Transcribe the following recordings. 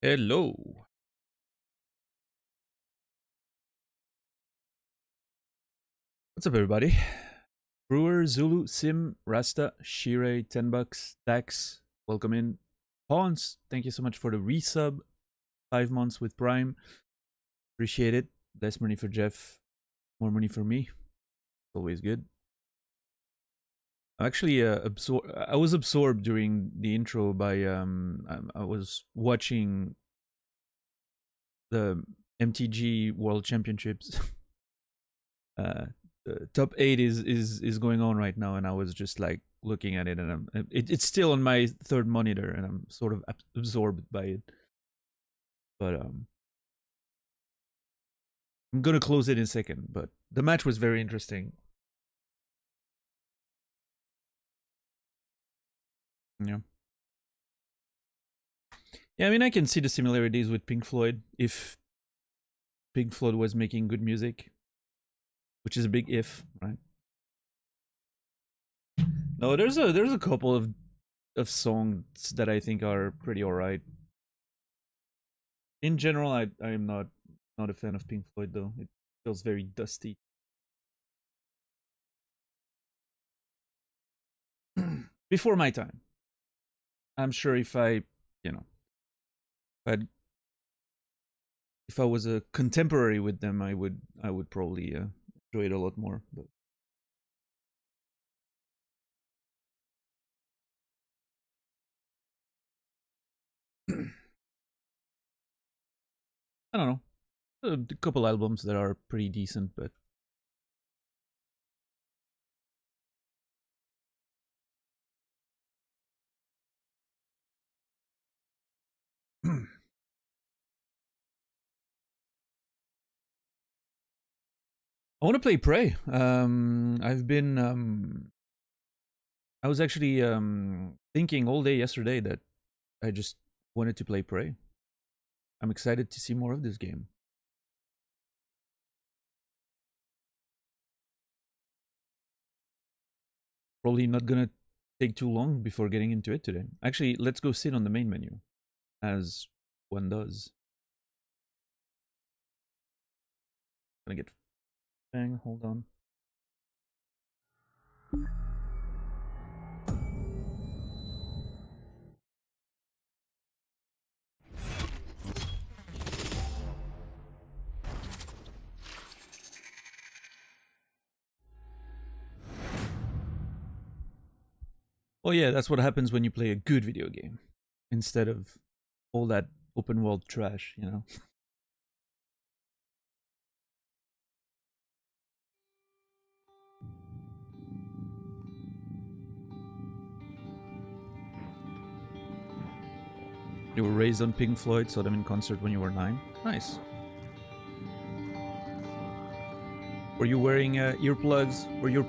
Hello. What's up, everybody? Brewer, Zulu, Sim, Rasta, Shire, 10 bucks, Dax, welcome in. Pawns, thank you so much for the resub. 5 months with Prime. Appreciate it. Less money for Jeff, more money for me. Always good. I'm actually I was absorbed during the intro by I was watching the MTG World Championships. The top 8 is going on right now, and I was just like looking at it, and it's still on my third monitor, and I'm sort of absorbed by it. But I'm gonna close it in a second. But the match was very interesting. Yeah. Yeah, I mean, I can see the similarities with Pink Floyd if Pink Floyd was making good music, which is a big if, right? No, there's a couple of songs that I think are pretty alright. In general, I'm not a fan of Pink Floyd though. It feels very dusty. Before my time. I'm sure if I, you know, if I was a contemporary with them, I would probably enjoy it a lot more. But I don't know. A couple albums that are pretty decent, but I want to play Prey. I've been I was actually thinking all day yesterday that I just wanted to play Prey. I'm excited to see more of this game. Probably not gonna take too long before getting into it today. Actually, let's go sit on the main menu, as one does. Gonna get bang. Hold on. Oh yeah, that's what happens when you play a good video game instead of all that open world trash, you know. You were raised on Pink Floyd, saw them in concert when you were 9. Nice. Were you wearing earplugs? Were your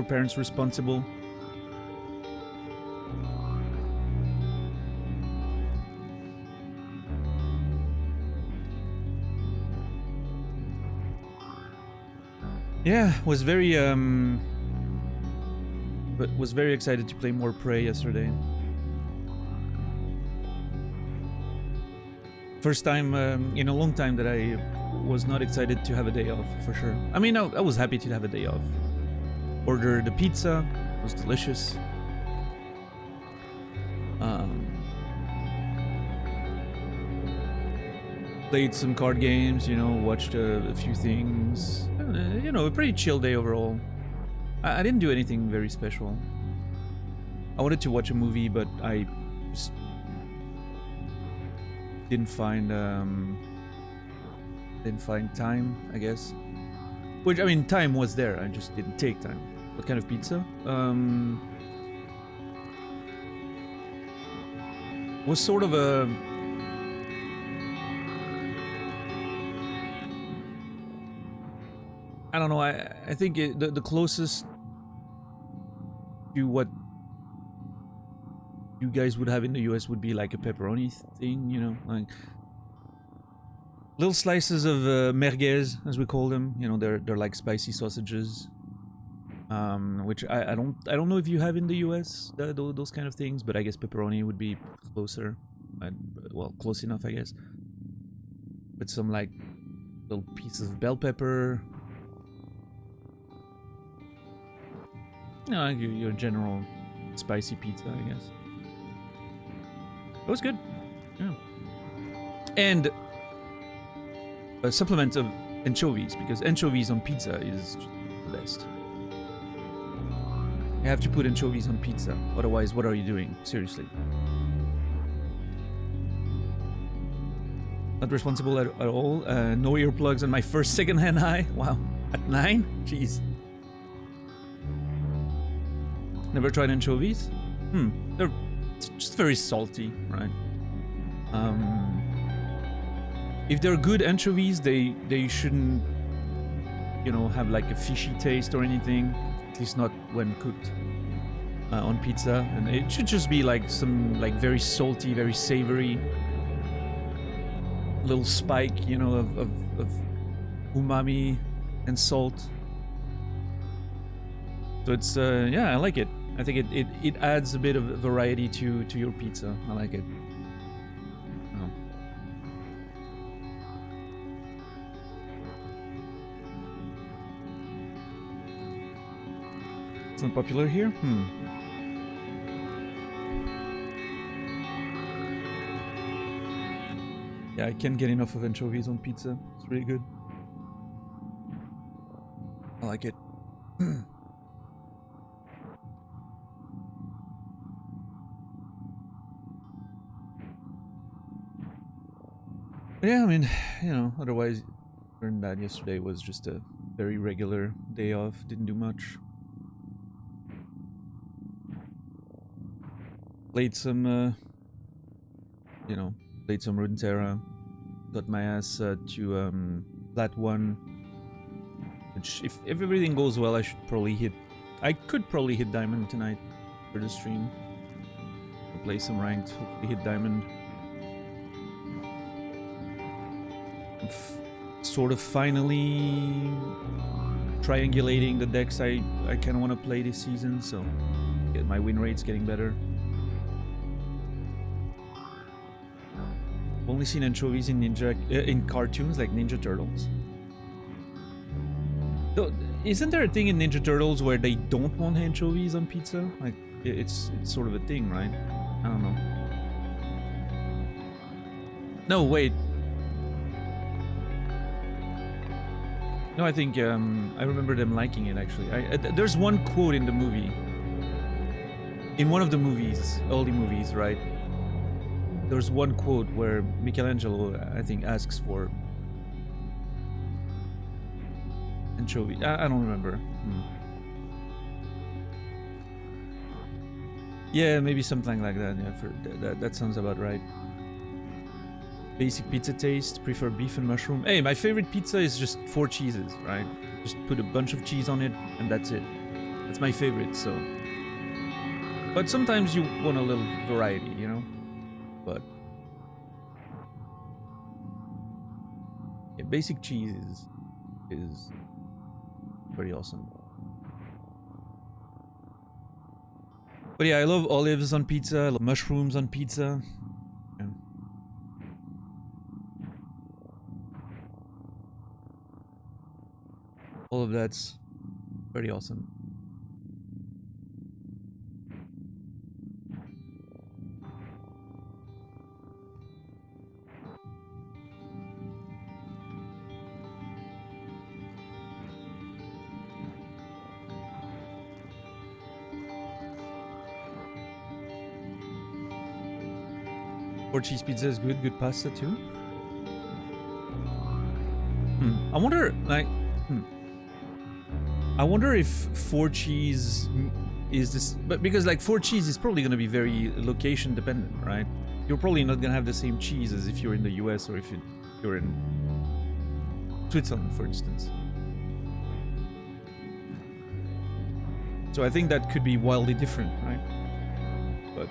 parents responsible? Yeah, was very but was very excited to play more Prey yesterday. First time in a long time that I was not excited to have a day off, for sure. I mean, I was happy to have a day off. Ordered a pizza, it was delicious. Played some card games, you know, watched a few things. You know, a pretty chill day overall. I didn't do anything very special. I wanted to watch a movie, but I just didn't find time, I guess. Which, I mean, time was there, I just didn't take time. What kind of pizza? Was sort of a... I don't know, I think the closest to what you guys would have in the US would be like a pepperoni thing, you know, like little slices of merguez, as we call them. You know, they're like spicy sausages, which I don't know if you have in the US those kind of things, but I guess pepperoni would be closer. Well, close enough, I guess. With some like little pieces of bell pepper. No, your general spicy pizza, I guess. It was good. Yeah. And a supplement of anchovies, because anchovies on pizza is just the best. You have to put anchovies on pizza. Otherwise, what are you doing? Seriously. Not responsible at all. No earplugs on my first secondhand high. Wow. At 9? Jeez. Never tried anchovies? They're just very salty, right? If they're good anchovies, they shouldn't, you know, have like a fishy taste or anything. At least not when cooked on pizza. And it should just be like some like very salty, very savory little spike, you know, of umami and salt. So it's yeah, I like it. I think it adds a bit of variety to your pizza. I like it. Oh. It's not popular here? Yeah, I can't get enough of anchovies on pizza. It's really good. I like it. Yeah, I mean, you know, otherwise, learned that yesterday was just a very regular day off. Didn't do much. Played some, you know, played some Runeterra. Got my ass to Plat 1. Which, if everything goes well, I could probably hit Diamond tonight for the stream. I'll play some ranked, hopefully hit Diamond. Sort of finally triangulating the decks I kind of want to play this season, so get my win rates getting better. Only seen anchovies in in cartoons like Ninja Turtles. So, isn't there a thing in Ninja Turtles where they don't want anchovies on pizza? Like it's sort of a thing, right? I don't know. No, wait. No, I think I remember them liking it actually. There's one quote in the movie. In one of the movies, early movies, right? There's one quote where Michelangelo, I think, asks for anchovy. I don't remember. Yeah, maybe something like that. Yeah, that sounds about right. Basic pizza taste, prefer beef and mushroom. Hey, my favorite pizza is just 4 cheeses, right? Just put a bunch of cheese on it, and that's it. That's my favorite, so. But sometimes you want a little variety, you know? But yeah, basic cheese is pretty awesome. But yeah, I love olives on pizza, I love mushrooms on pizza. Yeah. All of that's pretty awesome. Four cheese pizza is good. Good pasta too. I wonder, like, I wonder if 4 cheese is this, but because like 4 cheese is probably going to be very location dependent, right? You're probably not going to have the same cheese as if you're in the US or if you're in Switzerland, for instance. So I think that could be wildly different, right? But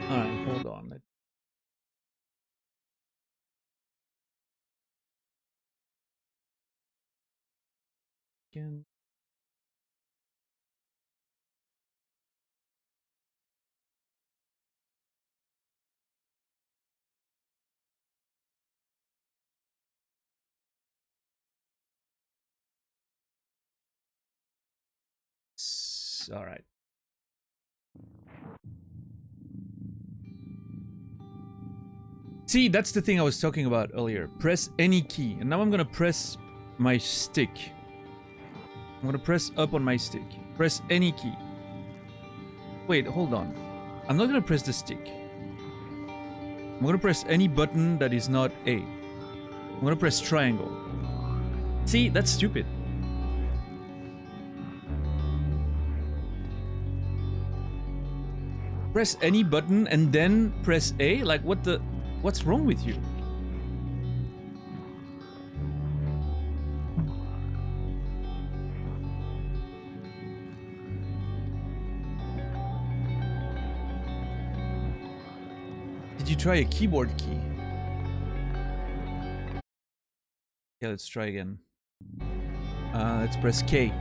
Alright, hold on. Again. Alright. See, that's the thing I was talking about earlier. Press any key. And now I'm gonna press my stick. I'm gonna press up on my stick. Press any key. Wait, hold on. I'm not gonna press the stick. I'm gonna press any button that is not A. I'm gonna press triangle. See, that's stupid. Press any button and then press A? Like, what's wrong with you? Did you try a keyboard key? Yeah, let's try again. Let's press K.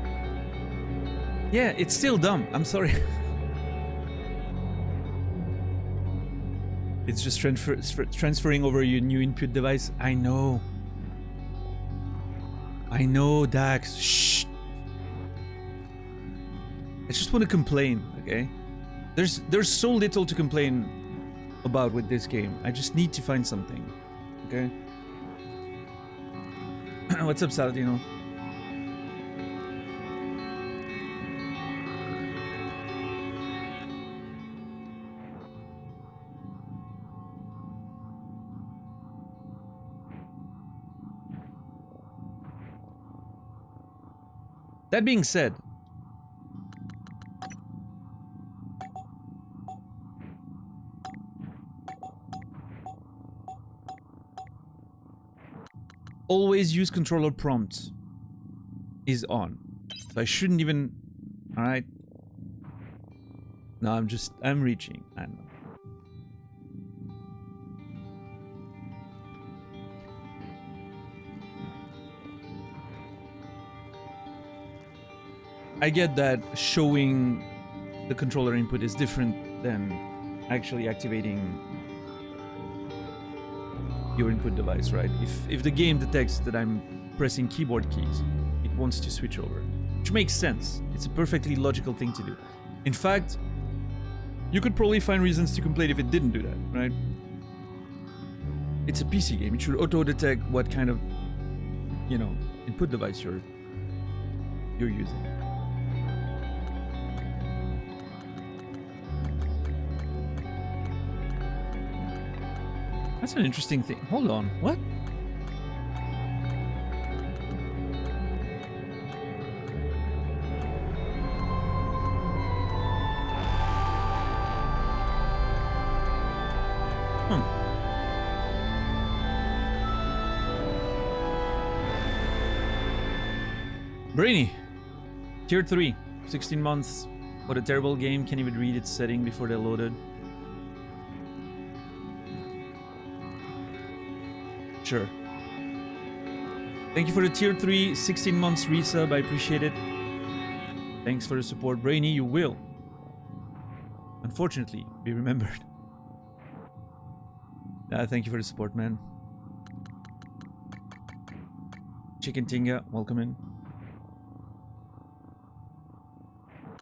Yeah, it's still dumb. I'm sorry. It's just transferring over your new input device. I know. I know, Dax. Shh. I just want to complain, okay? There's so little to complain about with this game. I just need to find something, okay? What's up, Saladino? That being said, always use controller prompt is on. So I shouldn't even... Alright. No, I'm reaching. I know. I get that showing the controller input is different than actually activating your input device, right? If the game detects that I'm pressing keyboard keys, it wants to switch over, which makes sense. It's a perfectly logical thing to do. In fact, you could probably find reasons to complain if it didn't do that, right? It's a PC game. It should auto-detect what kind of, you know, input device you're using. That's an interesting thing. Hold on. What? Brainy. Tier 3. 16 months. What a terrible game. Can't even read its setting before they loaded. Sure. Thank you for the tier 3, 16 months resub. I appreciate it. Thanks for the support. Brainy, you will, unfortunately, be remembered. Thank you for the support, man. Chicken Tinga, welcome in.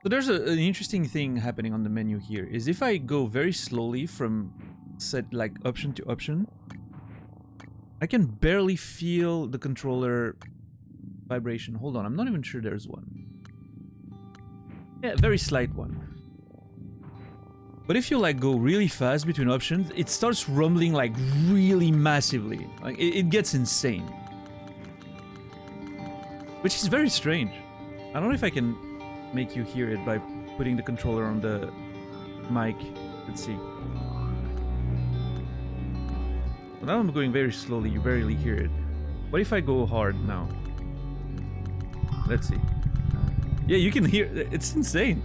So there's an interesting thing happening on the menu here. Is if I go very slowly from set like option to option, I can barely feel the controller vibration. Hold on, I'm not even sure there's one. Yeah, very slight one. But if you like go really fast between options, it starts rumbling like really massively. Like it gets insane. Which is very strange. I don't know if I can make you hear it by putting the controller on the mic. Let's see. So now I'm going very slowly, you barely hear it. What if I go hard now? Let's see. Yeah, you can hear, it's insane.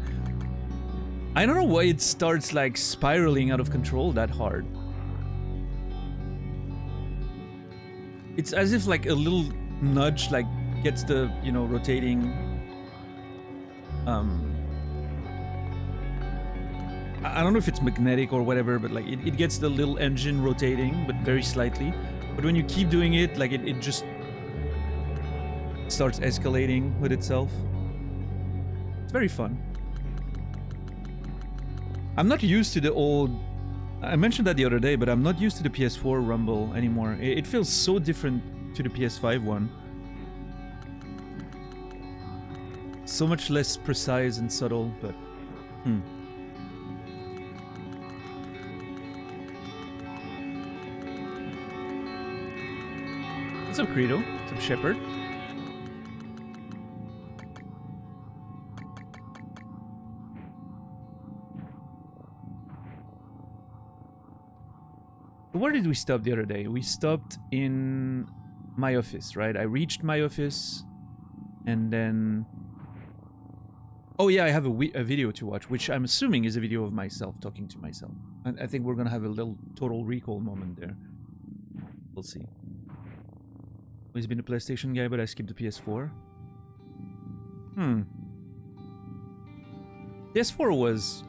I don't know why it starts like spiraling out of control that hard. It's as if like a little nudge like gets the, you know, rotating I don't know if it's magnetic or whatever, but like it gets the little engine rotating, but very slightly. But when you keep doing it, like it just starts escalating with itself. It's very fun. I'm not used to the old... I mentioned that the other day, but I'm not used to the PS4 rumble anymore. It feels so different to the PS5 one. So much less precise and subtle, but... What's up, Credo? What's up, Shepard? Where did we stop the other day? We stopped in my office, right? I reached my office, and then... Oh yeah, I have a video to watch, which I'm assuming is a video of myself talking to myself. And I think we're gonna have a little Total Recall moment there. We'll see. Always been a PlayStation guy, but I skipped the PS4. PS4 was...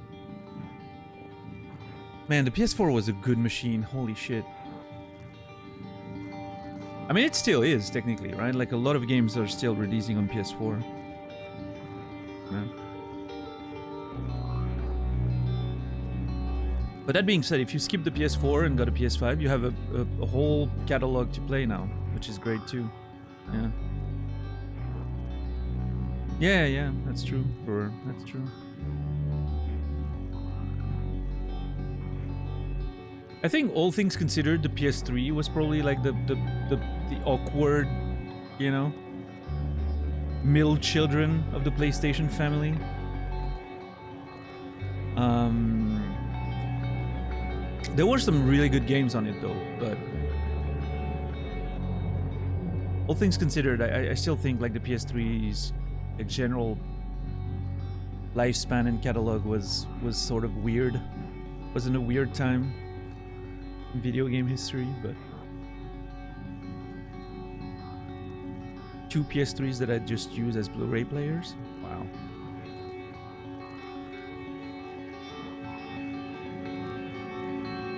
Man, the PS4 was a good machine, holy shit. I mean, it still is, technically, right? Like, a lot of games are still releasing on PS4. Yeah. But that being said, if you skip the PS4 and got a PS5, you have a whole catalog to play now, which is great too. Yeah. Yeah, that's true. That's true. I think all things considered, the PS3 was probably like the awkward, you know, middle children of the PlayStation family. There were some really good games on it though, but all things considered, I still think like the PS3's like general lifespan and catalog was sort of weird. Was in a weird time in video game history, but 2 PS3s that I just use as Blu-ray players. Wow.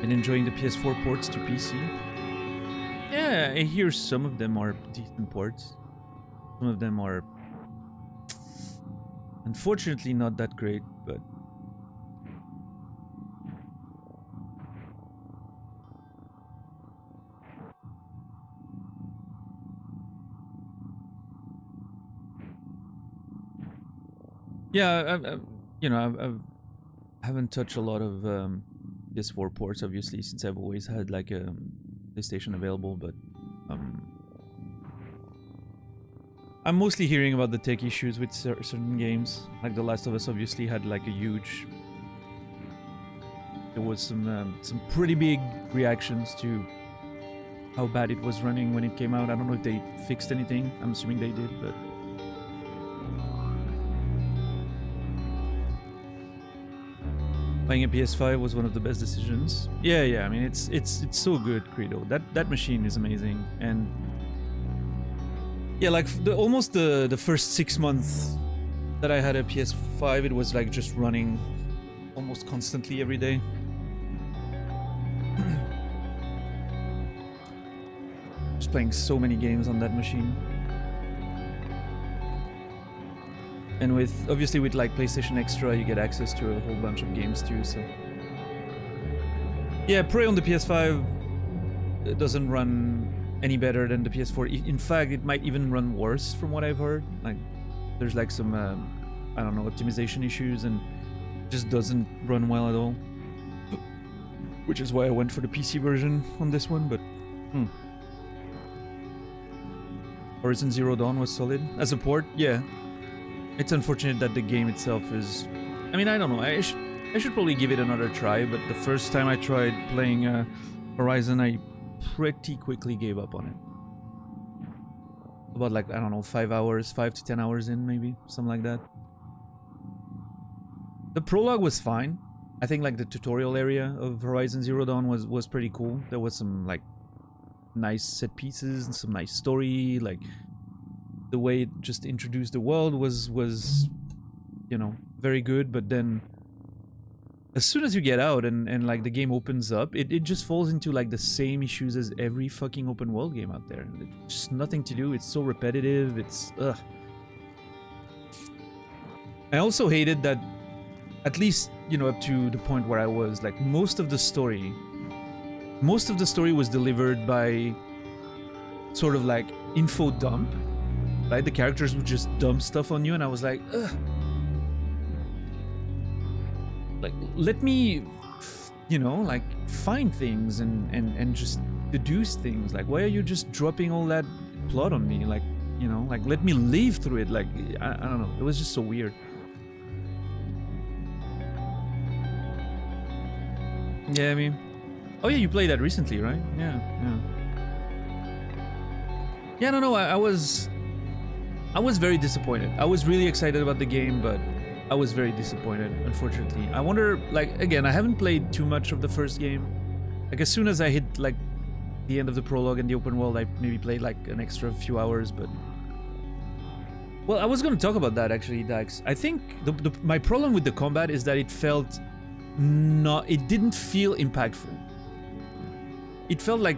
Been enjoying the PS4 ports to PC. Yeah, I hear some of them are decent ports. Some of them are unfortunately not that great, but yeah, I haven't touched a lot of PS4 ports, obviously, since I've always had like a PlayStation available, but I'm mostly hearing about the tech issues with certain games. Like The Last of Us obviously had like a huge... There was some pretty big reactions to how bad it was running when it came out. I don't know if they fixed anything. I'm assuming they did, but... Buying a PS5 was one of the best decisions. Yeah, I mean, it's so good, Credo. That machine is amazing, and yeah, like almost the first 6 months that I had a PS5, it was like just running almost constantly every day. Just playing so many games on that machine. And with, obviously with like PlayStation Extra, you get access to a whole bunch of games too, so... Yeah, Prey on the PS5 it doesn't run any better than the PS4. In fact, it might even run worse from what I've heard. Like, there's like some, I don't know, optimization issues, and it just doesn't run well at all. Which is why I went for the PC version on this one, but... Horizon Zero Dawn was solid. As a port, yeah. It's unfortunate that the game itself is... I mean, I don't know. I should probably give it another try, but the first time I tried playing Horizon, I pretty quickly gave up on it. About like, I don't know, 5 hours, 5 to 10 hours in, maybe, something like that. The prologue was fine. I think like the tutorial area of Horizon Zero Dawn was pretty cool. There was some like nice set pieces and some nice story. Like the way it just introduced the world was you know, very good. But then as soon as you get out and like the game opens up, it just falls into like the same issues as every fucking open world game out there. It's just nothing to do. It's so repetitive. It's ugh. I also hated that, at least, you know, up to the point where I was, like, most of the story was delivered by sort of like info dump, right? The characters would just dump stuff on you, and I was like, ugh. Like, let me, you know, like, find things and just deduce things. Like, why are you just dropping all that plot on me? Like, you know, like, let me live through it. Like, I don't know. It was just so weird. Yeah, I mean... Oh yeah, you played that recently, right? Yeah. Yeah, no, I was very disappointed. I was really excited about the game, but I was very disappointed, unfortunately. I wonder, like, again, I haven't played too much of the first game. Like, as soon as I hit, like, the end of the prologue and the open world, I maybe played, like, an extra few hours, but... Well, I was gonna talk about that, actually, Dax. I think my problem with the combat is that it felt... it didn't feel impactful. It felt like,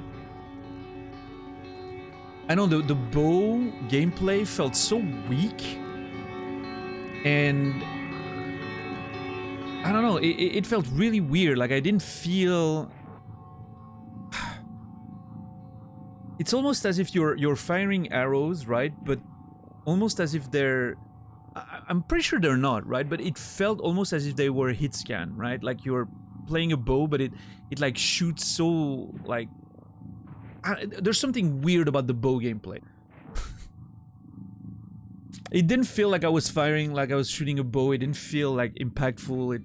I know the bow gameplay felt so weak, and I don't know, it felt really weird. Like, I didn't feel... It's almost as if you're firing arrows, right? But almost as if they're... I'm pretty sure they're not, right? But it felt almost as if they were hit scan, right? Like you're playing a bow, but it like shoots so, like... there's something weird about the bow gameplay. It didn't feel like I was firing, like I was shooting a bow. It didn't feel like impactful.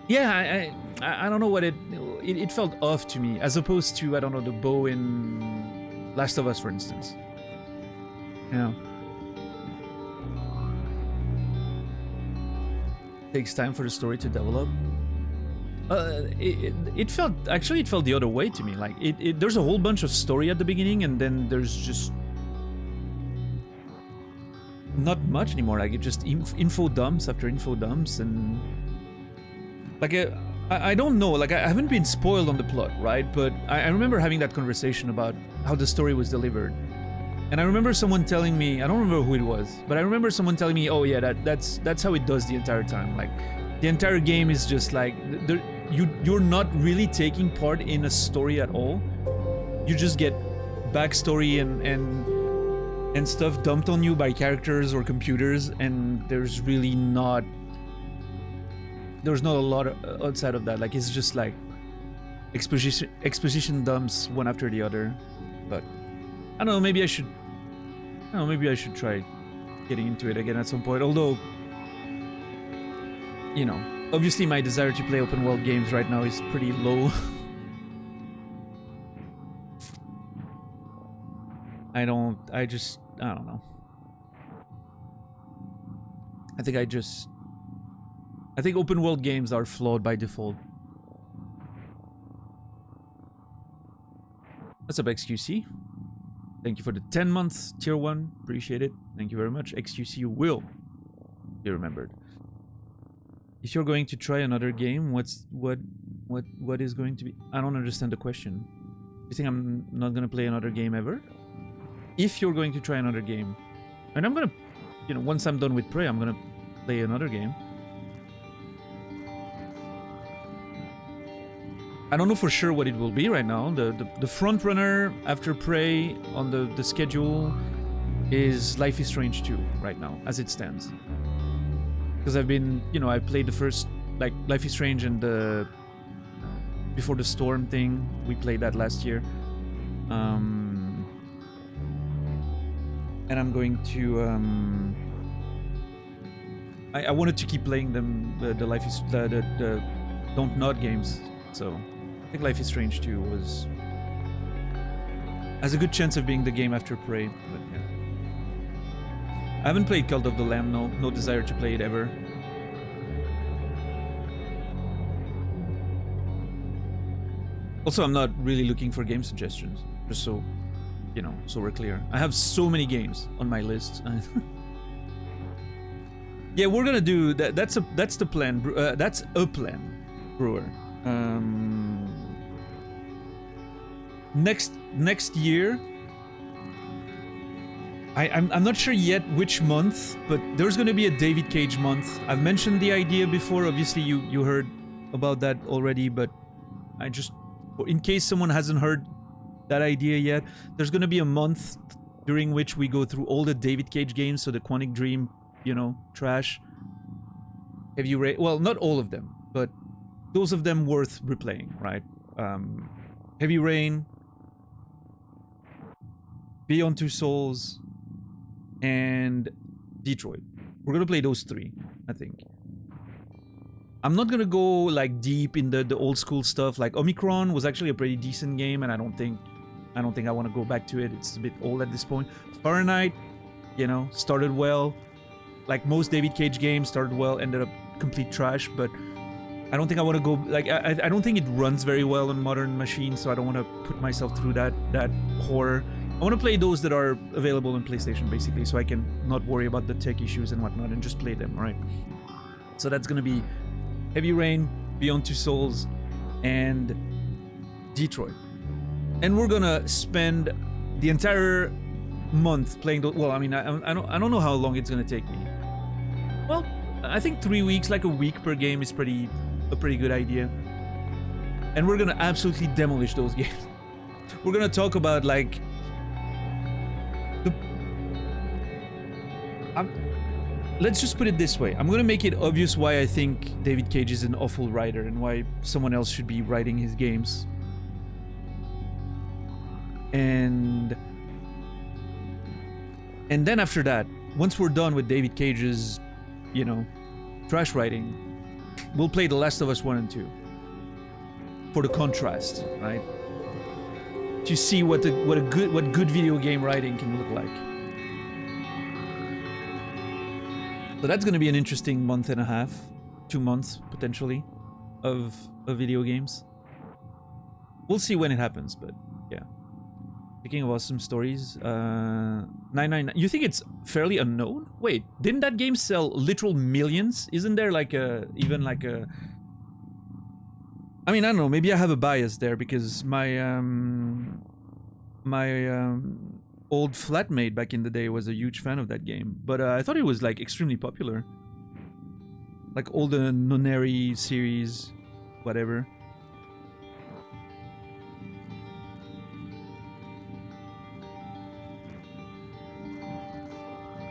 Yeah, I don't know what it felt off to me, as opposed to, I don't know, the bow in Last of Us, for instance. You know, takes time for the story to develop. It felt the other way to me. Like there's a whole bunch of story at the beginning, and then there's just not much anymore. Like it just info dumps after info dumps, and like I don't know. Like I haven't been spoiled on the plot, right? But I remember having that conversation about how the story was delivered, and I remember someone telling me, I don't remember who it was, but I remember someone telling me, oh yeah, that's how it does the entire time. Like the entire game is just like you're not really taking part in a story at all. You just get backstory and stuff dumped on you by characters or computers, and there's not a lot outside of that. Like it's just like exposition dumps one after the other. But I don't know, maybe I should try getting into it again at some point. Although, you know, obviously my desire to play open world games right now is pretty low. I don't know. I think open world games are flawed by default. What's up, XQC? Thank you for the 10 months, tier 1. Appreciate it. Thank you very much. XQC will be remembered. If you're going to try another game, what is going to be... I don't understand the question. You think I'm not going to play another game ever? If you're going to try another game, and I'm going to, you know, once I'm done with Prey, I'm going to play another game. I don't know for sure what it will be right now. The front runner after Prey on the schedule is Life is Strange 2 right now, as it stands. Because I've been, you know, I played the first, like, Life is Strange and the Before the Storm thing. We played that last year. And I'm going to I wanted to keep playing them, the Life is the Don't Nod games. So I think Life is Strange 2 has a good chance of being the game after Prey. But yeah. I haven't played Cult of the Lamb. No desire to play it ever. Also, I'm not really looking for game suggestions, just so, you know, so we're clear. I have so many games on my list. Yeah, we're gonna do that. That's the plan. That's a plan, Brewer. Next year. I'm not sure yet which month, but there's gonna be a David Cage month. I've mentioned the idea before. Obviously, you heard about that already, but I just, in case someone hasn't heard that idea yet, there's gonna be a month during which we go through all the David Cage games, so the Quantic Dream, you know, trash. Have you well, not all of them, but those of them worth replaying, right? Heavy Rain, Beyond Two Souls, and Detroit. We're gonna play those three, I think. I'm not gonna go like deep in the old school stuff. Like Omicron was actually a pretty decent game, and I don't think I want to go back to it. It's a bit old at this point. Fahrenheit, you know, started well. Like most David Cage games, started well, ended up complete trash. But I don't think I want to go. Like I don't think it runs very well on modern machines, so I don't want to put myself through that horror. I want to play those that are available on PlayStation, basically, so I can not worry about the tech issues and whatnot and just play them, right? So that's gonna be Heavy Rain, Beyond Two Souls, and Detroit. And we're gonna spend the entire month playing those. Well, I mean, I don't know how long it's gonna take me. Well, I think 3 weeks, like a week per game, is a pretty good idea. And we're gonna absolutely demolish those games. We're gonna talk about like let's just put it this way. I'm gonna make it obvious why I think David Cage is an awful writer and why someone else should be writing his games. And then after that, once we're done with David Cage's, you know, trash writing, we'll play The Last of Us 1 and 2. For the contrast, right? To see what good video game writing can look like. So that's gonna be an interesting month and a half, 2 months potentially, of video games. We'll see when it happens, but yeah. Speaking of awesome stories, 999. You think it's fairly unknown? Wait, didn't that game sell literal millions? Isn't there like even like a? I mean, I don't know. Maybe I have a bias there because my old flatmate back in the day was a huge fan of that game, but I thought it was like extremely popular. Like all the Nonary series, whatever.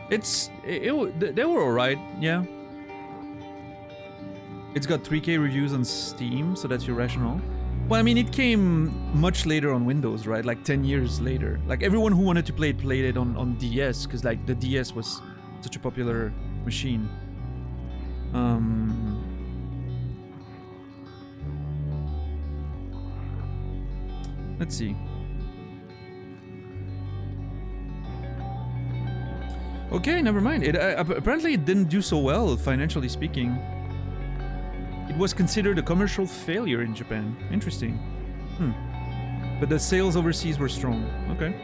They were alright, yeah. It's got 3K reviews on Steam, so that's your rationale. Well, I mean, it came much later on Windows, right? Like 10 years later. Like everyone who wanted to play it played it on DS, because like the DS was such a popular machine. Let's see. Okay, never mind. It apparently it didn't do so well, financially speaking. It was considered a commercial failure in Japan. Interesting. But the sales overseas were strong. Okay.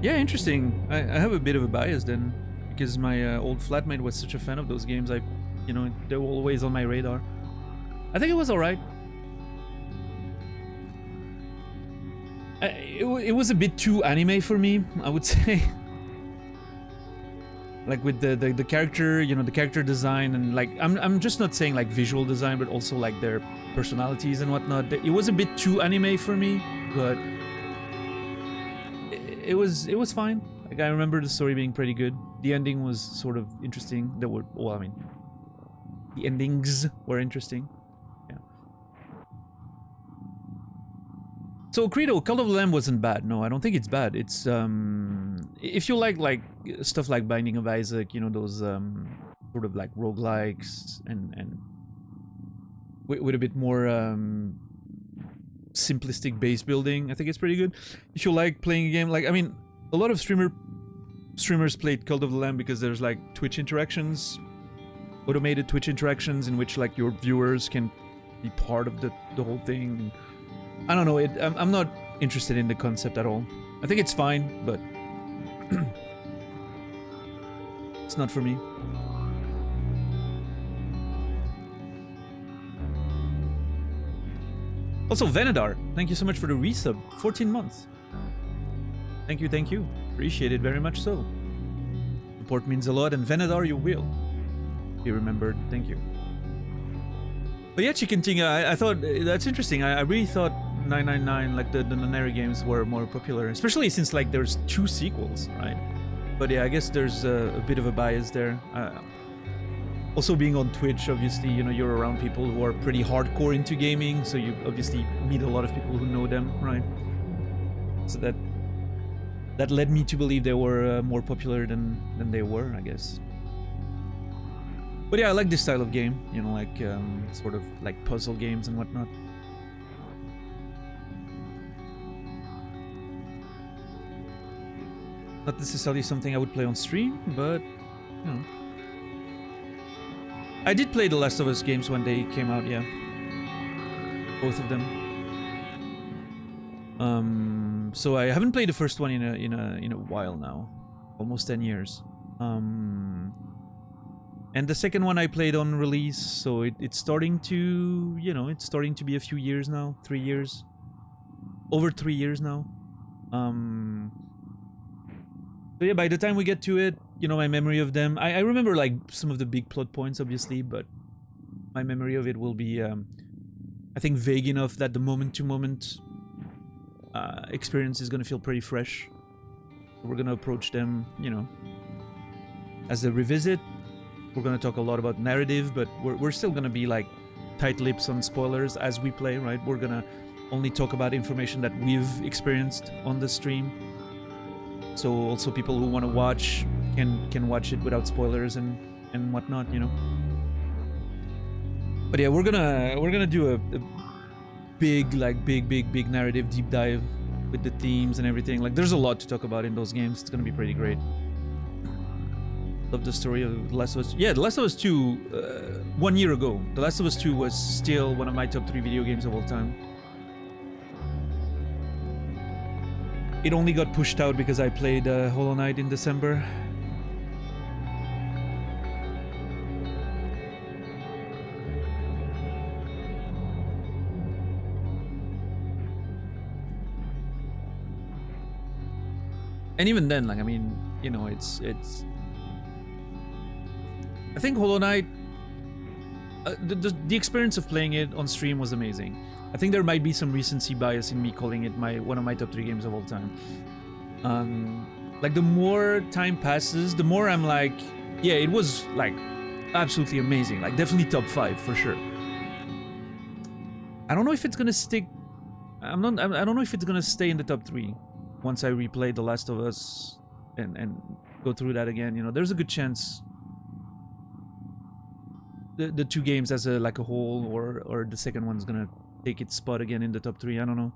Yeah, interesting. I have a bit of a bias then, because my old flatmate was such a fan of those games. You know, they were always on my radar. I think it was alright. It was a bit too anime for me, I would say. Like with the character, you know, the character design, and like I'm just not saying like visual design, but also like their personalities and whatnot. It was a bit too anime for me, but it was fine. Like I remember the story being pretty good. The ending was sort of interesting. The endings were interesting. Yeah. So Credo, Cult of the Lamb wasn't bad. No, I don't think it's bad. It's if you like stuff like Binding of Isaac, you know, those sort of like roguelikes and with a bit more simplistic base building, I think it's pretty good. If you like playing a game, like, I mean, a lot of streamers played Cult of the Lamb because there's like Twitch interactions, automated Twitch interactions in which like your viewers can be part of the whole thing. I don't know, I'm not interested in the concept at all. I think it's fine, but it's not for me. Also, Venadar, thank you so much for the resub. 14 months. Thank you, thank you. Appreciate it very much so. Support means a lot, and Venadar, you will. You remembered, thank you. But yeah, Chicken Tinga, I thought that's interesting. I really thought 999, like the Naneri games, were more popular, especially since like there's 2 sequels, right? But yeah, I guess there's a bit of a bias there. Also, being on Twitch, obviously, you know, you're around people who are pretty hardcore into gaming, so you obviously meet a lot of people who know them, right? So that led me to believe they were more popular than they were, I guess. But yeah, I like this style of game, you know, like sort of like puzzle games and whatnot. Not necessarily something I would play on stream, but, you know. I did play the Last of Us games when they came out, yeah. Both of them. So I haven't played the first one in a while now. Almost 10 years. And the second one I played on release, so it's starting to, you know, it's starting to be a few years now. 3 years. Over 3 years now. So yeah, by the time we get to it, you know, my memory of them, I remember like some of the big plot points, obviously, but my memory of it will be, I think, vague enough that the moment-to-moment experience is gonna feel pretty fresh. We're gonna approach them, you know, as a revisit. We're gonna talk a lot about narrative, but we're still gonna be like tight lips on spoilers as we play, right? We're gonna only talk about information that we've experienced on the stream. So also people who want to watch can watch it without spoilers and whatnot, you know. But yeah, we're gonna do a big narrative deep dive with the themes and everything. Like, there's a lot to talk about in those games. It's gonna be pretty great. Love the story of The Last of Us. Yeah, The Last of Us 2, 1 year ago. The Last of Us 2 was still one of my top 3 video games of all time. It only got pushed out because I played Hollow Knight in December. And even then, like, I mean, you know, it's I think Hollow Knight, the experience of playing it on stream was amazing. I think there might be some recency bias in me calling it one of my top 3 games of all time. Like, the more time passes, the more I'm like, yeah, it was like absolutely amazing. Like, definitely top 5 for sure. I don't know if it's gonna stick. I don't know if it's gonna stay in the top 3 once I replay The Last of Us and go through that again. You know, there's a good chance the 2 games as a whole, or the second one's gonna take its spot again in the top 3. I don't know.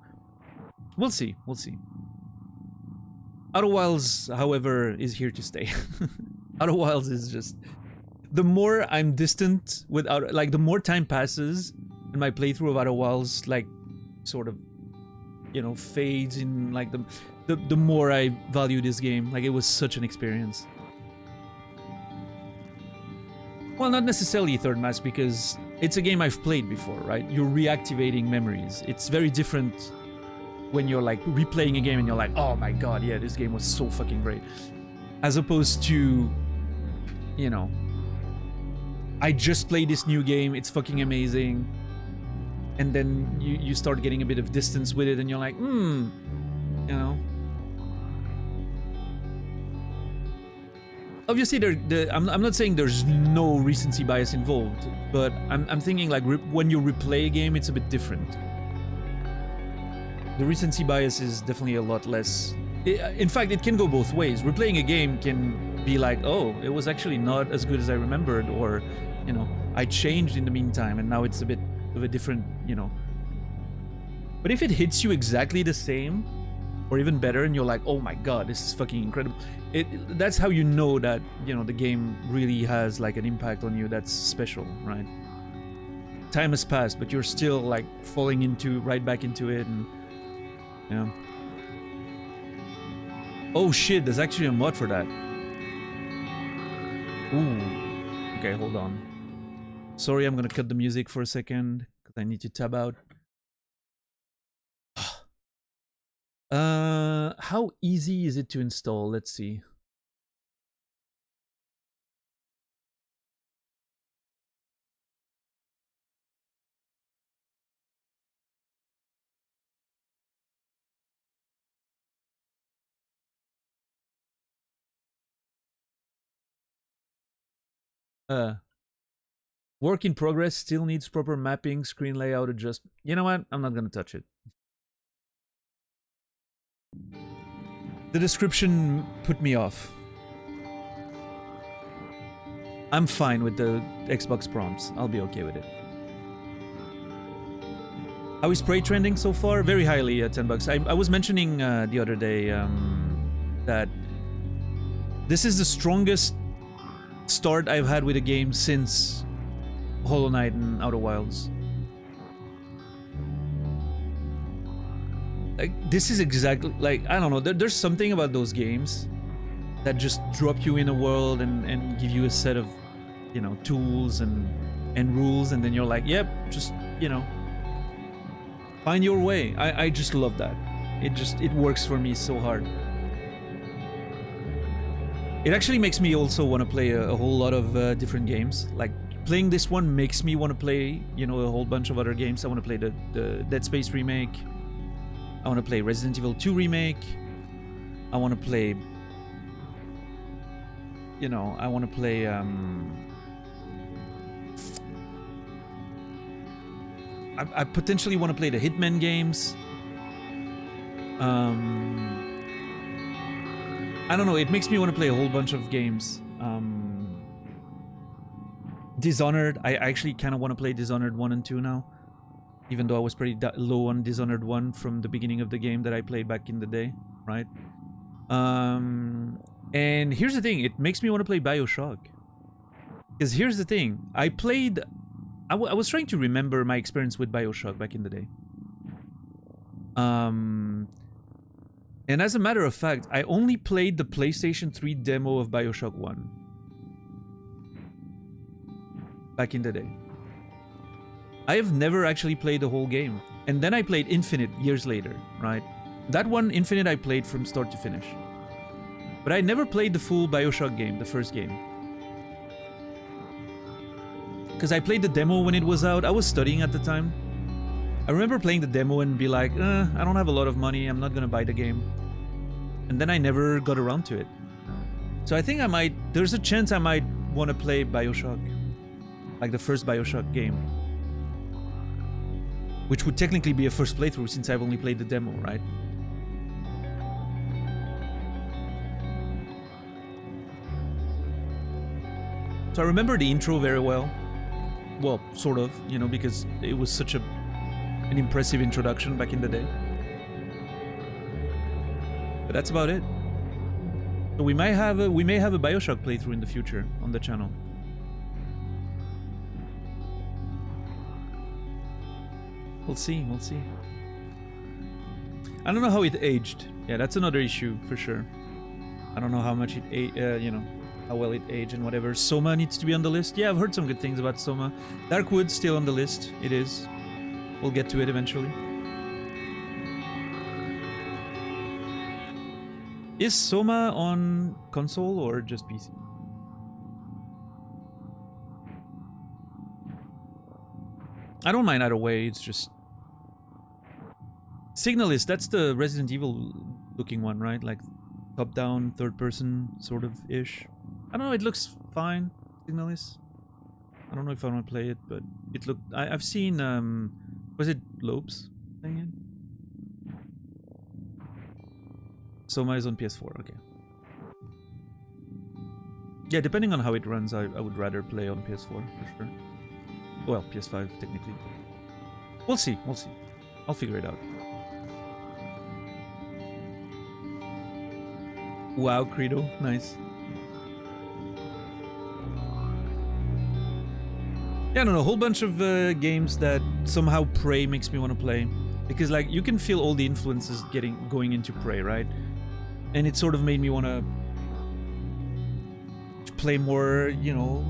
We'll see. We'll see. Outer Wilds, however, is here to stay. Outer Wilds is just, the more I'm distant with like, the more time passes and my playthrough of Outer Wilds, like, sort of, you know, fades in, like, the more I value this game. Like, it was such an experience. Well, not necessarily Third Mass, because it's a game I've played before, right? You're reactivating memories. It's very different when you're like replaying a game and you're like, oh my god, yeah, this game was so fucking great. As opposed to, you know, I just played this new game, it's fucking amazing. And then you start getting a bit of distance with it and you're like, you know. Obviously, I'm not saying there's no recency bias involved, but I'm thinking like when you replay a game, it's a bit different. The recency bias is definitely a lot less. In fact, it can go both ways. Replaying a game can be like, oh, it was actually not as good as I remembered, or, you know, I changed in the meantime and now it's a bit of a different, you know. But if it hits you exactly the same, or even better, and you're like, oh my god, this is fucking incredible, that's how you know that, you know, the game really has like an impact on you that's special, right? Time has passed, but you're still like falling into right back into it, and yeah. Oh shit, there's actually a mod for that. Ooh. Okay, hold on. Sorry, I'm gonna cut the music for a second because I need to tab out. How easy is it to install? Let's see. Work in progress, still needs proper mapping, screen layout adjust. You know what? I'm not gonna touch it. The description put me off. I'm fine with the Xbox prompts. I'll be okay with it. How is Prey trending so far? Very highly at $10. I was mentioning the other day that this is the strongest start I've had with a game since Hollow Knight and Outer Wilds. Like, this is exactly, like, I don't know, there's something about those games that just drop you in a world and give you a set of, you know, tools and rules, and then you're like, yep, just, you know, find your way. I just love that. It works for me so hard. It actually makes me also want to play a whole lot of different games. Like, playing this one makes me want to play, you know, a whole bunch of other games. I want to play the Dead Space remake. I want to play Resident Evil 2 remake. I want to play, you know, I want to play I potentially want to play the Hitman games. I don't know, it makes me want to play a whole bunch of games. Dishonored, I actually kind of want to play Dishonored 1 and 2 now. Even though I was pretty low on Dishonored 1 from the beginning of the game that I played back in the day, right? And here's the thing, it makes me want to play BioShock. Because here's the thing, I was trying to remember my experience with BioShock back in the day. And as a matter of fact, I only played the PlayStation 3 demo of BioShock 1. Back in the day. I have never actually played the whole game. And then I played Infinite years later, right? That one, Infinite, I played from start to finish. But I never played the full BioShock game, the first game. Because I played the demo when it was out. I was studying at the time. I remember playing the demo and be like, I don't have a lot of money, I'm not gonna buy the game. And then I never got around to it. So I think there's a chance I might want to play BioShock. Like the first BioShock game. Which would technically be a first playthrough since I've only played the demo, right? So I remember the intro very well. Well, sort of, you know, because it was such an impressive introduction back in the day. But that's about it. So we may have a BioShock playthrough in the future on the channel. We'll see, we'll see. I don't know how it aged. Yeah, that's another issue for sure. I don't know how much it, you know, how well it aged and whatever. Soma needs to be on the list. Yeah, I've heard some good things about Soma. Darkwood's still on the list. It is. We'll get to it eventually. Is Soma on console or just PC? I don't mind either way, it's just... Signalis, that's the Resident Evil looking one, right? Like top-down, third-person sort of ish. I don't know, it looks fine, Signalis. I don't know if I want to play it, but it looked... I've seen, was it Lopes playing it? Soma is on PS4, okay. Yeah, depending on how it runs, I would rather play on PS4 for sure. Well, PS5 technically. We'll see, we'll see. I'll figure it out. Wow, Credo, nice. Yeah, I don't know, a whole bunch of games that somehow Prey makes me want to play. Because, like, you can feel all the influences going into Prey, right? And it sort of made me want to play more, you know,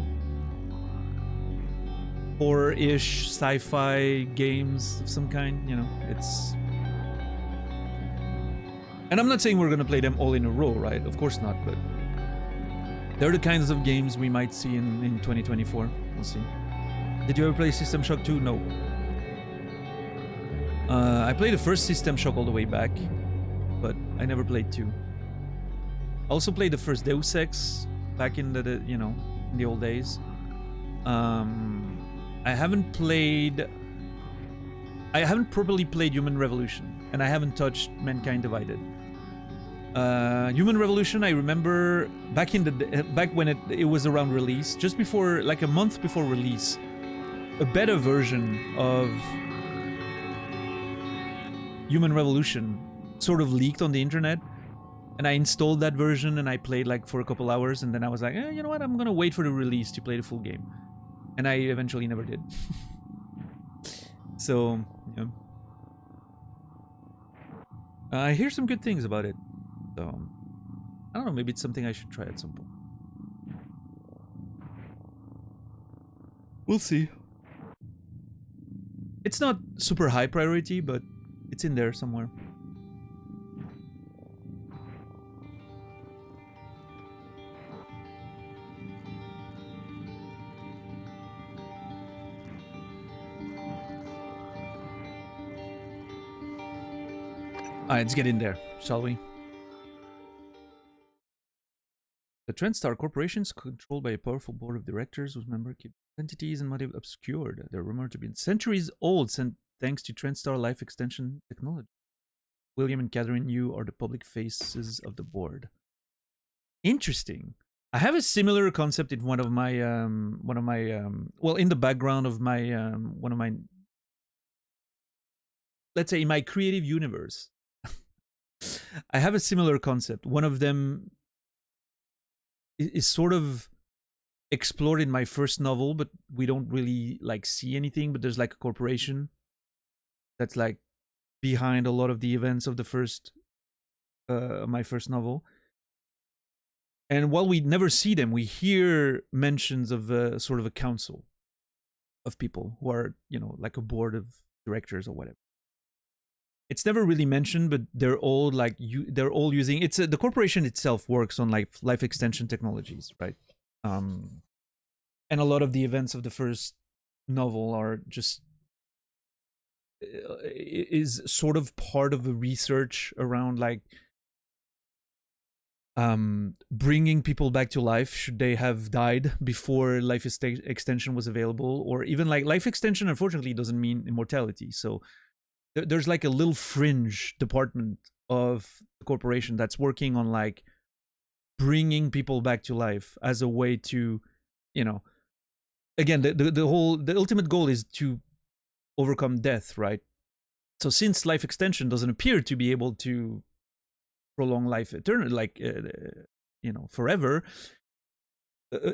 horror-ish sci-fi games of some kind, you know. It's... And I'm not saying we're gonna play them all in a row, right? Of course not, but... they're the kinds of games we might see in 2024. We'll see. Did you ever play System Shock 2? No. I played the first System Shock all the way back, but I never played 2. I also played the first Deus Ex back in the you know, in the old days. I haven't properly played Human Revolution, and I haven't touched Mankind Divided. Human Revolution, I remember back when it was around release, just before, like a month before release, a beta version of Human Revolution sort of leaked on the internet, and I installed that version and I played like for a couple hours, and then I was like, you know what, I'm gonna wait for the release to play the full game. And I eventually never did. So, yeah. I hear some good things about it. So, I don't know, maybe it's something I should try at some point. We'll see. It's not super high priority, but it's in there somewhere. Alright, let's get in there, shall we? The TrendStar Corporation is controlled by a powerful board of directors whose members keep entities and motive obscured. They're rumored to be centuries old thanks to TrendStar life extension technology. William and Catherine Yu are the public faces of the board. Interesting. I have a similar concept in one of my well, in the background of my one of my, let's say, in my creative universe. I have a similar concept. One of them is sort of explored in my first novel, but we don't really like see anything, but there's like a corporation that's like behind a lot of the events of the first my first novel. And while we never see them, we hear mentions of sort of a council of people who are, you know, like a board of directors or whatever. It's never really mentioned, but they're all like they're all using it's the corporation itself works on like life extension technologies, right? And a lot of the events of the first novel are just is sort of part of the research around like bringing people back to life should they have died before life extension was available, or even like life extension unfortunately doesn't mean immortality. So there's like a little fringe department of the corporation that's working on like bringing people back to life as a way to, you know, again, the ultimate goal is to overcome death, right? So since life extension doesn't appear to be able to prolong life eternally, like you know, forever,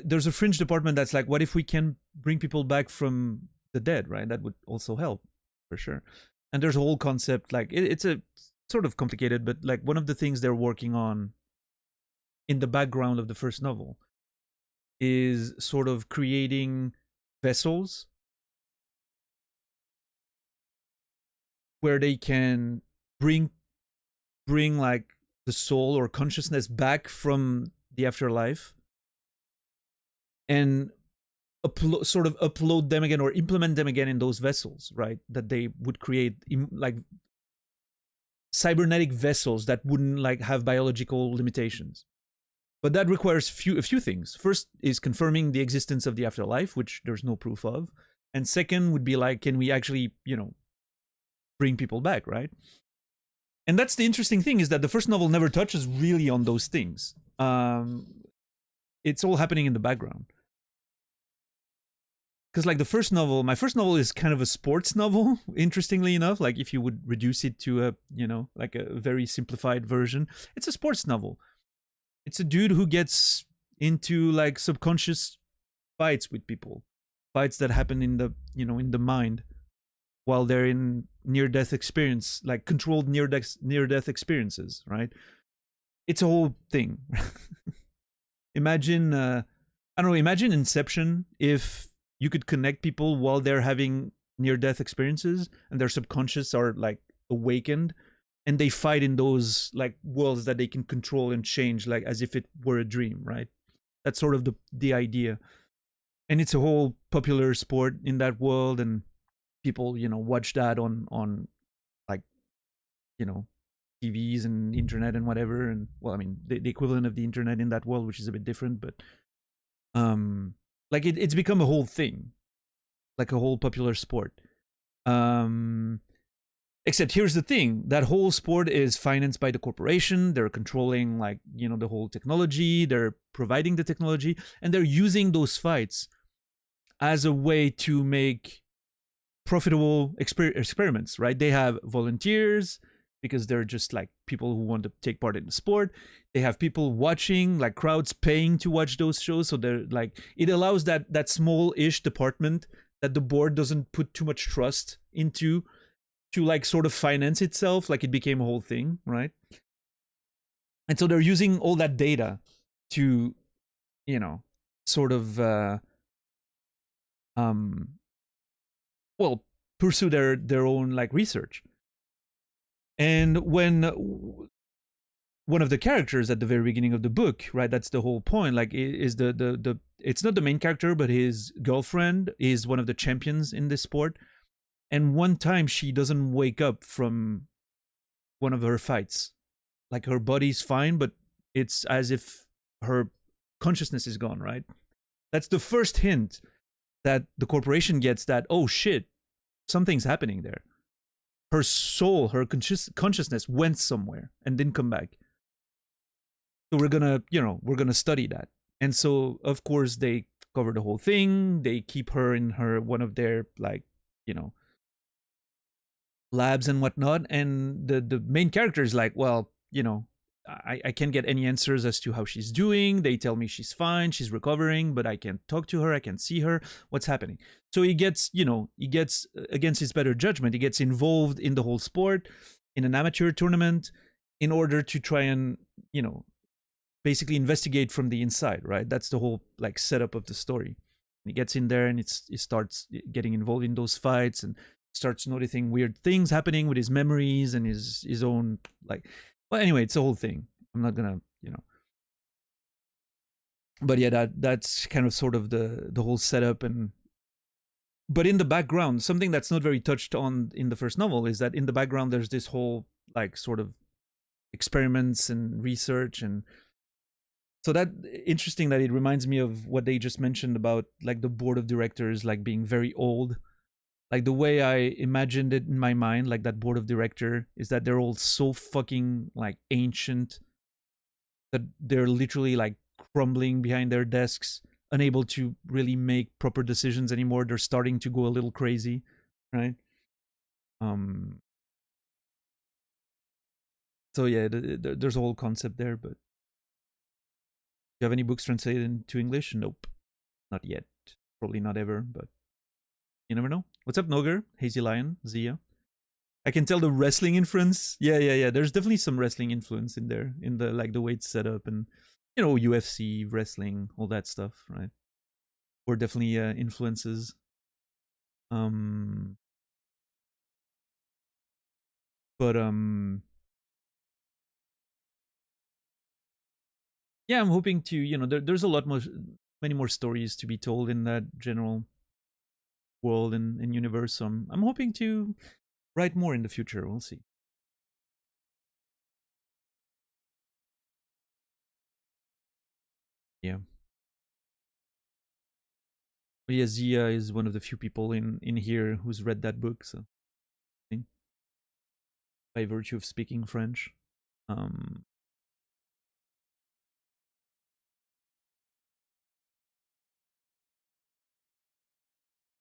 there's a fringe department that's like, what if we can bring people back from the dead, right? That would also help for sure. And there's a whole concept, like it's a sort of complicated, but like one of the things they're working on in the background of the first novel is sort of creating vessels where they can bring like the soul or consciousness back from the afterlife and sort of upload them again or implement them again in those vessels, right? That they would create like cybernetic vessels that wouldn't like have biological limitations. But that requires a few things. First is confirming the existence of the afterlife, which there's no proof of. And second would be like, can we actually, you know, bring people back, right? And that's the interesting thing, is that the first novel never touches really on those things. It's all happening in the background. Because like my first novel is kind of a sports novel, interestingly enough. Like if you would reduce it to a, like a very simplified version, it's a sports novel. It's a dude who gets into like subconscious fights with people, fights that happen in the, in the mind while they're in near death experience, like controlled near death experiences, right? It's a whole thing. Imagine, I don't know, imagine Inception if you could connect people while they're having near death experiences and their subconscious are like awakened and they fight in those like worlds that they can control and change, like as if it were a dream, right? That's sort of the idea. And it's a whole popular sport in that world, and people, watch that on like, you know, TVs and internet and whatever. And well, I mean, the equivalent of the internet in that world, which is a bit different, but like it's become a whole thing, like a whole popular sport. Um, Except here's the thing: that whole sport is financed by the corporation. They're controlling, like, the whole technology. They're providing the technology, and they're using those fights as a way to make profitable experiments, right? They have volunteers because they're just like people who want to take part in the sport. They have people watching, like crowds paying to watch those shows. So they're like, it allows that small-ish department that the board doesn't put too much trust into to like sort of finance itself. Like it became a whole thing, right? And so they're using all that data to, sort of um well, pursue their own like research. And when one of the characters at the very beginning of the book, right, that's the whole point, like is the it's not the main character, but his girlfriend is one of the champions in this sport. And one time she doesn't wake up from one of her fights. Like her body's fine, but it's as if her consciousness is gone, right? That's the first hint that the corporation gets, that, oh shit, something's happening there. Her soul, her consciousness went somewhere and didn't come back. So we're gonna study that. And so of course they cover the whole thing. They keep her in one of their like, you know, labs and whatnot. And the main character is like, well, I can't get any answers as to how she's doing. They tell me she's fine, she's recovering, but I can't talk to her, I can't see her. What's happening? So he gets, against his better judgment, he gets involved in the whole sport in an amateur tournament in order to try and, basically investigate from the inside, right? That's the whole like setup of the story. He gets in there and he starts getting involved in those fights and starts noticing weird things happening with his memories and his own like. Well, anyway, it's a whole thing. I'm not gonna, But yeah, that's kind of sort of the whole setup. And but in the background, something that's not very touched on in the first novel is that in the background there's this whole like sort of experiments and research. And so that interesting that it reminds me of what they just mentioned about like the board of directors like being very old. Like the way I imagined it in my mind, like that board of director is that they're all so fucking like ancient that they're literally like crumbling behind their desks, unable to really make proper decisions anymore. They're starting to go a little crazy, right? Um so yeah, there's a whole concept there. But do you have any books translated into English? Nope, not yet. Probably not ever, but you never know. What's up, Noger? Hazy Lion, Zia? I can tell the wrestling influence. Yeah. There's definitely some wrestling influence in there, in the like the way it's set up, and UFC, wrestling, all that stuff, right? Or definitely influences. Um, but yeah, I'm hoping to, there's a lot more, many more stories to be told in that general world and universe. So I'm hoping to write more in the future. We'll see. Yeah. But yeah, Zia is one of the few people in here who's read that book. So by virtue of speaking French.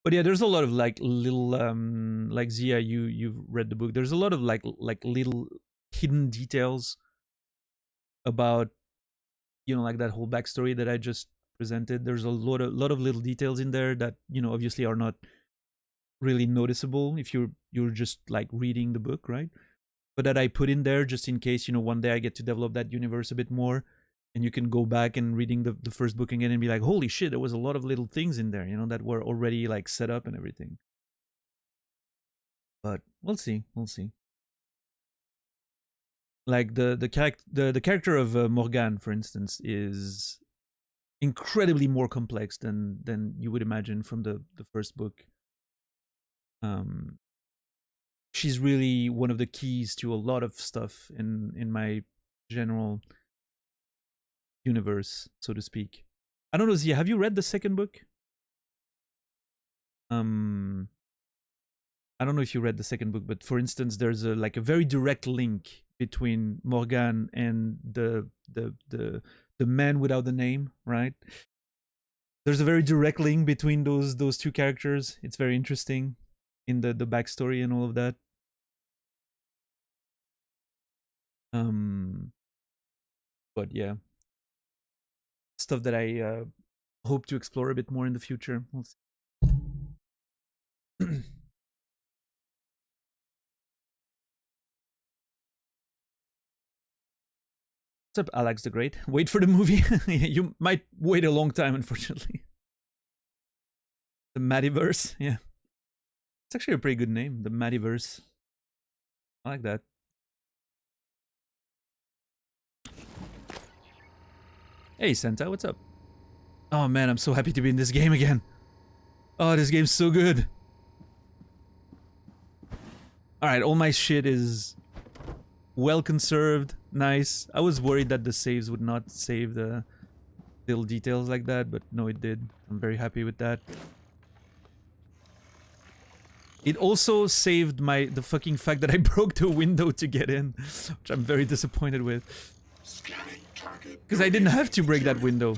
But yeah, there's a lot of like little like Zia, you've read the book. There's a lot of like little hidden details about, you know, like that whole backstory that I just presented. There's a lot of little details in there that, you know, obviously are not really noticeable if you're just like reading the book, right? But that I put in there just in case, you know, one day I get to develop that universe a bit more, and you can go back and reading the first book again and be like, holy shit, there was a lot of little things in there, you know, that were already like set up and everything. But we'll see. Like the character of Morgane, for instance, is incredibly more complex than you would imagine from the first book. She's really one of the keys to a lot of stuff in my general universe, so to speak. I don't know, Zia, have you read the second book? I don't know if you read the second book, but for instance, there's a like a very direct link between Morgane and the man without the name, right? There's a very direct link between those two characters. It's very interesting in the backstory and all of that. But yeah, stuff that I hope to explore a bit more in the future. We'll see. What's up, Alex the Great? Wait for the movie. You might wait a long time, unfortunately. The Madiverse, yeah. It's actually a pretty good name, the Madiverse. I like that. Hey, Santa, what's up? Oh man, I'm so happy to be in this game again. Oh, this game's so good. Alright, all my shit is well conserved. Nice. I was worried that the saves would not save the little details like that, but no, it did. I'm very happy with that. It also saved the fucking fact that I broke the window to get in, which I'm very disappointed with. Because I didn't have to break that window.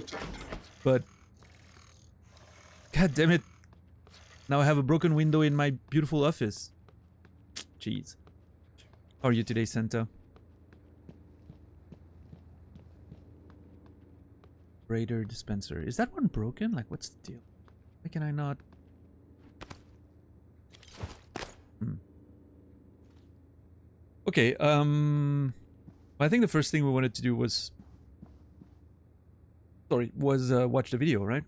But god damn it. Now I have a broken window in my beautiful office. Jeez. How are you today, Santa? Raider dispenser. Is that one broken? Like, what's the deal? Why can I not? Okay, I think the first thing we wanted to do was... Sorry, was watch the video, right?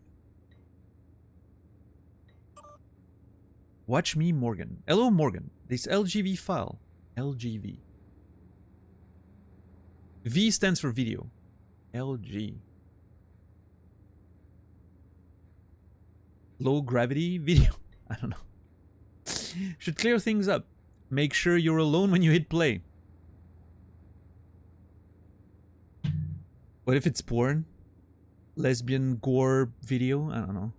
Watch me, Morgan. Hello, Morgan. This LGV file. LGV. V stands for video. LG. Low gravity video? I don't know. Should clear things up. Make sure you're alone when you hit play. What if it's porn? Lesbian gore video? I don't know.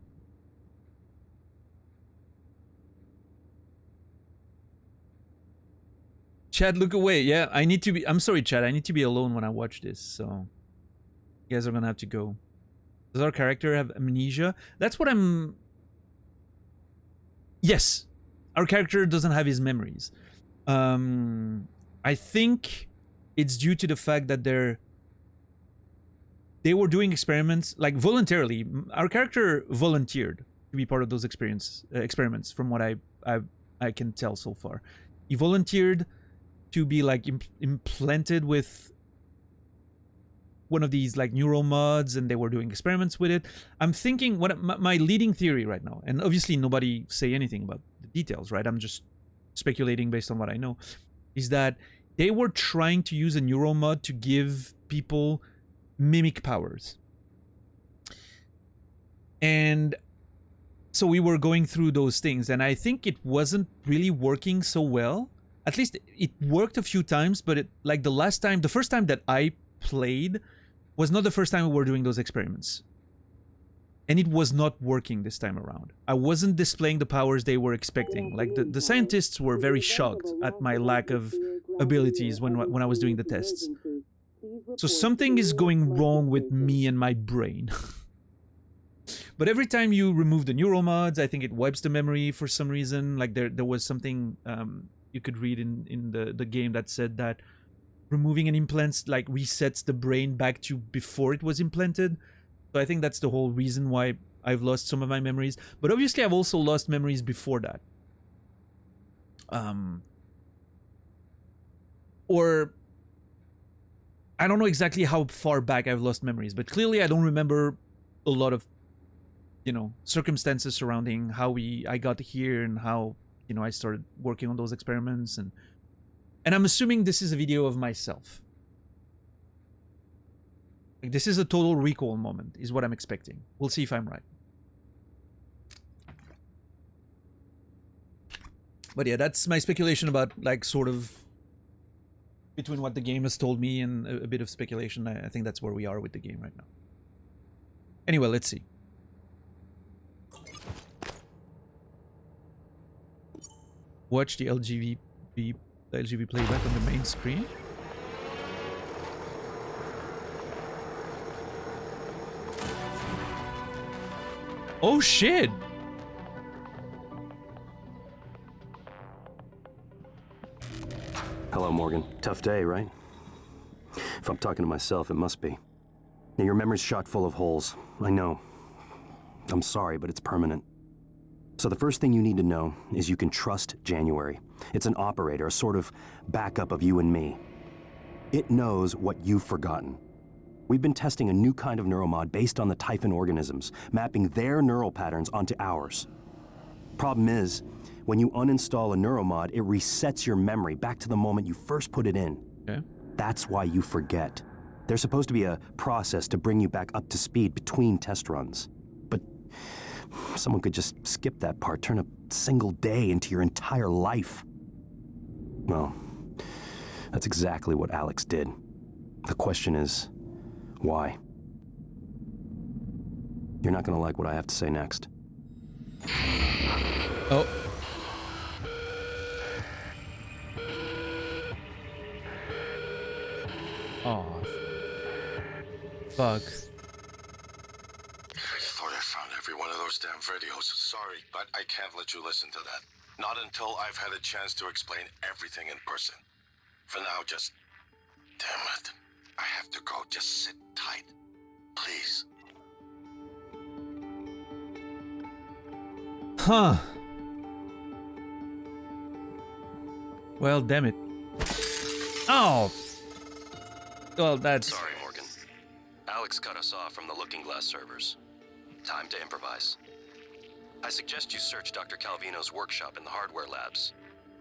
Chad, look away. Yeah, I need to be... I'm sorry, Chad. I need to be alone when I watch this, so... You guys are gonna have to go. Does our character have amnesia? That's what I'm... Yes. Our character doesn't have his memories. I think it's due to the fact that they were doing experiments, like voluntarily. Our character volunteered to be part of those experiments, from what I can tell so far. He volunteered to be like implanted with one of these like neural mods, and they were doing experiments with it. I'm thinking my leading theory right now, and obviously nobody say anything about the details, right? I'm just speculating based on what I know, is that they were trying to use a neural mod to give people mimic powers. And so we were going through those things, and I think it wasn't really working so well. At least it worked a few times, but like the first time that I played was not the first time we were doing those experiments. And it was not working this time around. I wasn't displaying the powers they were expecting. Like the scientists were very shocked at my lack of abilities when I was doing the tests. So something is going wrong with me and my brain. But every time you remove the neural mods, I think it wipes the memory for some reason. Like there was something you could read in the game that said that removing an implant like resets the brain back to before it was implanted. So I think that's the whole reason why I've lost some of my memories. But obviously I've also lost memories before that. Or I don't know exactly how far back I've lost memories, but clearly I don't remember a lot of, you know, circumstances surrounding how I got here and how, you know, I started working on those experiments. And I'm assuming this is a video of myself. Like, this is a total recall moment, is what I'm expecting. We'll see if I'm right. But yeah, that's my speculation about, like, sort of between what the game has told me and a bit of speculation. I think that's where we are with the game right now. Anyway, let's see. Watch the LGV playback on the main screen. Oh shit! Hello, Morgan. Tough day, right? If I'm talking to myself, it must be. Now, your memory's shot full of holes. I know. I'm sorry, but it's permanent. So the first thing you need to know is you can trust January. It's an operator, a sort of backup of you and me. It knows what you've forgotten. We've been testing a new kind of neuromod based on the Typhon organisms, mapping their neural patterns onto ours. Problem is, when you uninstall a neuromod, it resets your memory back to the moment you first put it in. Okay. That's why you forget. There's supposed to be a process to bring you back up to speed between test runs. But someone could just skip that part, turn a single day into your entire life. Well, that's exactly what Alex did. The question is, why? You're not gonna like what I have to say next. Oh. Oh. Fuck. I thought I found every one of those damn videos. Sorry, but I can't let you listen to that. Not until I've had a chance to explain everything in person. For now, just... Damn it. I have to go. Just sit tight. Please. Huh. Well, damn it. Oh. Well, that's... Sorry, Morgan. Alex cut us off from the Looking Glass servers. Time to improvise. I suggest you search Dr. Calvino's workshop in the hardware labs.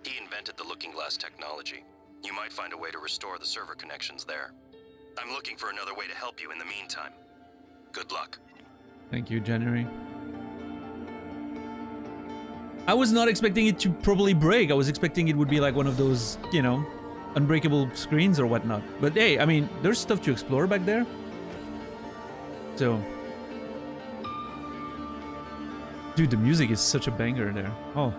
He invented the Looking Glass technology. You might find a way to restore the server connections there. I'm looking for another way to help you in the meantime. Good luck. Thank you, January. I was not expecting it to probably break. I was expecting it would be like one of those, you know, unbreakable screens or whatnot. But hey, I mean, there's stuff to explore back there. So... Dude, the music is such a banger there. Oh.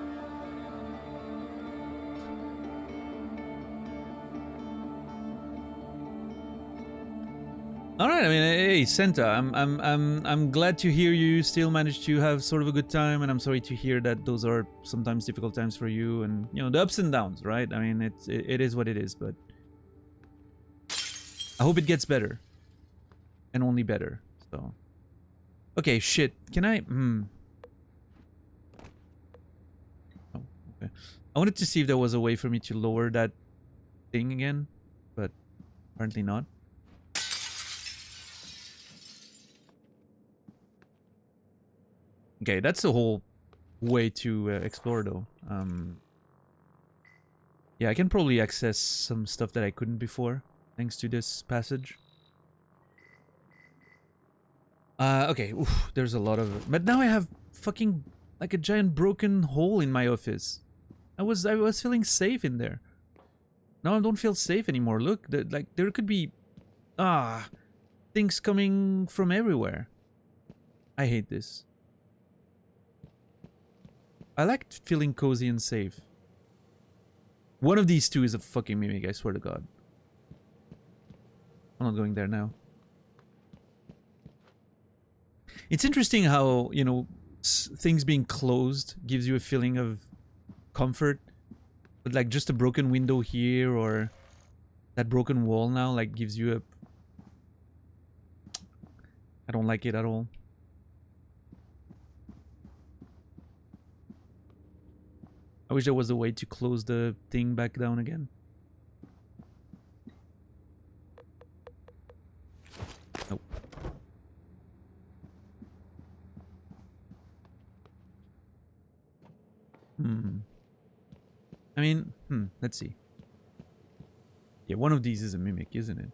All right. I mean, hey, Senta, I'm glad to hear you still managed to have sort of a good time, and I'm sorry to hear that those are sometimes difficult times for you, and you know the ups and downs, right? I mean, it is what it is, but I hope it gets better, and only better. So, okay, shit. Can I? Oh, okay. I wanted to see if there was a way for me to lower that thing again, but apparently not. Okay, that's the whole way to explore, though. Yeah, I can probably access some stuff that I couldn't before, thanks to this passage. Okay, oof, there's a lot of... But now I have fucking, like, a giant broken hole in my office. I was feeling safe in there. Now I don't feel safe anymore. Look, like, there could be... things coming from everywhere. I hate this. I like feeling cozy and safe. One of these two is a fucking mimic, I swear to God. I'm not going there now. It's interesting how, you know, things being closed gives you a feeling of comfort. But like just a broken window here or that broken wall now like gives you a... I don't like it at all. I wish there was a way to close the thing back down again. Nope. I mean, let's see. Yeah, one of these is a mimic, isn't it?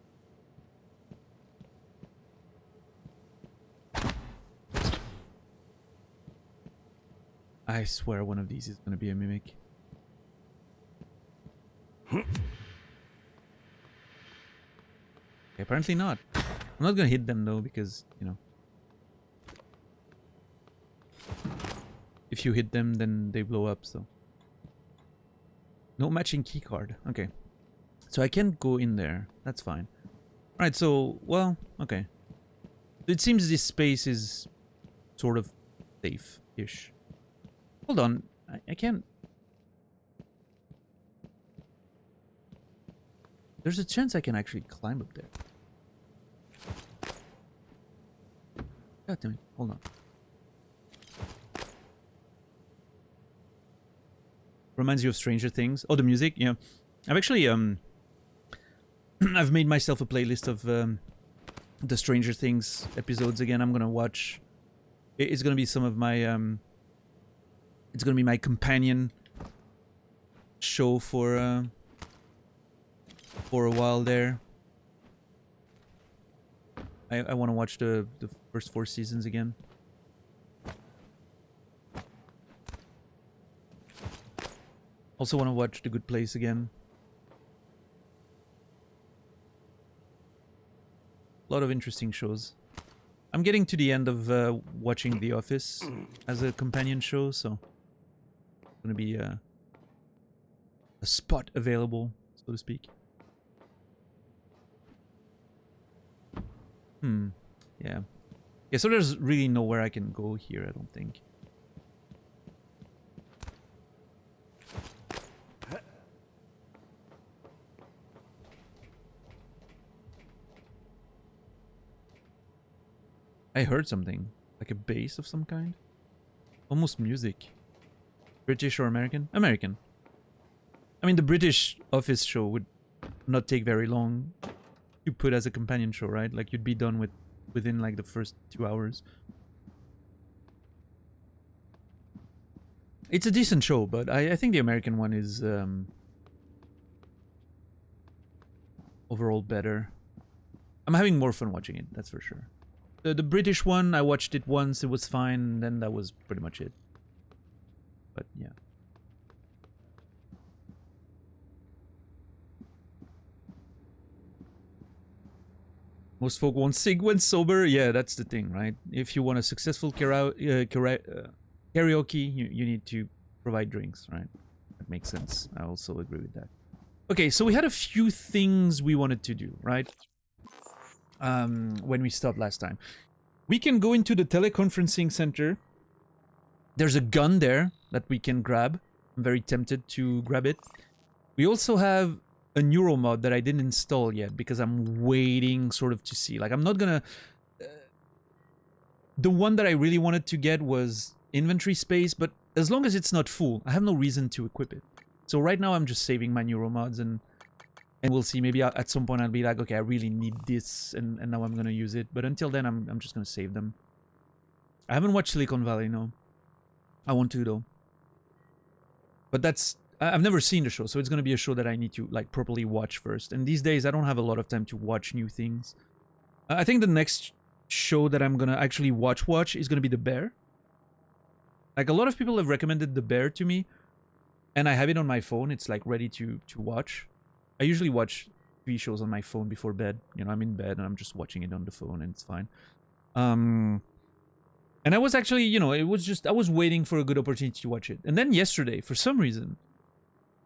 I swear one of these is gonna be a mimic. Okay, apparently not. I'm not gonna hit them though, because, you know, if you hit them, then they blow up, so. No matching keycard. Okay. So I can't go in there. That's fine. Alright, so, well, okay. It seems this space is sort of safe-ish. Hold on. I can't... There's a chance I can actually climb up there. God damn it. Hold on. Reminds you of Stranger Things. Oh, the music? Yeah. I've actually, I've made myself a playlist of the Stranger Things episodes again. I'm gonna watch... It's gonna be some of my, it's gonna be my companion show for a while there. I want to watch the first 4 seasons again. Also want to watch The Good Place again. A lot of interesting shows. I'm getting to the end of watching The Office as a companion show, so it's gonna be a spot available, so to speak. Yeah. Yeah, so there's really nowhere I can go here, I don't think. I heard something. Like a bass of some kind? Almost music. British or American? American. I mean, the British Office show would not take very long to put as a companion show, right? Like, you'd be done within, like, the first 2 hours. It's a decent show, but I think the American one is overall better. I'm having more fun watching it, that's for sure. The British one, I watched it once, it was fine, and then that was pretty much it. But, yeah. Most folk won't sing when sober. Yeah, that's the thing, right? If you want a successful karaoke, you need to provide drinks, right? That makes sense. I also agree with that. Okay, so we had a few things we wanted to do, right? When we stopped last time. We can go into the teleconferencing center. There's a gun there that we can grab. I'm very tempted to grab it. We also have a neuro mod that I didn't install yet because I'm waiting sort of to see. Like, I'm not gonna... the one that I really wanted to get was inventory space, but as long as it's not full, I have no reason to equip it. So right now I'm just saving my neuro mods, and we'll see. Maybe at some point I'll be like, okay, I really need this, and now I'm gonna use it. But until then, I'm just gonna save them. I haven't watched Silicon Valley, no. I want to, though. But that's... I've never seen the show, so it's going to be a show that I need to, like, properly watch first. And these days, I don't have a lot of time to watch new things. I think the next show that I'm going to actually watch is going to be The Bear. Like, a lot of people have recommended The Bear to me, and I have it on my phone. It's, like, ready to watch. I usually watch TV shows on my phone before bed. You know, I'm in bed, and I'm just watching it on the phone, and it's fine. And I was actually, you know, it was just... I was waiting for a good opportunity to watch it. And then yesterday, for some reason...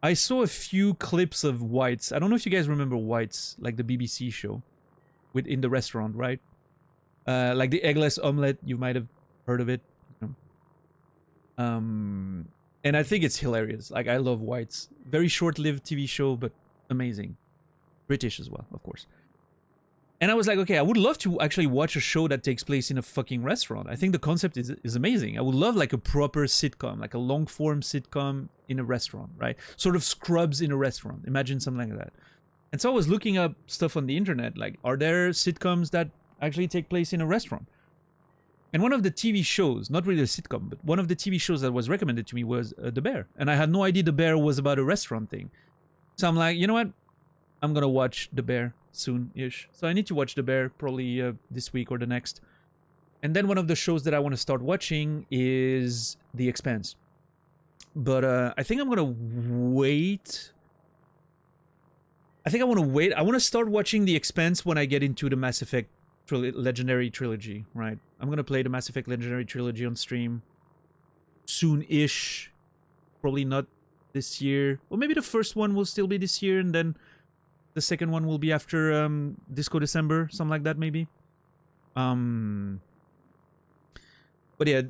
I saw a few clips of Whites. I don't know if you guys remember Whites, like the BBC show, in the restaurant, right? Like the eggless omelette. You might have heard of it. Um, and I think it's hilarious. Like I love Whites. Very short-lived TV show, but amazing. British as well, of course. And I was like, okay, I would love to actually watch a show that takes place in a fucking restaurant. I think the concept is amazing. I would love like a proper sitcom, like a long-form sitcom in a restaurant, right? Sort of Scrubs in a restaurant. Imagine something like that. And so I was looking up stuff on the internet, like, are there sitcoms that actually take place in a restaurant? And one of the TV shows, not really a sitcom, but one of the TV shows that was recommended to me was The Bear. And I had no idea The Bear was about a restaurant thing. So I'm like, you know what? I'm gonna watch The Bear soon-ish. So I need to watch The Bear probably this week or the next. And then one of the shows that I want to start watching is The Expanse. But I think I'm gonna wait. I think I want to wait. I want to start watching The Expanse when I get into the Mass Effect Legendary Trilogy, right? I'm gonna play the Mass Effect Legendary Trilogy on stream soon-ish. Probably not this year. Or maybe the first one will still be this year, and then the second one will be after Disco December, something like that, maybe. But yeah,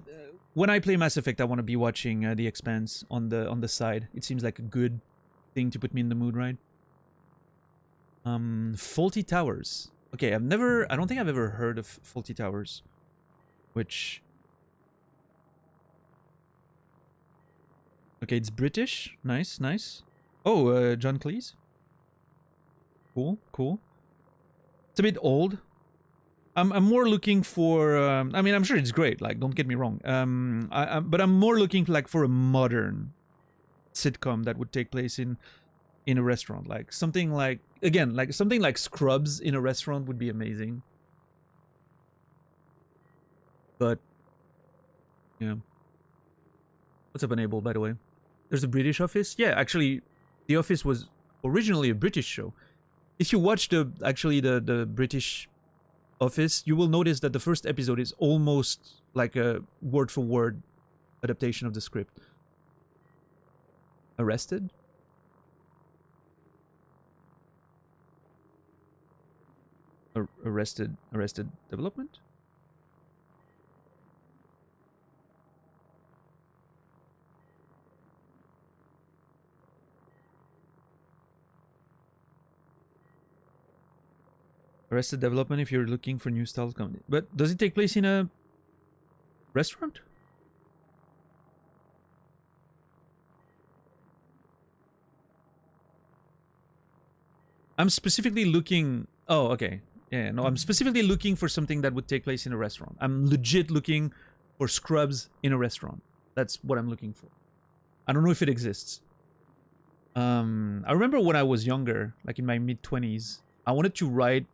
when I play Mass Effect, I want to be watching The Expanse on the side. It seems like a good thing to put me in the mood, right? Faulty Towers. Okay, I don't think I've ever heard of Faulty Towers, which. Okay, it's British. Nice, nice. Oh, John Cleese. Cool, cool. It's a bit old. I'm more looking for. I mean, I'm sure it's great. Like, don't get me wrong. But I'm more looking for a modern sitcom that would take place in a restaurant. Like something like something like Scrubs in a restaurant would be amazing. But yeah. What's up, Enable? By the way, there's a British Office. Yeah, actually, The Office was originally a British show. If you watch the British Office, you will notice that the first episode is almost like a word-for-word adaptation of the script. Arrested? Arrested Development? Arrested Development if you're looking for new styles comedy. But does it take place in a restaurant? I'm specifically looking... Oh, okay. Yeah, no, I'm specifically looking for something that would take place in a restaurant. I'm legit looking for Scrubs in a restaurant. That's what I'm looking for. I don't know if it exists. I remember when I was younger, like in my mid-20s, I wanted to write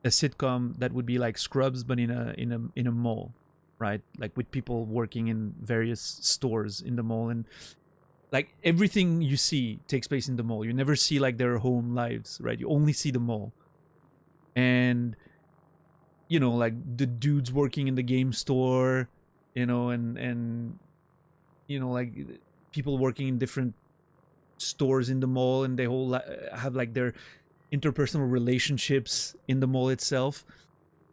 a sitcom that would be like Scrubs, but in a mall, right? Like with people working in various stores in the mall, and like everything you see takes place in the mall. You never see like their home lives, right? You only see the mall. And you know, like the dudes working in the game store, you know, and you know, like people working in different stores in the mall, and they all have like their interpersonal relationships in the mall itself,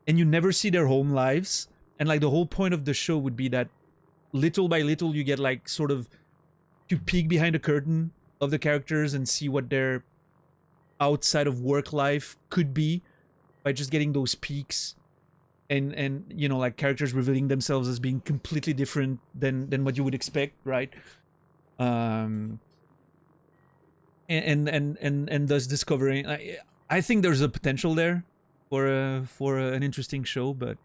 and you never see their home lives. And like the whole point of the show would be that little by little you get like sort of to peek behind the curtain of the characters and see what their outside of work life could be by just getting those peeks, and you know, like characters revealing themselves as being completely different than what you would expect, right? And thus discovering, I think there's a potential there for an interesting show, but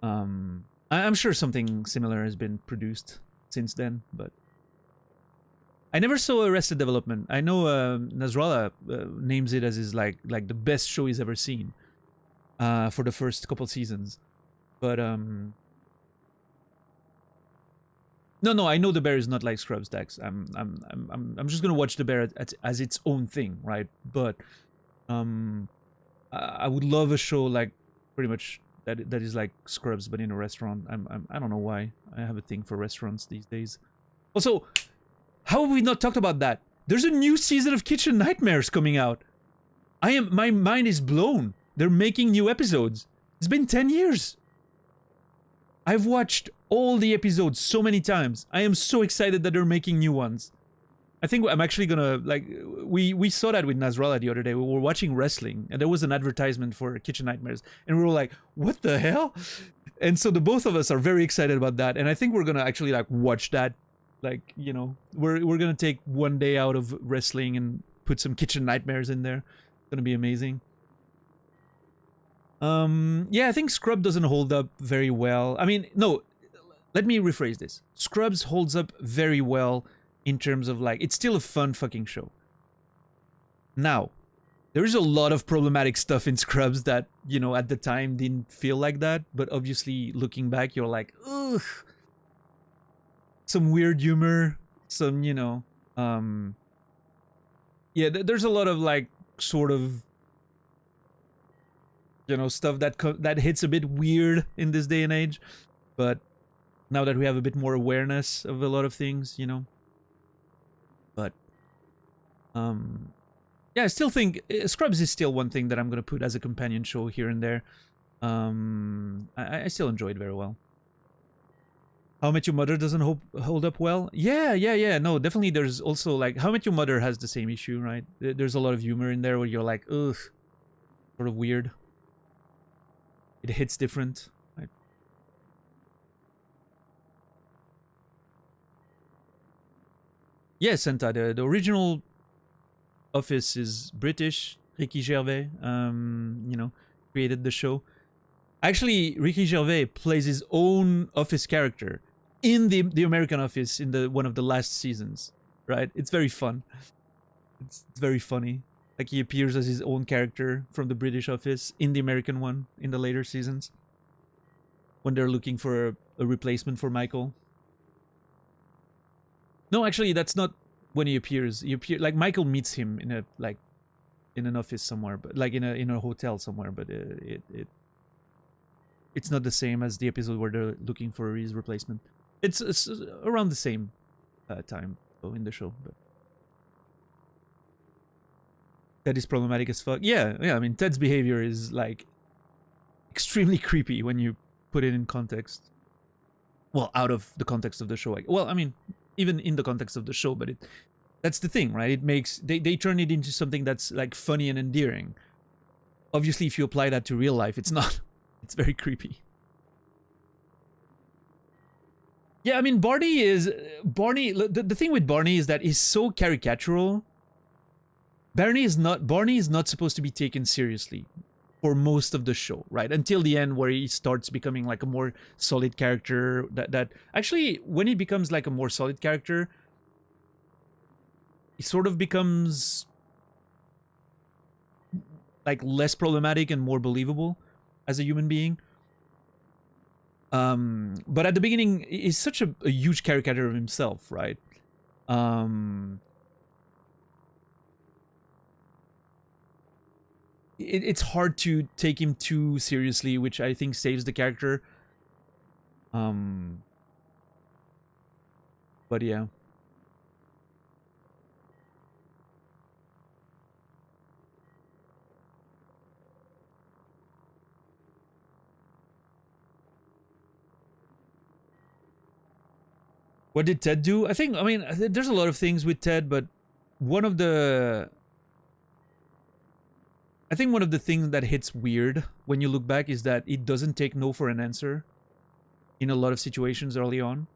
I'm sure something similar has been produced since then. But I never saw Arrested Development. I know Nasrallah names it as his like the best show he's ever seen for the first couple seasons, but No, I know The Bear is not like Scrubs, Dax. I'm just gonna watch The Bear as its own thing, right? But I would love a show like pretty much that is like Scrubs but in a restaurant. I don't know why I have a thing for restaurants these days. Also, How have we not talked about that? There's a new season of Kitchen Nightmares coming out. My mind is blown. They're making new episodes. It's been 10 years. I've watched all the episodes so many times. I am so excited that they're making new ones. I think I'm actually gonna, like, we saw that with Nasrallah the other day. We were watching wrestling, and there was an advertisement for Kitchen Nightmares, and we were like, what the hell? And so the both of us are very excited about that, and I think we're gonna actually, like, watch that. Like, you know, we're gonna take one day out of wrestling and put some Kitchen Nightmares in there. It's gonna be amazing. Yeah, I think Scrub doesn't hold up very well. I mean, no, let me rephrase this. Scrubs holds up very well in terms of, like, it's still a fun fucking show. Now, there's a lot of problematic stuff in Scrubs that, you know, at the time didn't feel like that, but obviously looking back, you're like, ugh. Some weird humor, some, you know, yeah, there's a lot of, like, sort of, you know, stuff that hits a bit weird in this day and age, but now that we have a bit more awareness of a lot of things, you know. But yeah, I still think Scrubs is still one thing that I'm gonna put as a companion show here and there. I still enjoy it very well. How I Met Your Mother doesn't hold up well? Yeah. No, definitely there's also, like, How I Met Your Mother has the same issue, right? There's a lot of humor in there where you're like, ugh, sort of weird. It hits different, right? Yeah, Senta, the original Office is British. Ricky Gervais, you know, created the show. Actually, Ricky Gervais plays his own Office character in the American Office in one of the last seasons, right? It's very fun. It's very funny. Like, he appears as his own character from the British Office in the American one in the later seasons when they're looking for a replacement for Michael. No, actually, that's not when he appears. Like, Michael meets him in a, like, in an office somewhere, but like in a hotel somewhere. But it's not the same as the episode where they're looking for his replacement. It's around the same time though in the show. But Ted is problematic as fuck. Yeah. I mean, Ted's behavior is, like, extremely creepy when you put it in context. Well, out of the context of the show. Well, I mean, even in the context of the show, but that's the thing, right? It makes they turn it into something that's, like, funny and endearing. Obviously, if you apply that to real life, it's not. It's very creepy. Yeah, I mean, Barney. The thing with Barney is that he's so caricatural. Barney is not supposed to be taken seriously for most of the show, right? Until the end, where he starts becoming, like, a more solid character. That actually, when he becomes, like, a more solid character, he sort of becomes, like, less problematic and more believable as a human being. But at the beginning, he's such a huge caricature of himself, right? It's hard to take him too seriously, which I think saves the character. But yeah. What did Ted do? I mean, there's a lot of things with Ted, but one of the things that hits weird when you look back is that it doesn't take no for an answer in a lot of situations early on,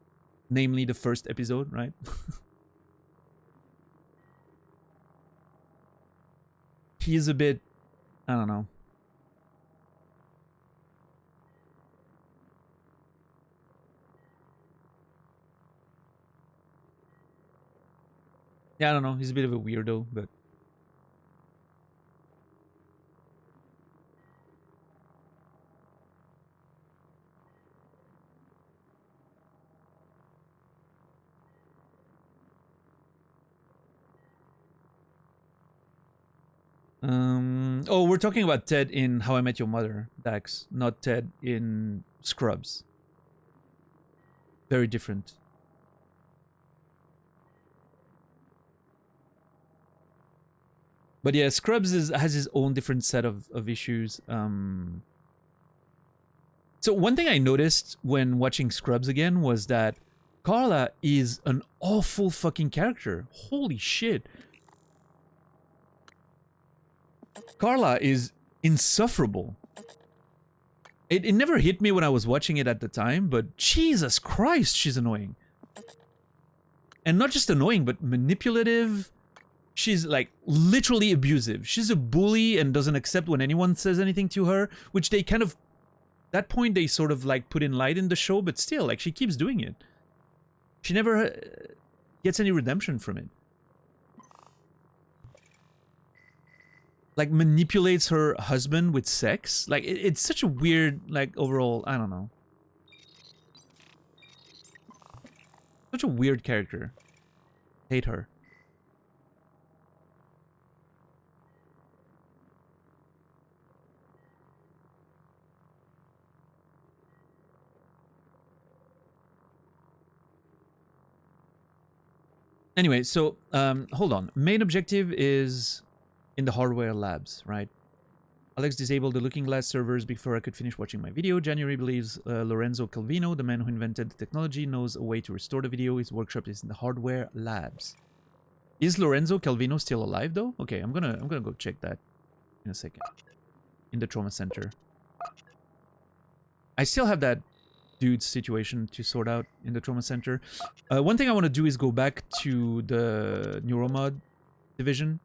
namely the first episode, right? He is a bit, I don't know. Yeah, I don't know. He's a bit of a weirdo, but oh, we're talking about Ted in How I Met Your Mother, Dax, not Ted in Scrubs. Very different. But yeah, Scrubs has his own different set of issues. So one thing I noticed when watching Scrubs again was that Carla is an awful fucking character. Holy shit. Carla is insufferable. It never hit me when I was watching it at the time, but Jesus Christ, she's annoying. And not just annoying, but manipulative. She's like literally abusive. She's a bully and doesn't accept when anyone says anything to her, which they kind of, that point they sort of like put in light in the show, but still, like she keeps doing it. She never gets any redemption from it. Like manipulates her husband with sex. Like it's such a weird, like overall, I don't know. Such a weird character. Hate her. Anyway, so hold on. Main objective is in the hardware labs, right? Alex disabled the looking glass servers before I could finish watching my video. January believes Lorenzo Calvino, the man who invented the technology, knows a way to restore the video. His workshop is in the hardware labs. Is Lorenzo Calvino still alive though? Okay, I'm gonna go check that in a second. In the trauma center. I still have that dude's situation to sort out in the trauma center. One thing I want to do is go back to the neuromod division.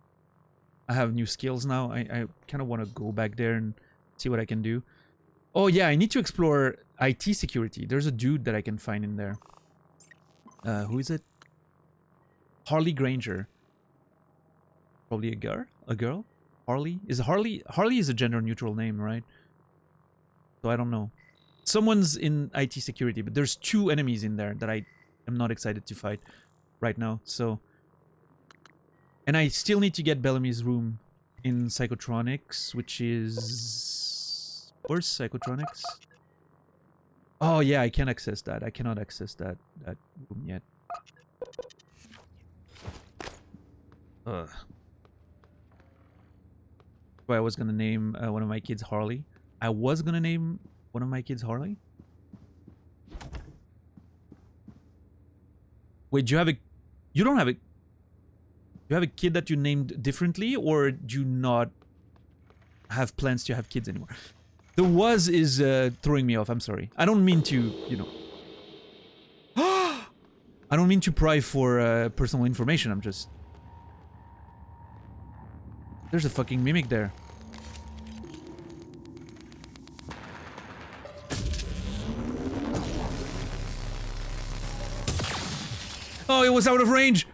I have new skills now. I kind of want to go back there and see what I can do. Oh yeah, I need to explore IT security. There's a dude that I can find in there. Who is it? Harley Granger. Probably a girl? A girl? Harley? Harley is a gender neutral name, right? So I don't know. Someone's in IT security, but there's 2 enemies in there that I am not excited to fight right now, so... And I still need to get Bellamy's room in Psychotronics, which is... Where's Psychotronics? Oh yeah, I can't access that. I cannot access that room yet. Ugh. So I was gonna name one of my kids Harley. I was gonna name one of my kids Harley? Wait, do you have a... You don't have a... You have a kid that you named differently, or do you not have plans to have kids anymore? The was is throwing me off, I'm sorry. I don't mean to, you know... I don't mean to pry for personal information, I'm just... There's a fucking mimic there. Oh, it was out of range!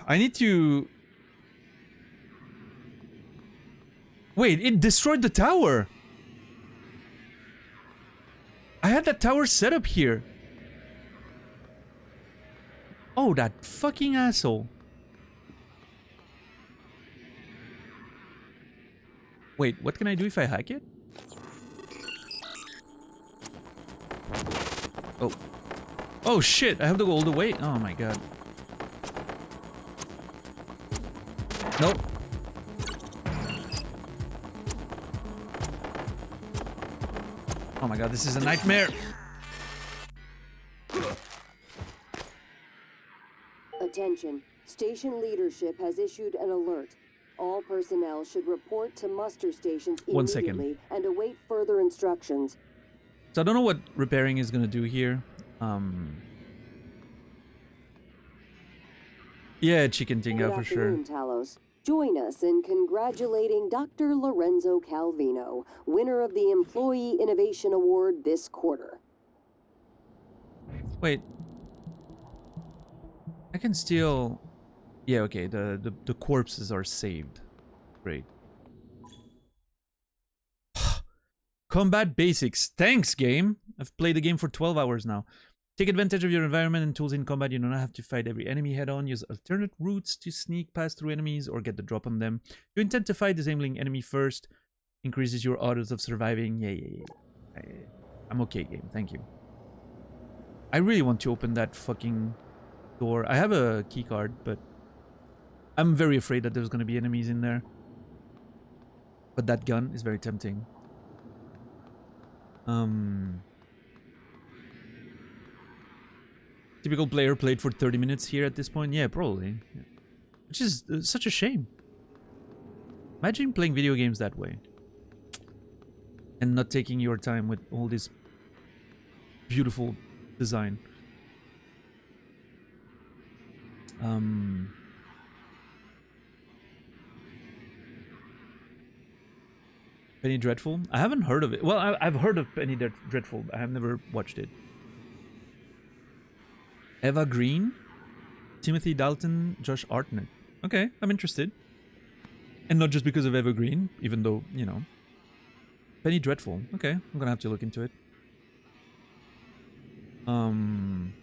I need to... Wait, it destroyed the tower! I had that tower set up here. Oh, that fucking asshole. Wait, what can I do if I hack it? Oh. Oh shit, I have to go all the way? Oh my god. Nope. Oh my god, this is a nightmare. Attention. Station leadership has issued an alert. All personnel should report to muster stations immediately and await further instructions. So I don't know what repairing is gonna do here. Yeah, chicken tinga for sure. Good afternoon, Talos. Join us in congratulating Dr. Lorenzo Calvino, winner of the Employee Innovation Award this quarter. Wait. I can still... Yeah, okay, the corpses are saved. Great. Combat basics. Thanks, game. I've played the game for 12 hours now. Take advantage of your environment and tools in combat. You do not have to fight every enemy head-on. Use alternate routes to sneak past through enemies or get the drop on them. You intend to fight disabling enemy first. Increases your odds of surviving. Yeah. I'm okay, game. Thank you. I really want to open that fucking door. I have a key card, but I'm very afraid that there's going to be enemies in there. But that gun is very tempting. Typical player played for 30 minutes here at this point? Yeah, probably. Yeah. Which is such a shame. Imagine playing video games that way. And not taking your time with all this beautiful design. Penny Dreadful? I haven't heard of it. Well, I've heard of Penny Dreadful, but I have never watched it. Eva Green? Timothy Dalton, Josh Hartnett. Okay, I'm interested. And not just because of Eva Green, even though, you know. Penny Dreadful. Okay, I'm gonna have to look into it. Kinda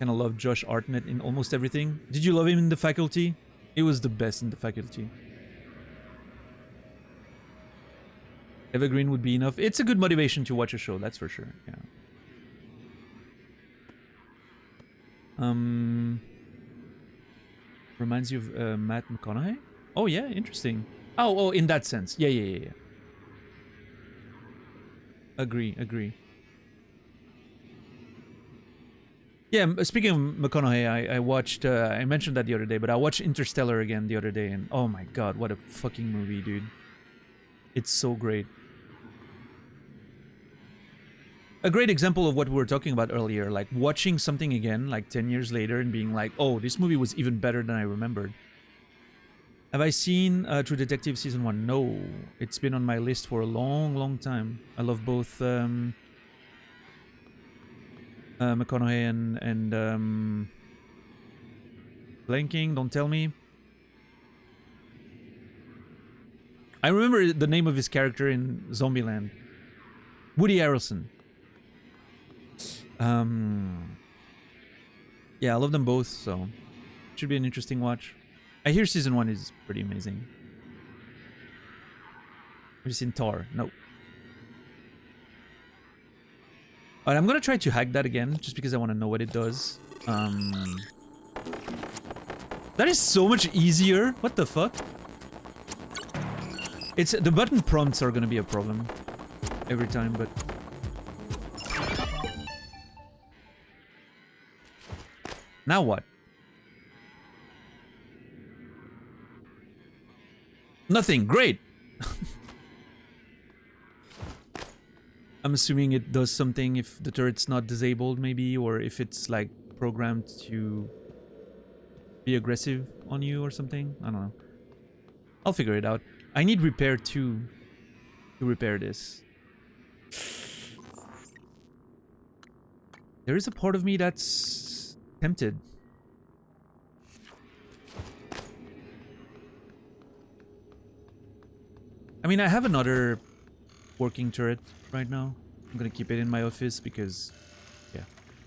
love Josh Hartnett in almost everything. Did you love him in The Faculty? He was the best in The Faculty. Evergreen would be enough. It's a good motivation to watch a show, that's for sure. Yeah. Reminds you of Matt McConaughey? Oh yeah, interesting. Oh, in that sense. Yeah. Agree. Yeah, speaking of McConaughey, I watched, I mentioned that the other day, but I watched Interstellar again the other day, and oh my god, what a fucking movie, dude. It's so great. A great example of what we were talking about earlier, like watching something again, like 10 years later, and being like, oh, this movie was even better than I remembered. Have I seen True Detective Season 1? No. It's been on my list for a long time. I love both McConaughey and blanking, don't tell me. I remember the name of his character in Zombieland. Woody Harrelson. Yeah, I love them both, so it should be an interesting watch. I hear season 1 is pretty amazing. Have you seen Tar? No. Alright, I'm gonna try to hack that again, just because I want to know what it does. That is so much easier. What the fuck? It's the button prompts are gonna be a problem every time, but now what? Nothing. Great. I'm assuming it does something if the turret's not disabled, maybe, or if it's like programmed to be aggressive on you or something. I don't know. I'll figure it out. I need repair 2 to repair this. There is a part of me that's tempted. I mean, I have another working turret right now. I'm gonna keep it in my office because, yeah.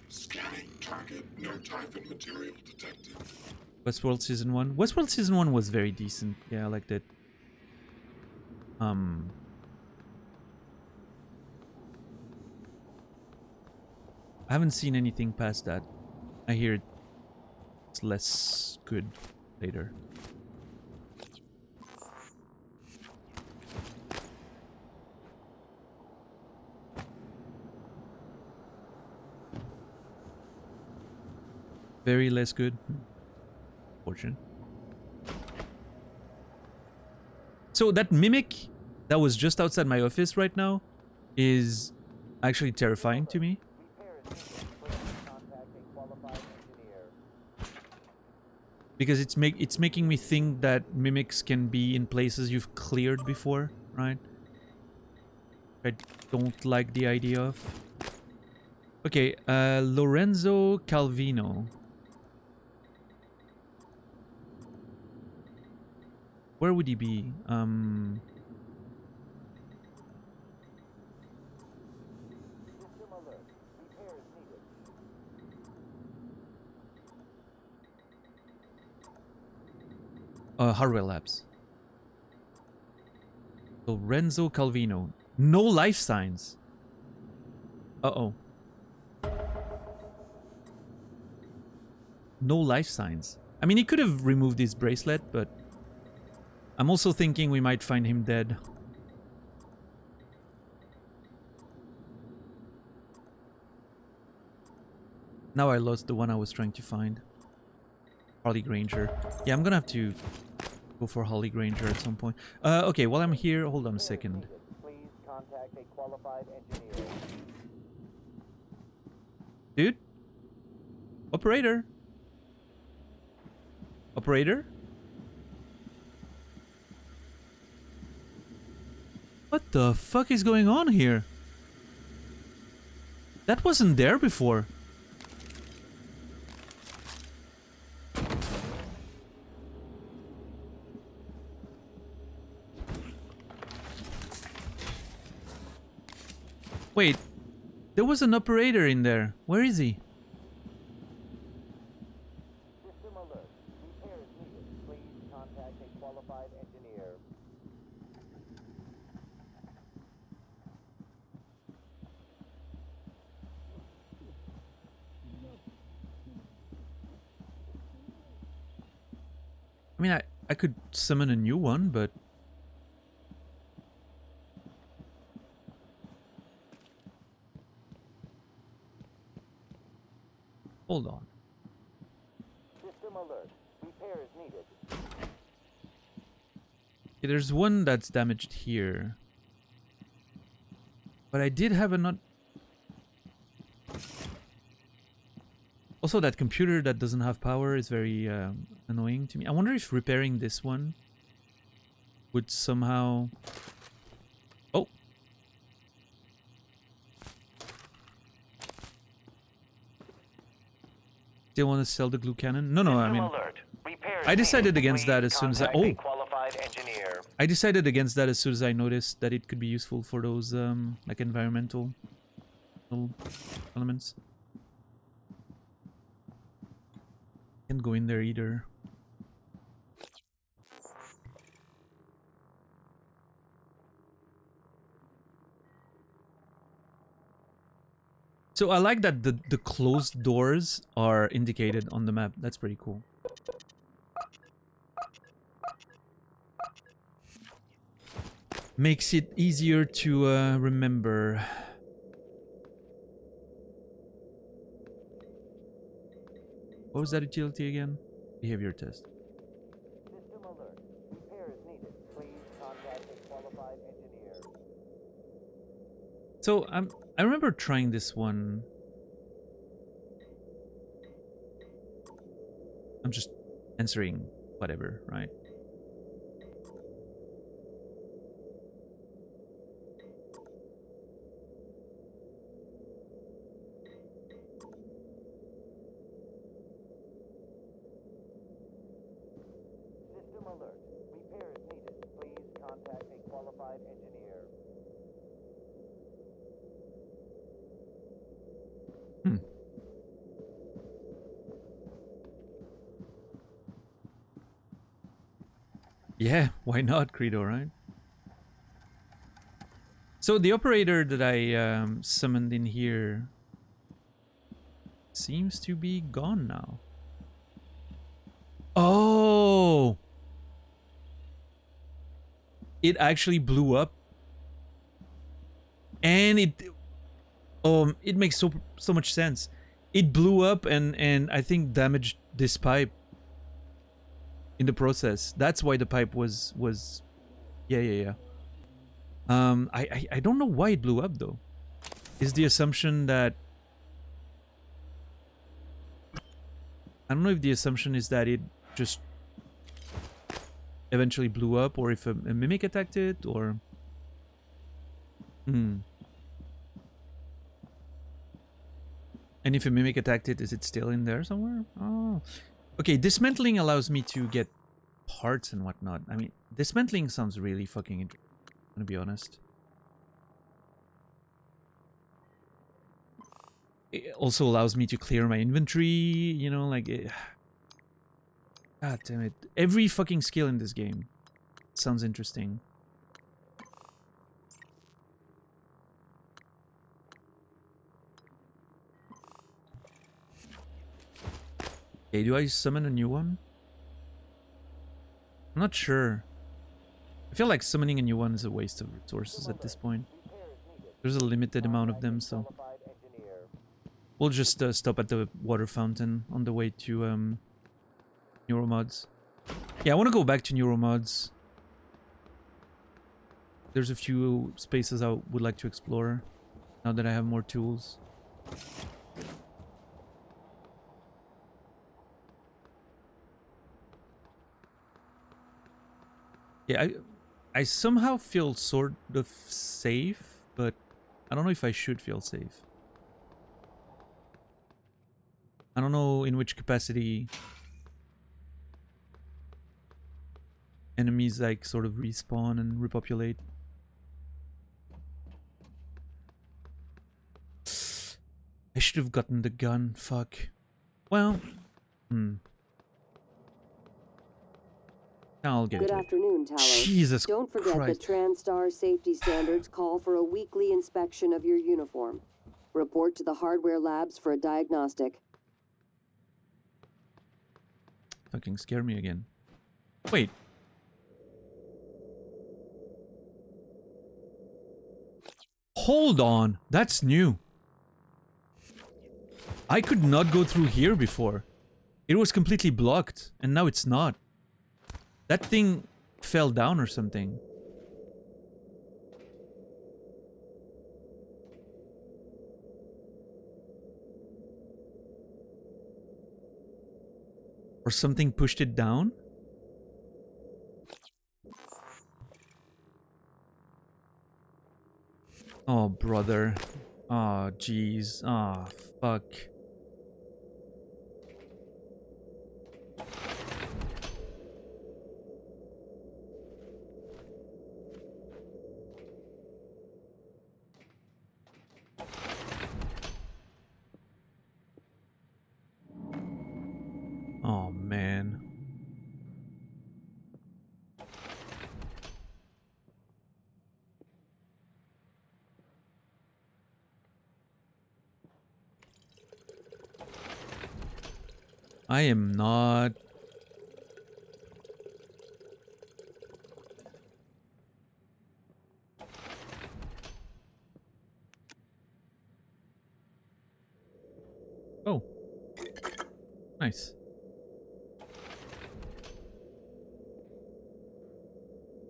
Scanning target, no Typhon material detected. Westworld Season 1. Westworld Season 1 was very decent. Yeah, I liked it. I haven't seen anything past that. I hear it's less good later. Very less good. Fortune. So that mimic that was just outside my office right now is actually terrifying to me. Because it's making me think that mimics can be in places you've cleared before, right? I don't like the idea of. Okay, Lorenzo Calvino. Where would he be? Hardware Labs. So Renzo Calvino. No life signs. Uh-oh. No life signs. I mean, he could have removed his bracelet, but I'm also thinking we might find him dead. Now I lost the one I was trying to find. Holly Granger. Yeah, I'm gonna have to go for Holly Granger at some point. Okay, while I'm here, hold on a second. Please contact a qualified engineer. Dude? Operator? Operator? What the fuck is going on here? That wasn't there before. Wait, there was an operator in there. Where is he? System alert. Repairs needed. Please contact a qualified engineer. I mean, I could summon a new one, but... Hold on. System alert. Repairs needed. Okay, there's one that's damaged here. But I did have a not... Also, that computer that doesn't have power is very annoying to me. I wonder if repairing this one would somehow... Oh! Still want to sell the glue cannon? No, I mean... I decided against that as soon as I... Oh! I decided against that as soon as I noticed that it could be useful for those, like, environmental elements. Can't go in there either. So I like that the closed doors are indicated on the map. That's pretty cool. Makes it easier to remember. What was that utility again? Behavior test. System alert. Repairs needed. Please contact a qualified engineer. So I remember trying this one. I'm just answering whatever, right? System alert. Repairs needed. Please contact a qualified engineer. Yeah, why not, Credo, right? So the operator that I summoned in here seems to be gone now. Oh! It actually blew up. And it makes so much sense. It blew up and I think damaged this pipe in the process. That's why the pipe was yeah. I don't know why it blew up though. Is the assumption that I don't know if the assumption is that it just eventually blew up, or if a mimic attacked it, or and if a mimic attacked it, is it still in there somewhere? Oh, okay. Dismantling allows me to get parts and whatnot. I mean, dismantling sounds really fucking interesting, I'm gonna be honest. It also allows me to clear my inventory, you know, like... God damn it. Every fucking skill in this game sounds interesting. Okay, do I summon a new one? I'm not sure. I feel like summoning a new one is a waste of resources at this point. There's a limited amount of them, so... We'll just stop at the water fountain on the way to Neuromods. Yeah, I want to go back to Neuromods. There's a few spaces I would like to explore now that I have more tools. Yeah, I somehow feel sort of safe, but I don't know if I should feel safe. I don't know in which capacity enemies like sort of respawn and repopulate. I should have gotten the gun, fuck. Well, I'll get Good to afternoon, it. Talos. Jesus Don't forget Christ. that TranStar safety standards call for a weekly inspection of your uniform. Report to the hardware labs for a diagnostic. Fucking scare me again. Wait. Hold on. That's new. I could not go through here before. It was completely blocked, and now it's not. That thing fell down or something. Or something pushed it down? Oh, brother. Oh, jeez. Oh, fuck. Oh, man. I am not... Oh. Nice.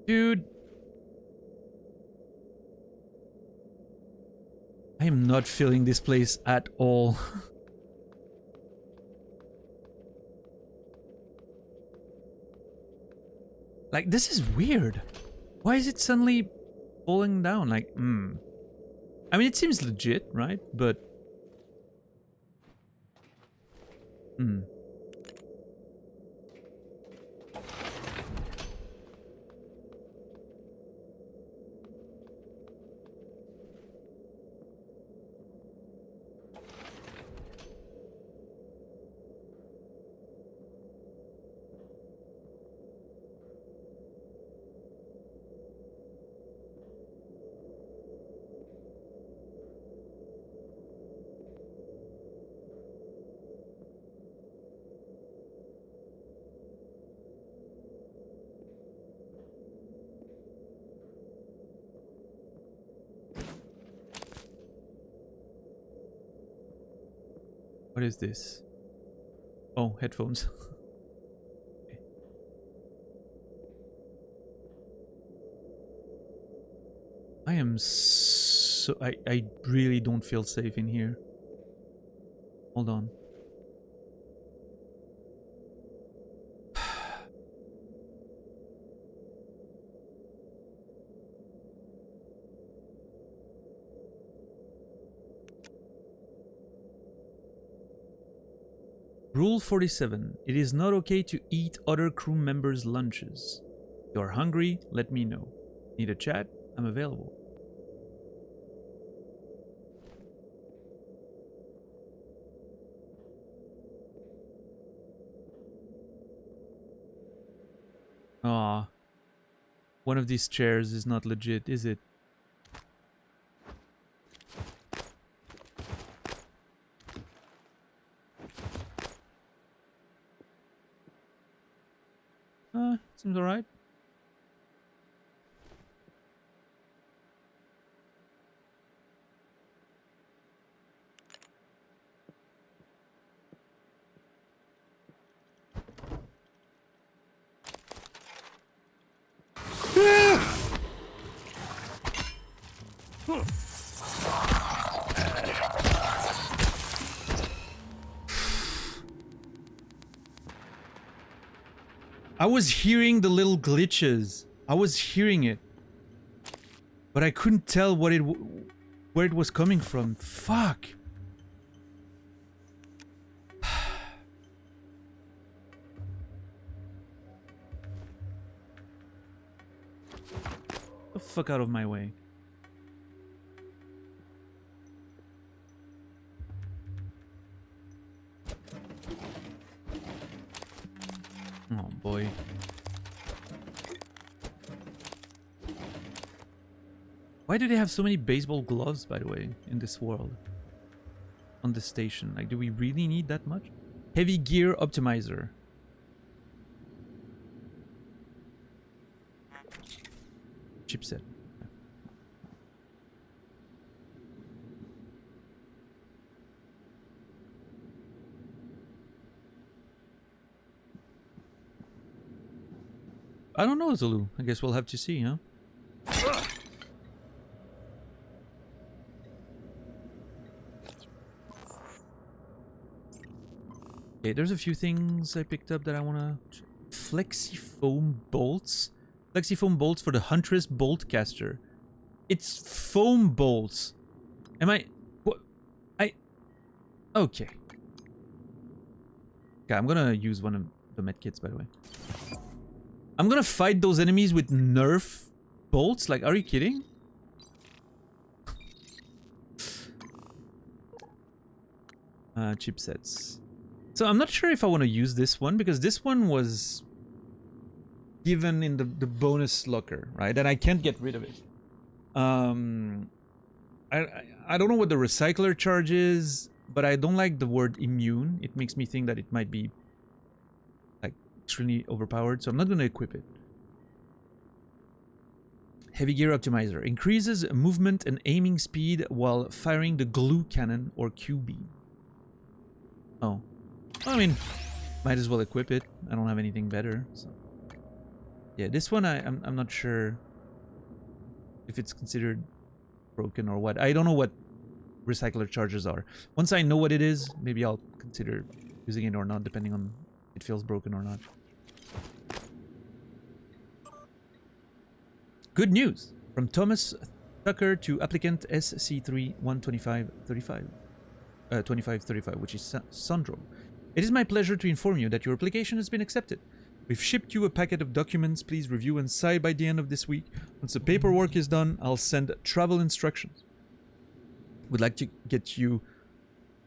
Dude. I am not feeling this place at all. Like, this is weird. Why is it suddenly falling down? Like, I mean, it seems legit, right? But... What is this? Oh, headphones. Okay. I am so... I really don't feel safe in here. Hold on. Rule 47. It is not okay to eat other crew members' lunches. If you are hungry, let me know. Need a chat? I'm available. Aw. One of these chairs is not legit, is it? Seems alright. I was hearing the little glitches. I was hearing it. But I couldn't tell where it was coming from. Fuck. The fuck out of my way. Oh boy. Why do they have so many baseball gloves, by the way, in this world? On this station. Like, do we really need that much? Heavy gear optimizer. Chipset. I don't know, Zulu. I guess we'll have to see, huh? Okay, there's a few things I picked up that I wanna... Flexi foam bolts? Flexi foam bolts for the Huntress bolt caster. It's foam bolts. Am I... What? Okay. Okay, I'm gonna use one of the medkits, by the way. I'm gonna fight those enemies with Nerf bolts? Like, are you kidding? Chipsets. So I'm not sure if I want to use this one, because this one was given in the bonus locker, right? And I can't get rid of it. I don't know what the recycler charge is, but I don't like the word immune. It makes me think that it might be like extremely overpowered, so I'm not going to equip it. Heavy gear optimizer increases movement and aiming speed while firing the glue cannon or QB. Oh, I mean, might as well equip it. I don't have anything better. So. Yeah, this one I'm not sure if it's considered broken or what. I don't know what recycler charges are. Once I know what it is, maybe I'll consider using it or not, depending on if it feels broken or not. Good news from Thomas Tucker to applicant SC3-12535, which is Sandro. It is my pleasure to inform you that your application has been accepted. We've shipped you a packet of documents. Please review and sign by the end of this week. Once the paperwork is done, I'll send travel instructions. We'd like to get you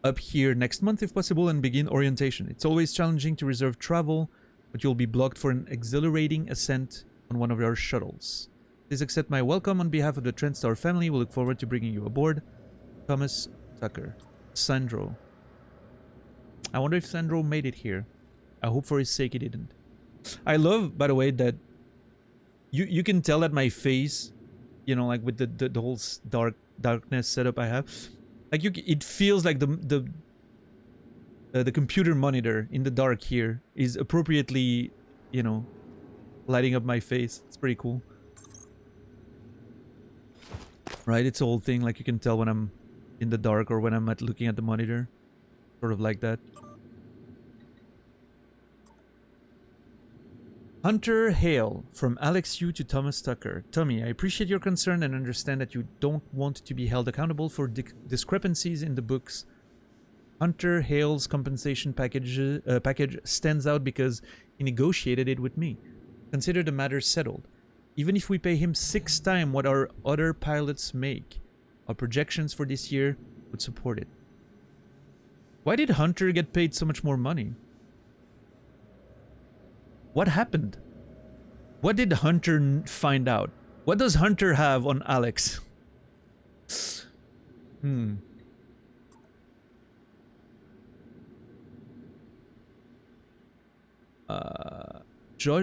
up here next month if possible and begin orientation. It's always challenging to reserve travel, but you'll be blocked for an exhilarating ascent on one of our shuttles. Please accept my welcome on behalf of the Trendstar family. We look forward to bringing you aboard. Thomas Tucker. Sandro. I wonder if Sandro made it here. I hope for his sake he didn't. I love, by the way, that you can tell that my face, you know, like with the whole darkness setup I have, like it feels like the computer monitor in the dark here is appropriately, you know, lighting up my face. It's pretty cool. Right, it's a whole thing, like you can tell when I'm in the dark or when I'm looking at the monitor. Sort of like that. Hunter Hale, from Alex Yu to Thomas Tucker. Tommy, I appreciate your concern and understand that you don't want to be held accountable for discrepancies in the books. Hunter Hale's compensation package stands out because he negotiated it with me. Consider the matter settled. Even if we pay him 6 times what our other pilots make, our projections for this year would support it. Why did Hunter get paid so much more money? What happened? What did Hunter find out? What does Hunter have on Alex? Hmm.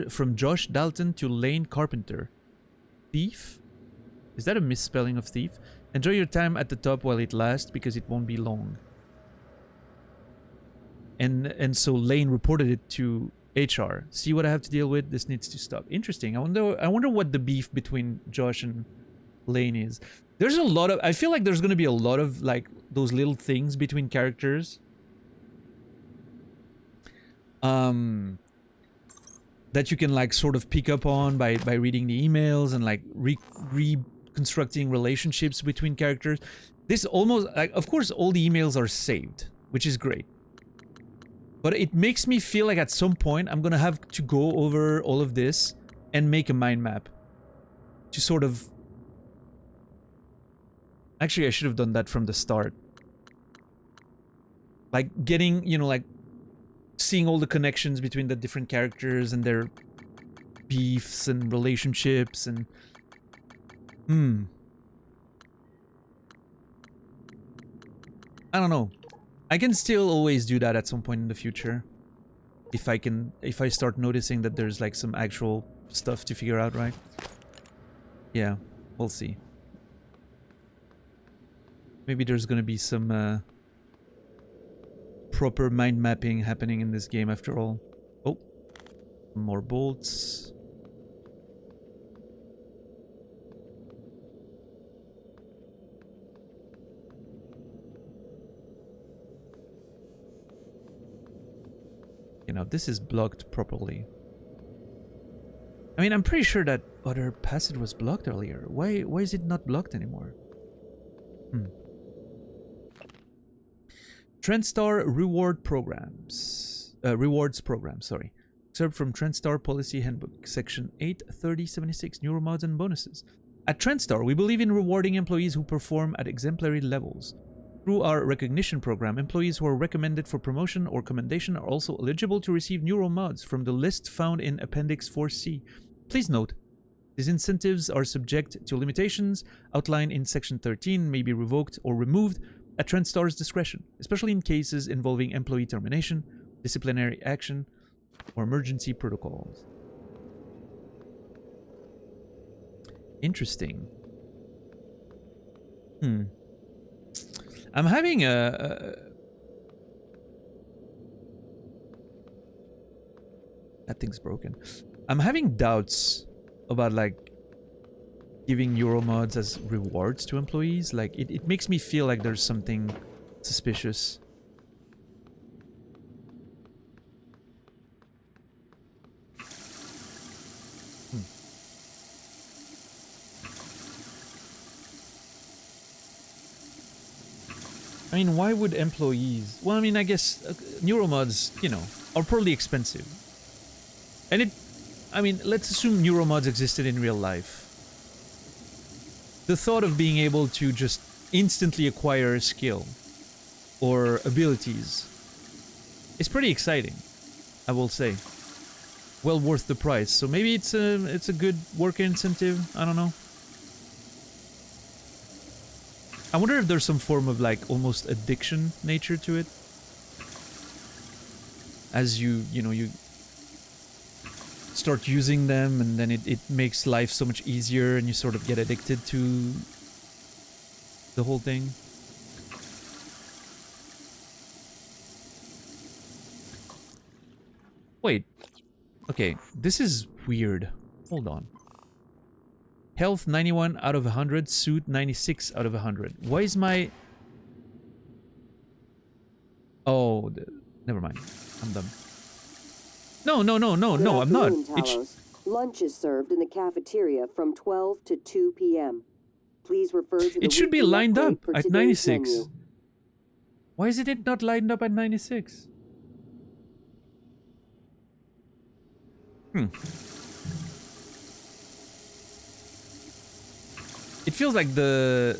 From Josh Dalton to Lane Carpenter. Thief? Is that a misspelling of thief? Enjoy your time at the top while it lasts, because it won't be long. And so Lane reported it to HR. See what I have to deal with? This needs to stop. Interesting. I wonder what the beef between Josh and Lane is. There's a lot of... I feel like there's going to be a lot of, like, those little things between characters. That you can, like, sort of pick up on by reading the emails and, like, reconstructing relationships between characters. This almost... like, of course, all the emails are saved, which is great. But it makes me feel like at some point I'm gonna have to go over all of this and make a mind map. To sort of... Actually, I should have done that from the start. Like, getting, you know, like... seeing all the connections between the different characters and their beefs and relationships and... I don't know. I can still always do that at some point in the future. If I start noticing that there's like some actual stuff to figure out, right? Yeah, we'll see. Maybe there's gonna be some proper mind mapping happening in this game after all. Oh, more bolts. You know, this is blocked properly. I mean, I'm pretty sure that other passage was blocked earlier. Why is it not blocked anymore? TrendStar reward programs. Rewards program, sorry. Excerpt from TrendStar Policy Handbook, Section 83076, Neuromods and Bonuses. At TrendStar, we believe in rewarding employees who perform at exemplary levels. Through our recognition program, employees who are recommended for promotion or commendation are also eligible to receive neuromods from the list found in Appendix 4C. Please note, these incentives are subject to limitations outlined in Section 13, may be revoked or removed at TrendStar's discretion, especially in cases involving employee termination, disciplinary action, or emergency protocols. Interesting. I'm having that thing's broken. I'm having doubts about, like, giving neuromods as rewards to employees. Like, it makes me feel like there's something suspicious. I mean, why would employees... Well, I mean, I guess neuromods, you know, are probably expensive. And it... I mean, let's assume neuromods existed in real life. The thought of being able to just instantly acquire a skill or abilities is pretty exciting, I will say. Well worth the price. So maybe it's a good work incentive. I don't know. I wonder if there's some form of, like, almost addiction nature to it. As you know, you start using them and then it makes life so much easier and you sort of get addicted to the whole thing. Wait. Okay, this is weird. Hold on. Health 91 out of 100, suit 96 out of 100. Why is my... Oh, never mind. I'm dumb. No, I'm not. Lunch is served in the cafeteria from 12 to 2 p.m. Please refer to the It should be weekly lined update up for at today's 96. menu. Why is it not lined up at 96? It feels like the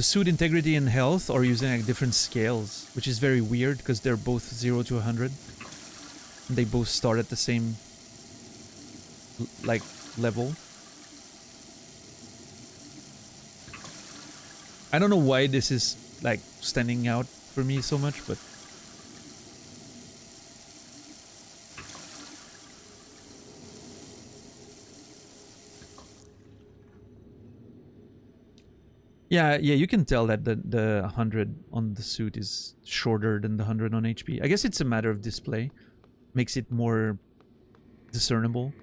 suit integrity and health are using, like, different scales, which is very weird because they're both 0 to 100. And they both start at the same like level. I don't know why this is like standing out for me so much, but yeah, you can tell that the 100 on the suit is shorter than the 100 on HP. I guess it's a matter of display. Makes it more discernible.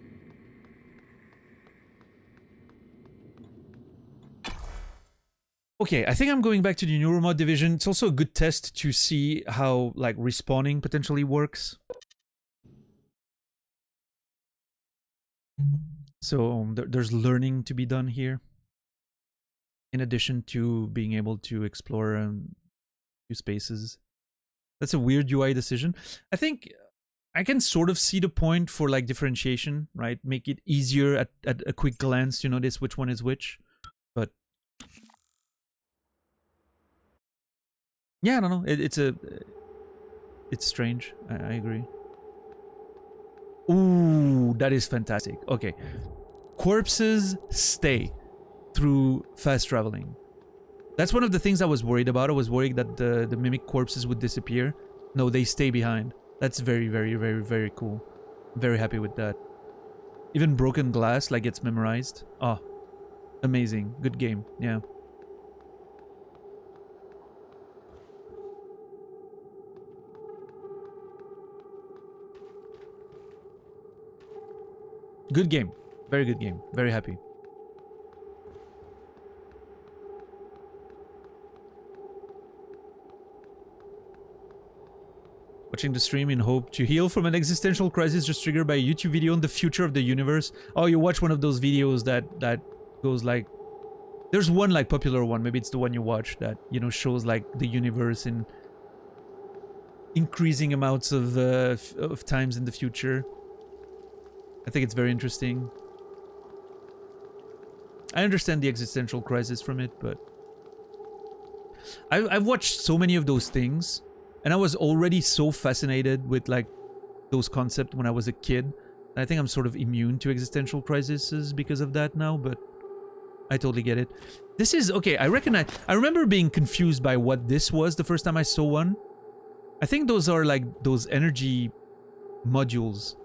Okay, I think I'm going back to the neuromod division. It's also a good test to see how like respawning potentially works. So there's learning to be done here. In addition to being able to explore new spaces. That's a weird UI decision. I think I can sort of see the point for like differentiation, right? Make it easier at a quick glance to notice which one is which. But yeah, I don't know. It's strange. I agree. Ooh, that is fantastic. Okay. Corpses stay through fast traveling. That's one of the things I was worried about. I was worried that the mimic corpses would disappear. No, they stay behind. That's very, very, very, very cool. I'm very happy with that. Even broken glass like gets memorized. Oh, amazing. Good game. Yeah. Good game. Very good game. Very happy. Watching the stream in hope to heal from an existential crisis just triggered by a YouTube video on the future of the universe. Oh, you watch one of those videos that goes like... There's one like popular one, maybe it's the one you watch, that, you know, shows like the universe in increasing amounts of times in the future. I think it's very interesting. I understand the existential crisis from it, but... I've watched so many of those things, and I was already so fascinated with like those concepts when I was a kid. I think I'm sort of immune to existential crises because of that now, but I totally get it. This is... Okay, I remember being confused by what this was the first time I saw one. I think those are like those energy modules.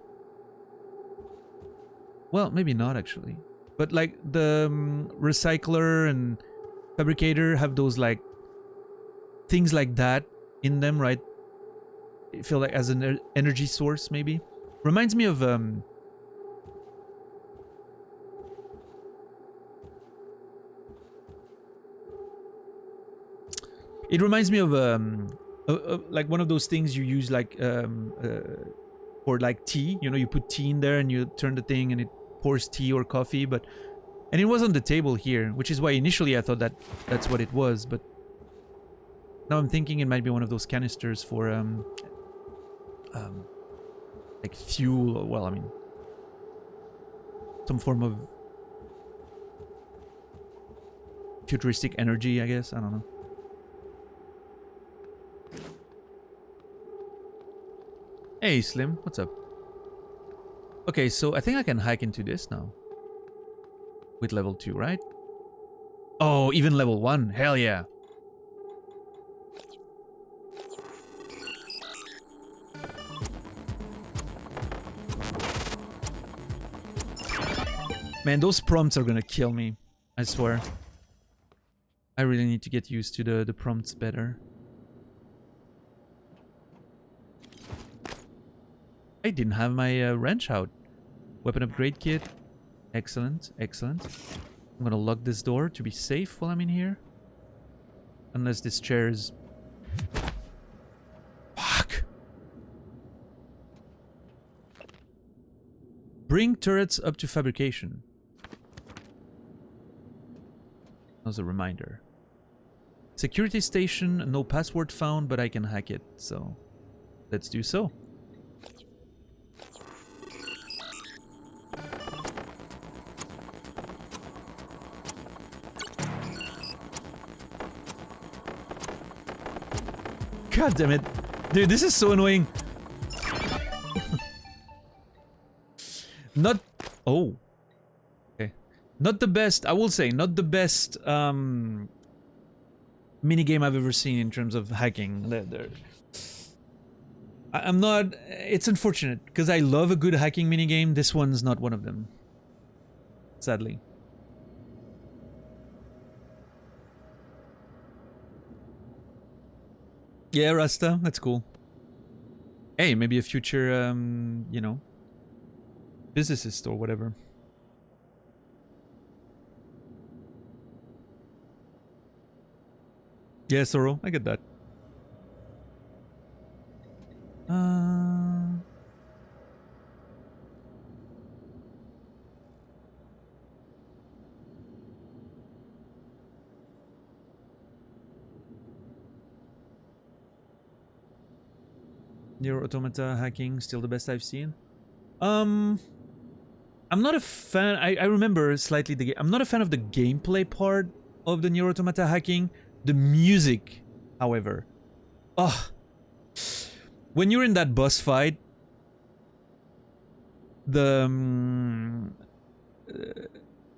Well, maybe not actually. But like the recycler and fabricator have those like things like that in them, right? I feel like as an energy source, maybe. Reminds me of it reminds me of like one of those things you use like for like tea. You know, you put tea in there and you turn the thing and it pours tea or coffee, but... And it was on the table here, which is why initially I thought that that's what it was, but... Now I'm thinking it might be one of those canisters for like fuel, or, well, I mean, some form of futuristic energy, I guess. I don't know. Hey, Slim, what's up? Okay, so I think I can hack into this now. With level 2, right? Oh, even level 1. Hell yeah. Man, those prompts are gonna kill me. I swear. I really need to get used to the prompts better. I didn't have my wrench out. Weapon upgrade kit. Excellent, excellent. I'm gonna lock this door to be safe while I'm in here. Unless this chair is... Fuck! Bring turrets up to fabrication. As a reminder. Security station, no password found, but I can hack it, so... Let's do so. God damn it. Dude, this is so annoying. Not Oh. Okay. Not the best, I will say, not the best minigame I've ever seen in terms of hacking. I'm not... It's unfortunate, because I love a good hacking minigame. This one's not one of them. Sadly. Yeah, Rasta, that's cool. Hey, maybe a future, you know, physicist or whatever. Yeah, Soro, I get that. Nier Automata hacking, still the best I've seen. I'm not a fan. I remember slightly the game. I'm not a fan of the gameplay part of the Nier Automata hacking. The music, however. Oh. When you're in that boss fight, the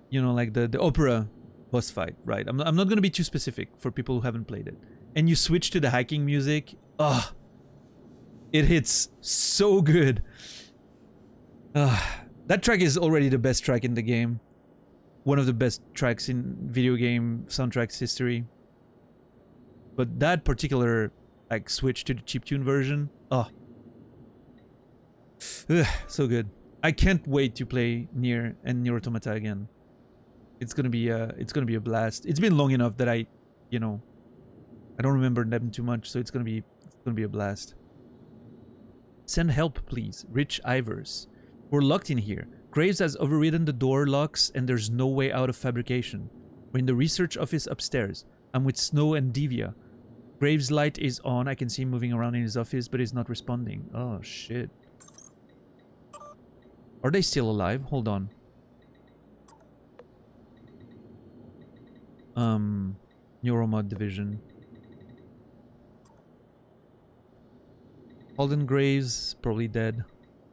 you know, like the opera boss fight, right? I'm not gonna be too specific for people who haven't played it. And you switch to the hacking music. Oh, it hits so good. That track is already the best track in the game. One of the best tracks in video game soundtracks history. But that particular like switch to the chiptune version, oh, so good. I can't wait to play Nier and Nier Automata again. It's gonna be a blast. It's been long enough that I don't remember them too much, so it's gonna be a blast. Send help, please. Rich Ivers. We're locked in here. Graves has overridden the door locks and there's no way out of fabrication. We're in the research office upstairs. I'm with Snow and Divya. Graves' light is on. I can see him moving around in his office, but he's not responding. Oh, shit. Are they still alive? Hold on. Neuromod division. Holden Graves, probably dead.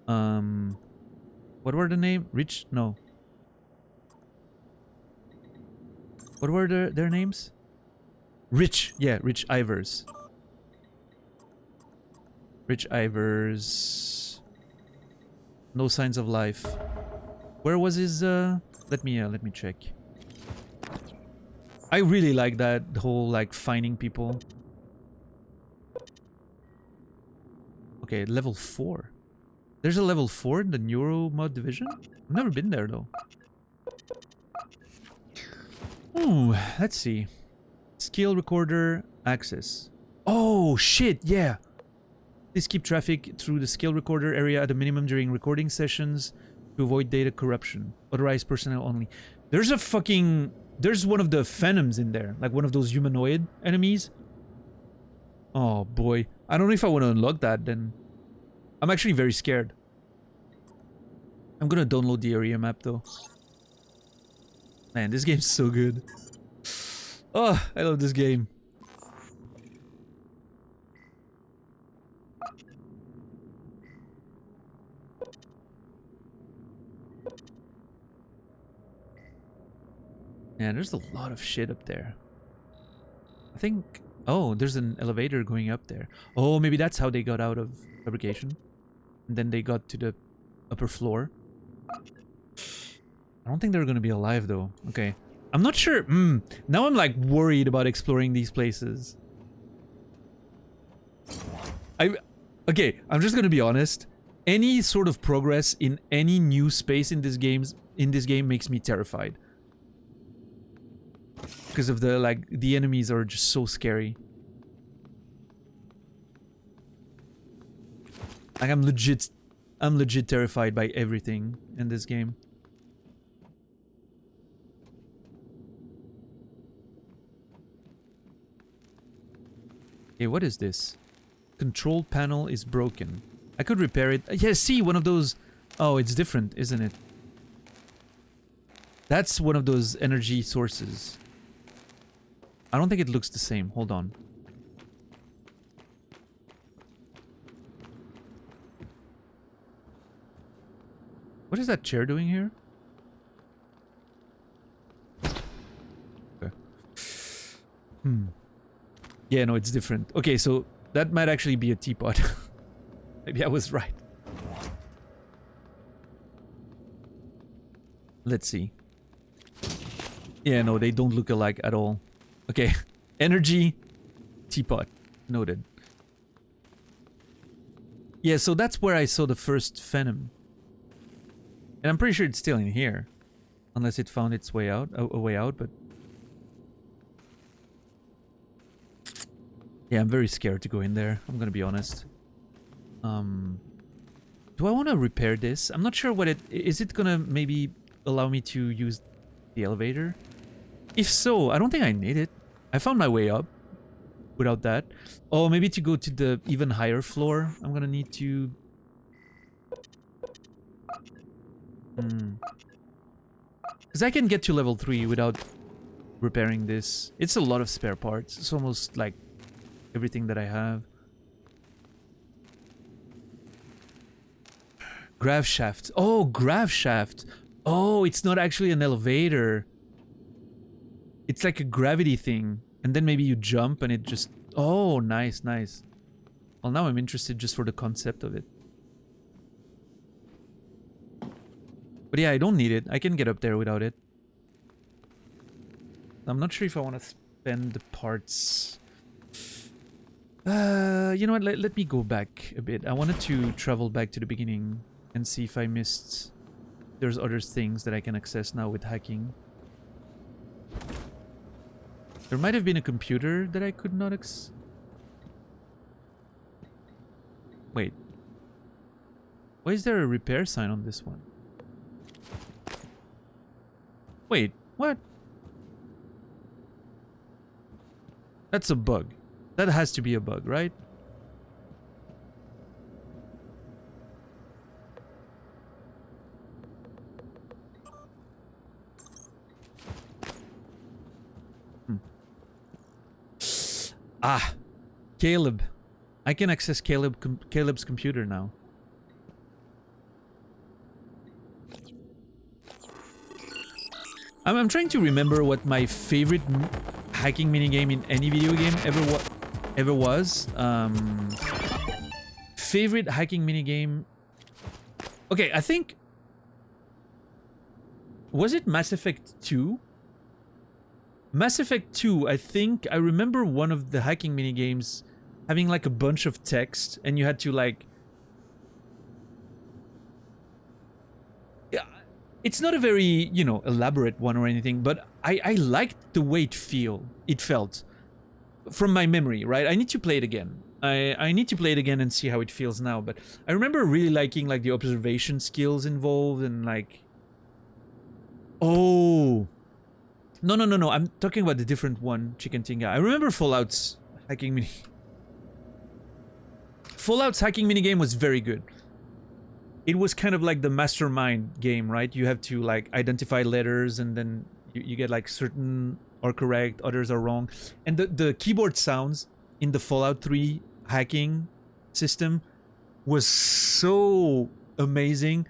What were the name? Rich? No. What were their names? Rich. Yeah, Rich Ivers. Rich Ivers. No signs of life. Where was his let me check. I really like that whole like finding people. Okay, level 4. There's a level 4 in the Neuromod division? I've never been there though. Ooh, let's see. Skill recorder access. Oh shit, yeah. Please keep traffic through the skill recorder area at a minimum during recording sessions to avoid data corruption. Authorized personnel only. There's a fucking... There's one of the Phantoms in there. Like one of those humanoid enemies. Oh boy. I don't know if I want to unlock that then. I'm actually very scared. I'm gonna download the area map though. Man, this game's so good. Oh, I love this game. Yeah, there's a lot of shit up there. I think... Oh, there's an elevator going up there. Oh, maybe that's how they got out of fabrication. And then they got to the upper floor. I don't think they're gonna be alive though. Okay. I'm not sure. Now I'm like worried about exploring these places. Okay, I'm just gonna be honest. Any sort of progress in any new space in this game makes me terrified. Because of the enemies are just so scary. Like I'm legit terrified by everything in this game. Okay, what is this? Control panel is broken. I could repair it. Yeah, see, one of those... Oh, it's different, isn't it? That's one of those energy sources. I don't think it looks the same. Hold on. What is that chair doing here? Yeah, no, it's different. Okay, so that might actually be a teapot. Maybe I was right. Let's see. Yeah, no, they don't look alike at all. Okay, energy, teapot. Noted. Yeah, so that's where I saw the first Venom. And I'm pretty sure it's still in here. Unless it found its way out, a way out, but... Yeah, I'm very scared to go in there, I'm gonna be honest. Do I want to repair this? I'm not sure what it... Is it gonna maybe allow me to use the elevator? If so, I don't think I need it. I found my way up without that. Oh, maybe to go to the even higher floor, I'm gonna need to... Because I can get to level 3 without repairing this. It's a lot of spare parts. It's almost like everything that I have. Grav shaft. Oh, grav shaft. Oh, it's not actually an elevator. It's like a gravity thing. And then maybe you jump and it just... Oh, nice, nice. Well, now I'm interested just for the concept of it. But yeah, I don't need it. I can get up there without it. I'm not sure if I want to spend the parts. You know what? Let me go back a bit. I wanted to travel back to the beginning and see if I missed... There's other things that I can access now with hacking. There might have been a computer that I could not Wait. Why is there a repair sign on this one? Wait, what? That's a bug. That has to be a bug, right? Ah, Caleb. I can access Caleb's computer now. I'm trying to remember what my favorite hacking minigame in any video game ever was. Favorite hacking minigame. Okay, I think... Was it Mass Effect 2? Mass Effect 2, I think I remember one of the hacking minigames having like a bunch of text and you had to like... Yeah, it's not a very, you know, elaborate one or anything, but I liked the way it felt. From my memory, right? I need to play it again. I need to play it again and see how it feels now, but I remember really liking like the observation skills involved and like... Oh... No, I'm talking about the different one, Chicken Tinga. I remember Fallout's hacking mini... Fallout's hacking minigame was very good. It was kind of like the mastermind game, right? You have to like identify letters and then you get like certain are correct, others are wrong. And the keyboard sounds in the Fallout 3 hacking system was so amazing.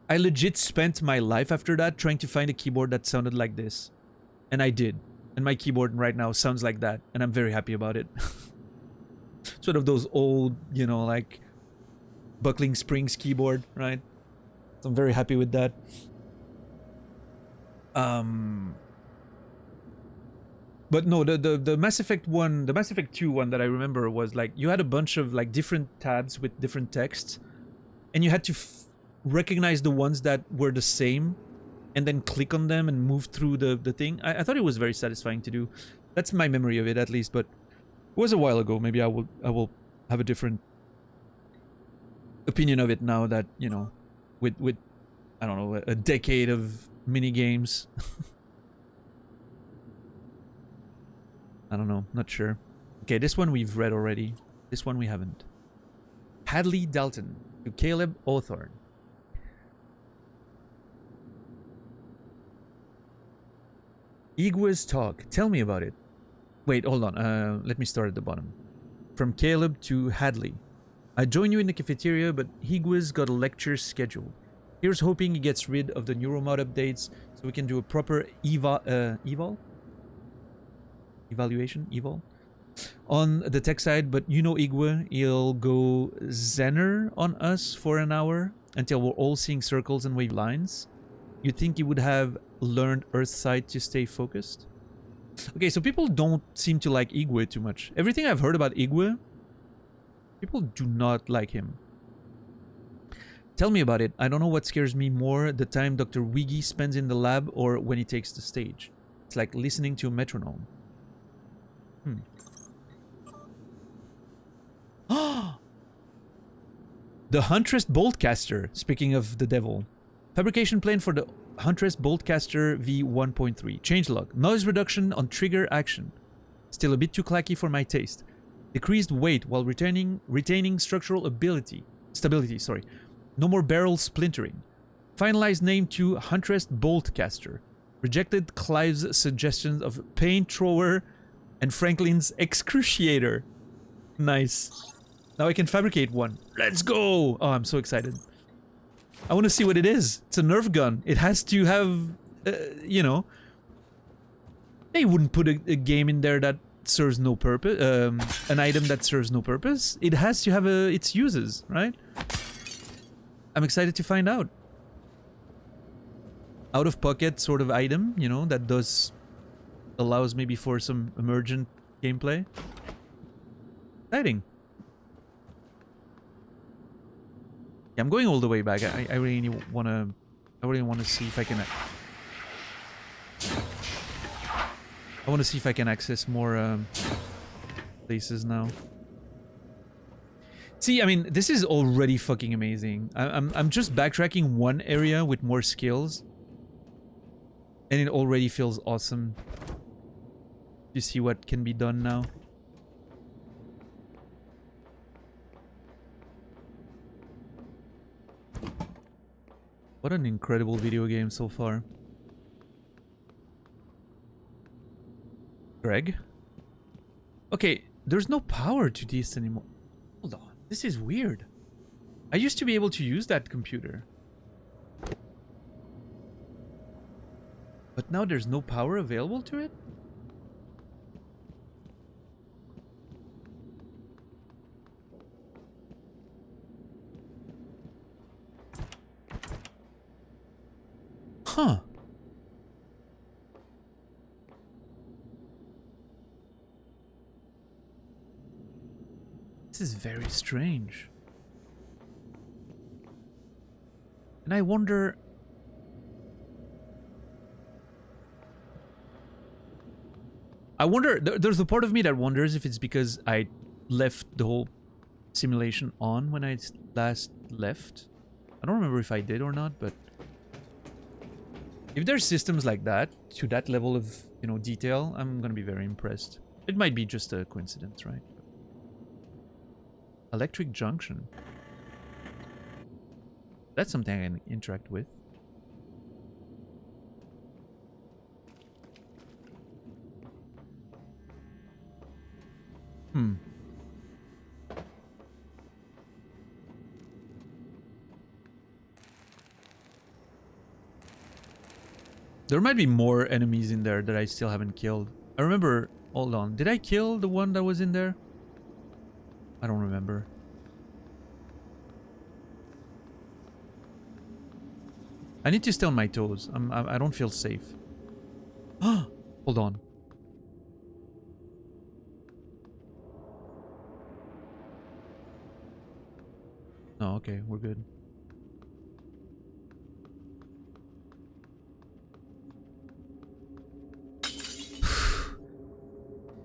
I legit spent my life after that trying to find a keyboard that sounded like this. And I did. And my keyboard right now sounds like that. And I'm very happy about it. Sort of those old, you know, like buckling springs keyboard, right? So I'm very happy with that. But no, the Mass Effect 1, the Mass Effect 2 one that I remember was like, you had a bunch of like different tabs with different texts. And you had to recognize the ones that were the same and then click on them and move through the thing. I thought it was very satisfying to do. That's my memory of it, at least, but it was a while ago. Maybe I will have a different opinion of it now that, you know, with I don't know, a decade of mini games. I don't know, not sure. Okay, this one we've read already. This one we haven't. Hadley Dalton to Caleb Hawthorne. Igua's talk. Tell me about it. Wait, hold on. Let me start at the bottom. From Caleb to Hadley. I join you in the cafeteria, but Higua's got a lecture scheduled. Here's hoping he gets rid of the neuromod updates so we can do a proper eval? evaluation, evil. On the tech side, but you know Igwe, he'll go Zener on us for an hour until we're all seeing circles and wave lines. You'd think he would have learned Earthside to stay focused. Okay, so people don't seem to like Igwe too much. Everything I've heard about Igwe, people do not like him. Tell me about it. I don't know what scares me more, the time Dr. Wiggy spends in the lab or when he takes the stage. It's like listening to a metronome. The Huntress Boltcaster, speaking of the devil. Fabrication plan for the Huntress Boltcaster V1.3. Changelog. Noise reduction on trigger action. Still a bit too clacky for my taste. Decreased weight while retaining structural stability. Sorry. No more barrel splintering. Finalized name to Huntress Boltcaster. Rejected Clive's suggestions of Paint Thrower and Franklin's Excruciator. Nice. Now I can fabricate one. Let's go! Oh, I'm so excited. I want to see what it is. It's a Nerf gun. It has to have, you know... They wouldn't put a game in there that serves no purpose. An item that serves no purpose. It has to have its uses, right? I'm excited to find out. Out-of-pocket sort of item, you know, that allows maybe for some emergent gameplay. Exciting. Yeah, I'm going all the way back. I really wanna see if I can. I want to see if I can access more places now. See, I mean, this is already fucking amazing. I'm just backtracking one area with more skills, and it already feels awesome. You see what can be done now. What an incredible video game so far. Greg? Okay, there's no power to this anymore. Hold on, this is weird. I used to be able to use that computer. But now there's no power available to it? Huh. This is very strange. And I wonder... there's a part of me that wonders if it's because I left the whole simulation on when I last left. I don't remember if I did or not, but... if there's systems like that, to that level of, you know, detail, I'm gonna be very impressed. It might be just a coincidence, right? Electric junction. That's something I can interact with. There might be more enemies in there that I still haven't killed. I remember... hold on. Did I kill the one that was in there? I don't remember. I need to stay on my toes. I don't feel safe. Hold on. Oh, okay. We're good.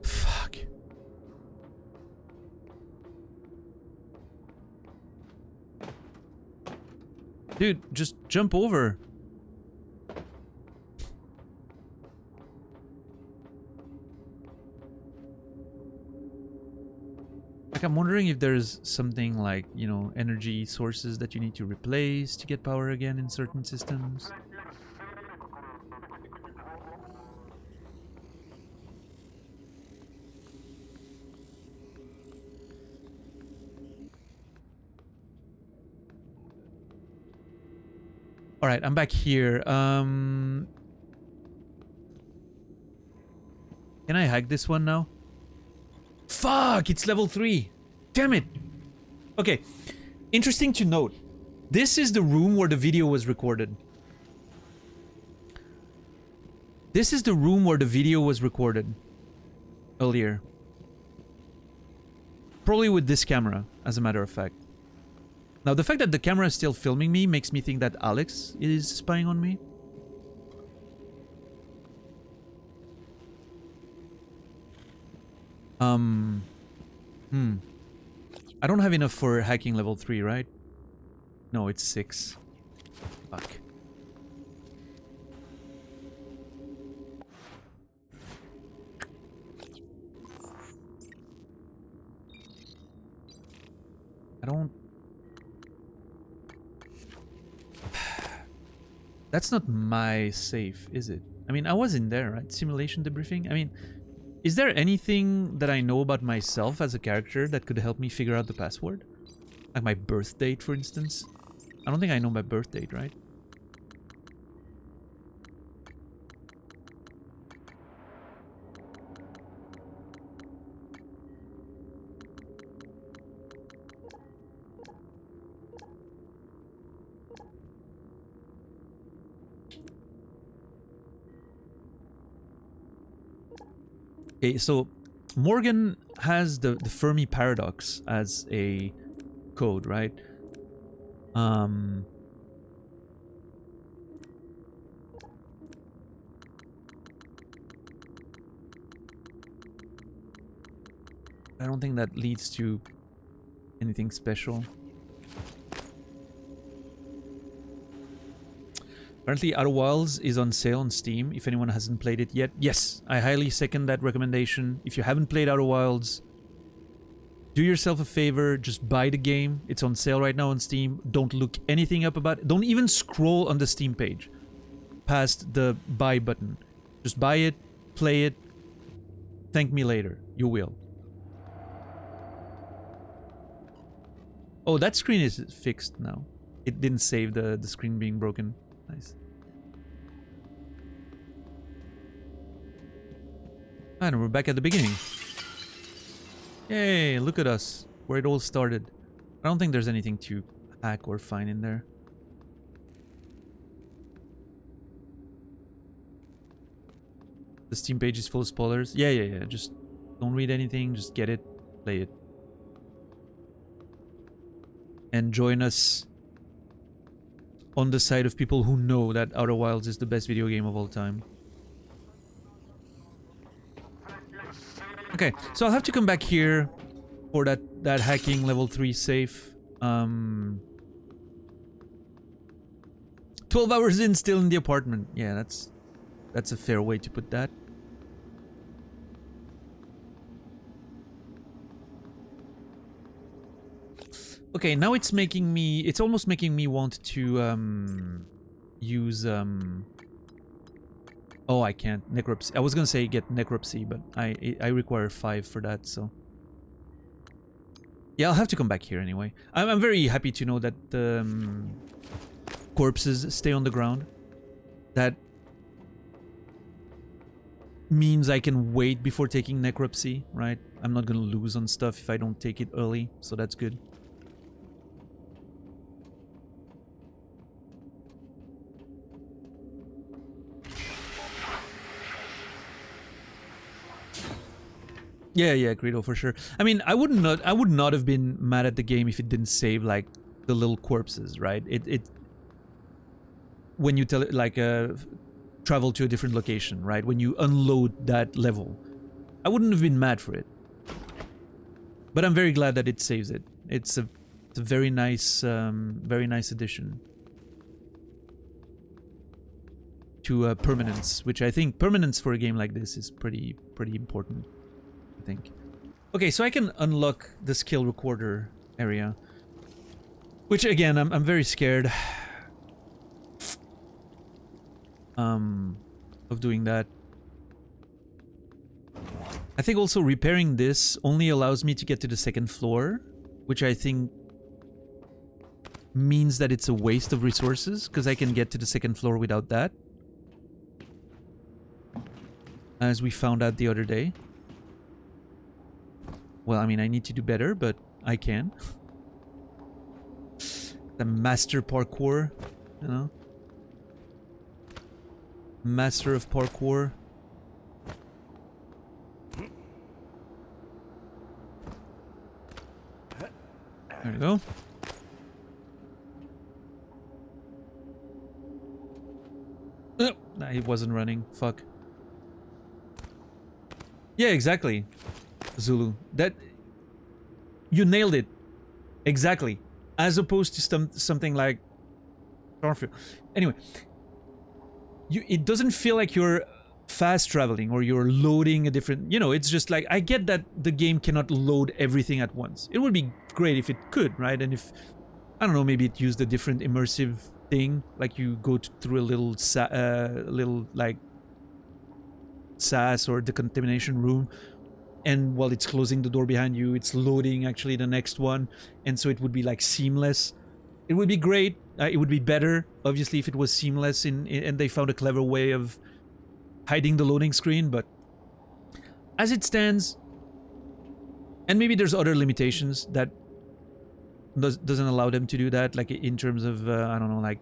Fuck. Dude, just jump over. Like, I'm wondering if there's something like, you know, energy sources that you need to replace to get power again in certain systems. All right, I'm back here. Can I hack this one now? Fuck, it's level 3. Damn it. Okay, interesting to note. This is the room where the video was recorded. This is the room where the video was recorded earlier. Probably with this camera, as a matter of fact. Now, the fact that the camera is still filming me makes me think that Alex is spying on me. I don't have enough for hacking level 3, right? No, it's 6. Fuck. I don't... That's not my safe, is it? I mean, I was in there, right? Simulation debriefing? I mean, is there anything that I know about myself as a character that could help me figure out the password? Like my birth date, for instance? I don't think I know my birth date, right? Okay, so Morgan has the Fermi paradox as a code, right? I don't think that leads to anything special. Apparently, Outer Wilds is on sale on Steam, if anyone hasn't played it yet. Yes, I highly second that recommendation. If you haven't played Outer Wilds, do yourself a favor, just buy the game. It's on sale right now on Steam. Don't look anything up about it. Don't even scroll on the Steam page past the buy button. Just buy it, play it, thank me later. You will. Oh, that screen is fixed now. It didn't save the screen being broken. Nice. And we're back at the beginning. Yay, look at us. Where it all started. I don't think there's anything to hack or find in there. The Steam page is full of spoilers. Yeah. Just don't read anything. Just get it. Play it. And join us on the side of people who know that Outer Wilds is the best video game of all time. Okay, so I'll have to come back here for that hacking level 3 safe. 12 hours in, still in the apartment. Yeah, that's a fair way to put that. Okay, now it's making me... It's almost making me want to use... Oh, I can't. Necropsy. I was gonna say get Necropsy, but I require 5 for that, so... Yeah, I'll have to come back here anyway. I'm very happy to know that the corpses stay on the ground. That means I can wait before taking Necropsy, right? I'm not gonna lose on stuff if I don't take it early, so that's good. Yeah, Greedo, for sure. I mean, I would not have been mad at the game if it didn't save like the little corpses, right? It when you tell it like travel to a different location, right? When you unload that level, I wouldn't have been mad for it. But I'm very glad that it saves it. It's a very nice addition to permanence, which I think permanence for a game like this is pretty important. I think. Okay, so I can unlock the skill recorder area, which again I'm very scared of doing that. I think also repairing this only allows me to get to the second floor, which I think means that it's a waste of resources because I can get to the second floor without that. as we found out the other day. Well, I mean, I need to do better, but I can. The master parkour, you know? Master of parkour. There we go. Nah, he wasn't running. Fuck. Yeah, exactly. Zulu. That... You nailed it. Exactly. As opposed to something like... Starfield. Anyway. It doesn't feel like you're fast traveling or you're loading a different... You know, it's just like... I get that the game cannot load everything at once. It would be great if it could, right? And if... I don't know, maybe it used a different immersive thing. Like you go through a little... like... SAS or decontamination room, and while it's closing the door behind you, it's loading actually the next one, and so it would be like seamless. It would be great. It would be better, obviously, if it was seamless and they found a clever way of hiding the loading screen, but as it stands, and maybe there's other limitations that doesn't allow them to do that, like in terms of, I don't know, like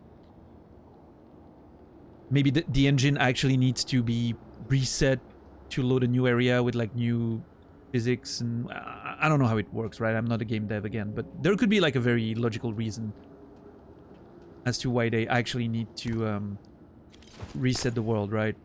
maybe the engine actually needs to be reset to load a new area with like new physics, and I don't know how it works, right? I'm not a game dev again, but there could be like a very logical reason as to why they actually need to reset the world, right?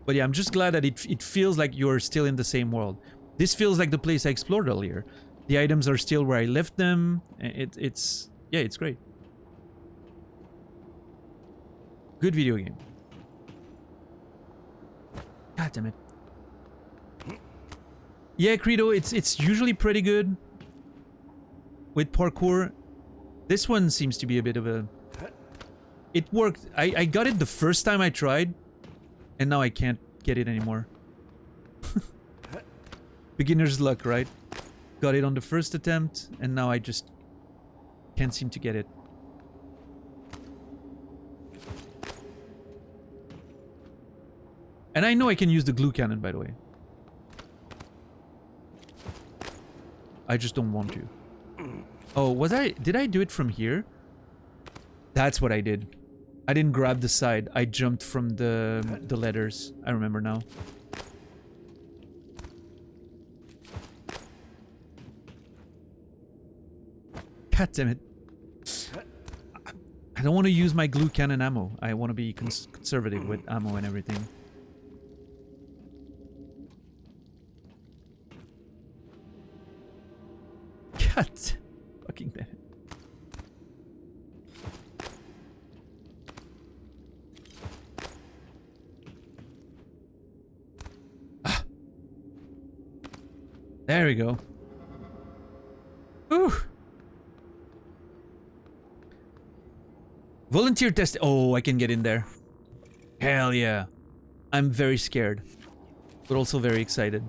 But yeah, I'm just glad that it feels like you're still in the same world. This feels like the place I explored earlier. The items are still where I left them. It's yeah, it's great. Good video game. God damn it. Yeah, Credo, it's usually pretty good with parkour. This one seems to be a bit of a... It worked. I got it the first time I tried, and now I can't get it anymore. Beginner's luck, right? Got it on the first attempt, and now I just can't seem to get it. And I know I can use the glue cannon, by the way. I just don't want to. Oh, did I do it from here? That's what I did. I didn't grab the side. I jumped from the letters. I remember now. God damn it. I don't want to use my glue cannon ammo. I want to be conservative with ammo and everything. God, fucking damn it. Ah. There we go. Ooh. Volunteer test. Oh, I can get in there. Hell yeah. I'm very scared, but also very excited.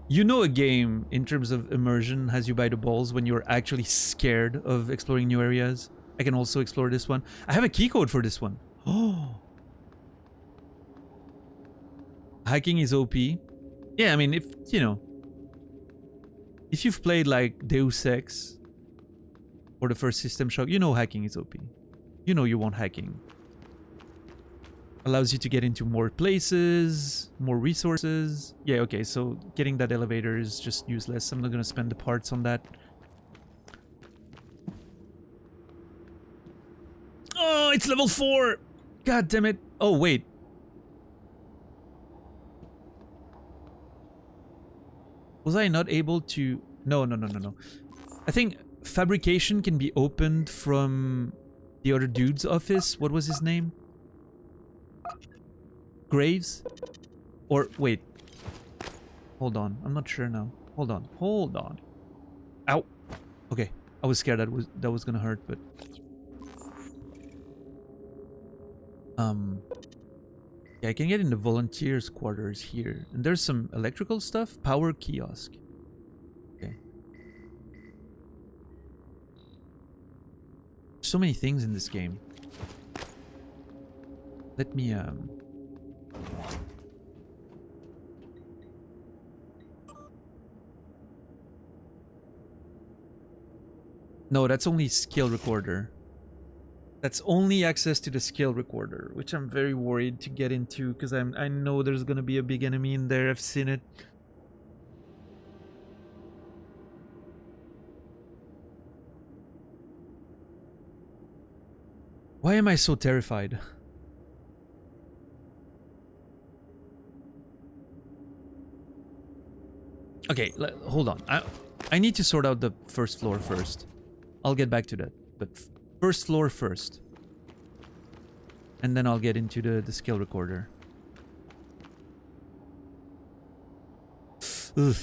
You know, a game, in terms of immersion, has you by the balls when you're actually scared of exploring new areas. I can also explore this one. I have a key code for this one. Oh. Hacking is OP. Yeah, I mean, if, you know, if you've played, like, Deus Ex or the first System Shock, you know hacking is OP. You know you want hacking. Allows you to get into more places, more resources. Yeah, okay, so getting that elevator is just useless. I'm not gonna spend the parts on that. Oh, it's level 4! God damn it. Oh, wait. Was I not able to... No. I think fabrication can be opened from the other dude's office. What was his name? Graves? Or, wait. Hold on. I'm not sure now. Hold on. Ow. Okay. I was scared that was gonna hurt, but... Yeah, I can get in the volunteers' quarters here. And there's some electrical stuff. Power kiosk. Okay. So many things in this game. Let me No, that's only skill recorder. That's only access to the skill recorder, which I'm very worried to get into because I know there's gonna be a big enemy in there. I've seen it. Why am I so terrified? Okay, hold on. I need to sort out the first floor first. I'll get back to that. But first floor first. And then I'll get into the skill recorder. Ugh.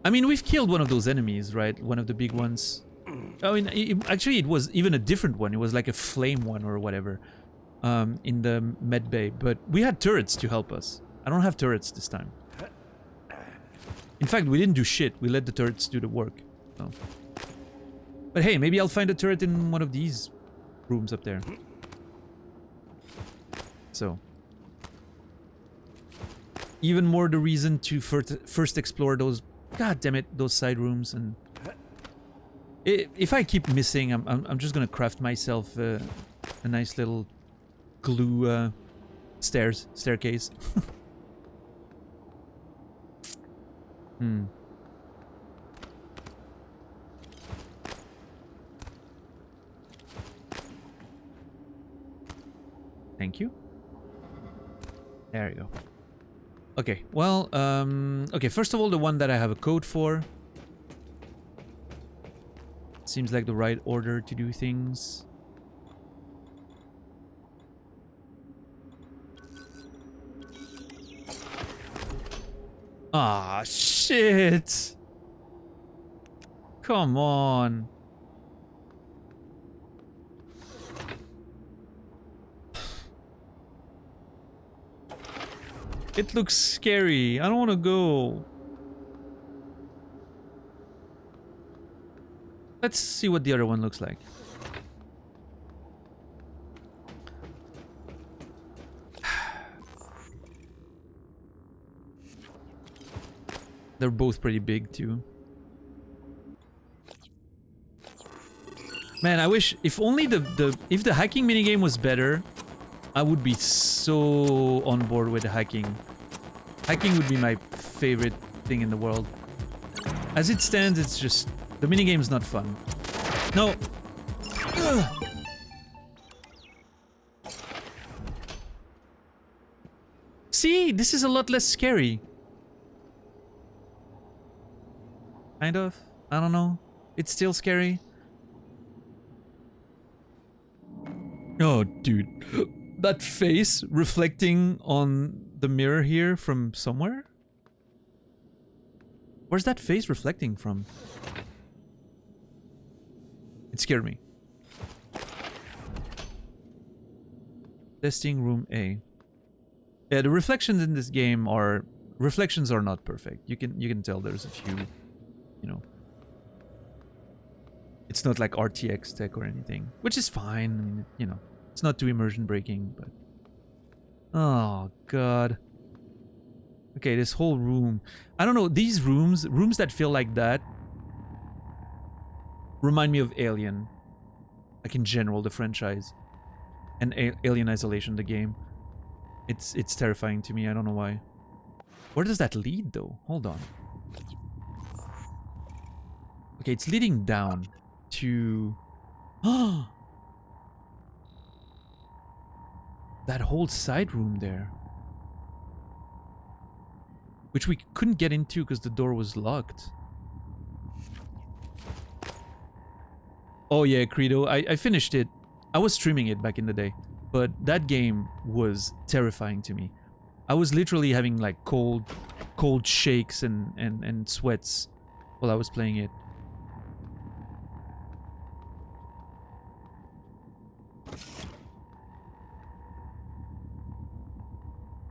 I mean, we've killed one of those enemies, right? One of the big ones. I mean, actually, it was even a different one. It was like a flame one or whatever. In the med bay. But we had turrets to help us. I don't have turrets this time. In fact, we didn't do shit. We let the turrets do the work. So. But hey, maybe I'll find a turret in one of these rooms up there. So. Even more the reason to first explore those, god damn it, those side rooms. And if I keep missing, I'm just gonna craft myself a nice little glue staircase. Thank you. There you go. Okay, well, okay, first of all, the one that I have a code for. Seems like the right order to do things. Ah, shit! Come on. It looks scary. I don't want to go. Let's see what the other one looks like. They're both pretty big too. Man, I wish if only if the hacking minigame was better, I would be so on board with the hacking. Hacking would be my favorite thing in the world. As it stands, it's just the minigame's not fun. No. Ugh. See, this is a lot less scary. Kind of. I don't know. It's still scary. Oh, dude. That face reflecting on the mirror here from somewhere? Where's that face reflecting from? It scared me. Testing room A. Yeah, the reflections in this game are... Reflections are not perfect. You can tell there's a few... You know, it's not like RTX tech or anything, which is fine. I mean, you know, it's not too immersion breaking, but oh god. Okay, this whole room. I don't know, these rooms that feel like that remind me of Alien. Like in general, the franchise. And Alien Isolation, the game. It's terrifying to me, I don't know why. Where does that lead though? Hold on. Okay, it's leading down to... that whole side room there. Which we couldn't get into because the door was locked. Oh yeah, Credo. I finished it. I was streaming it back in the day. But that game was terrifying to me. I was literally having like cold shakes and sweats while I was playing it.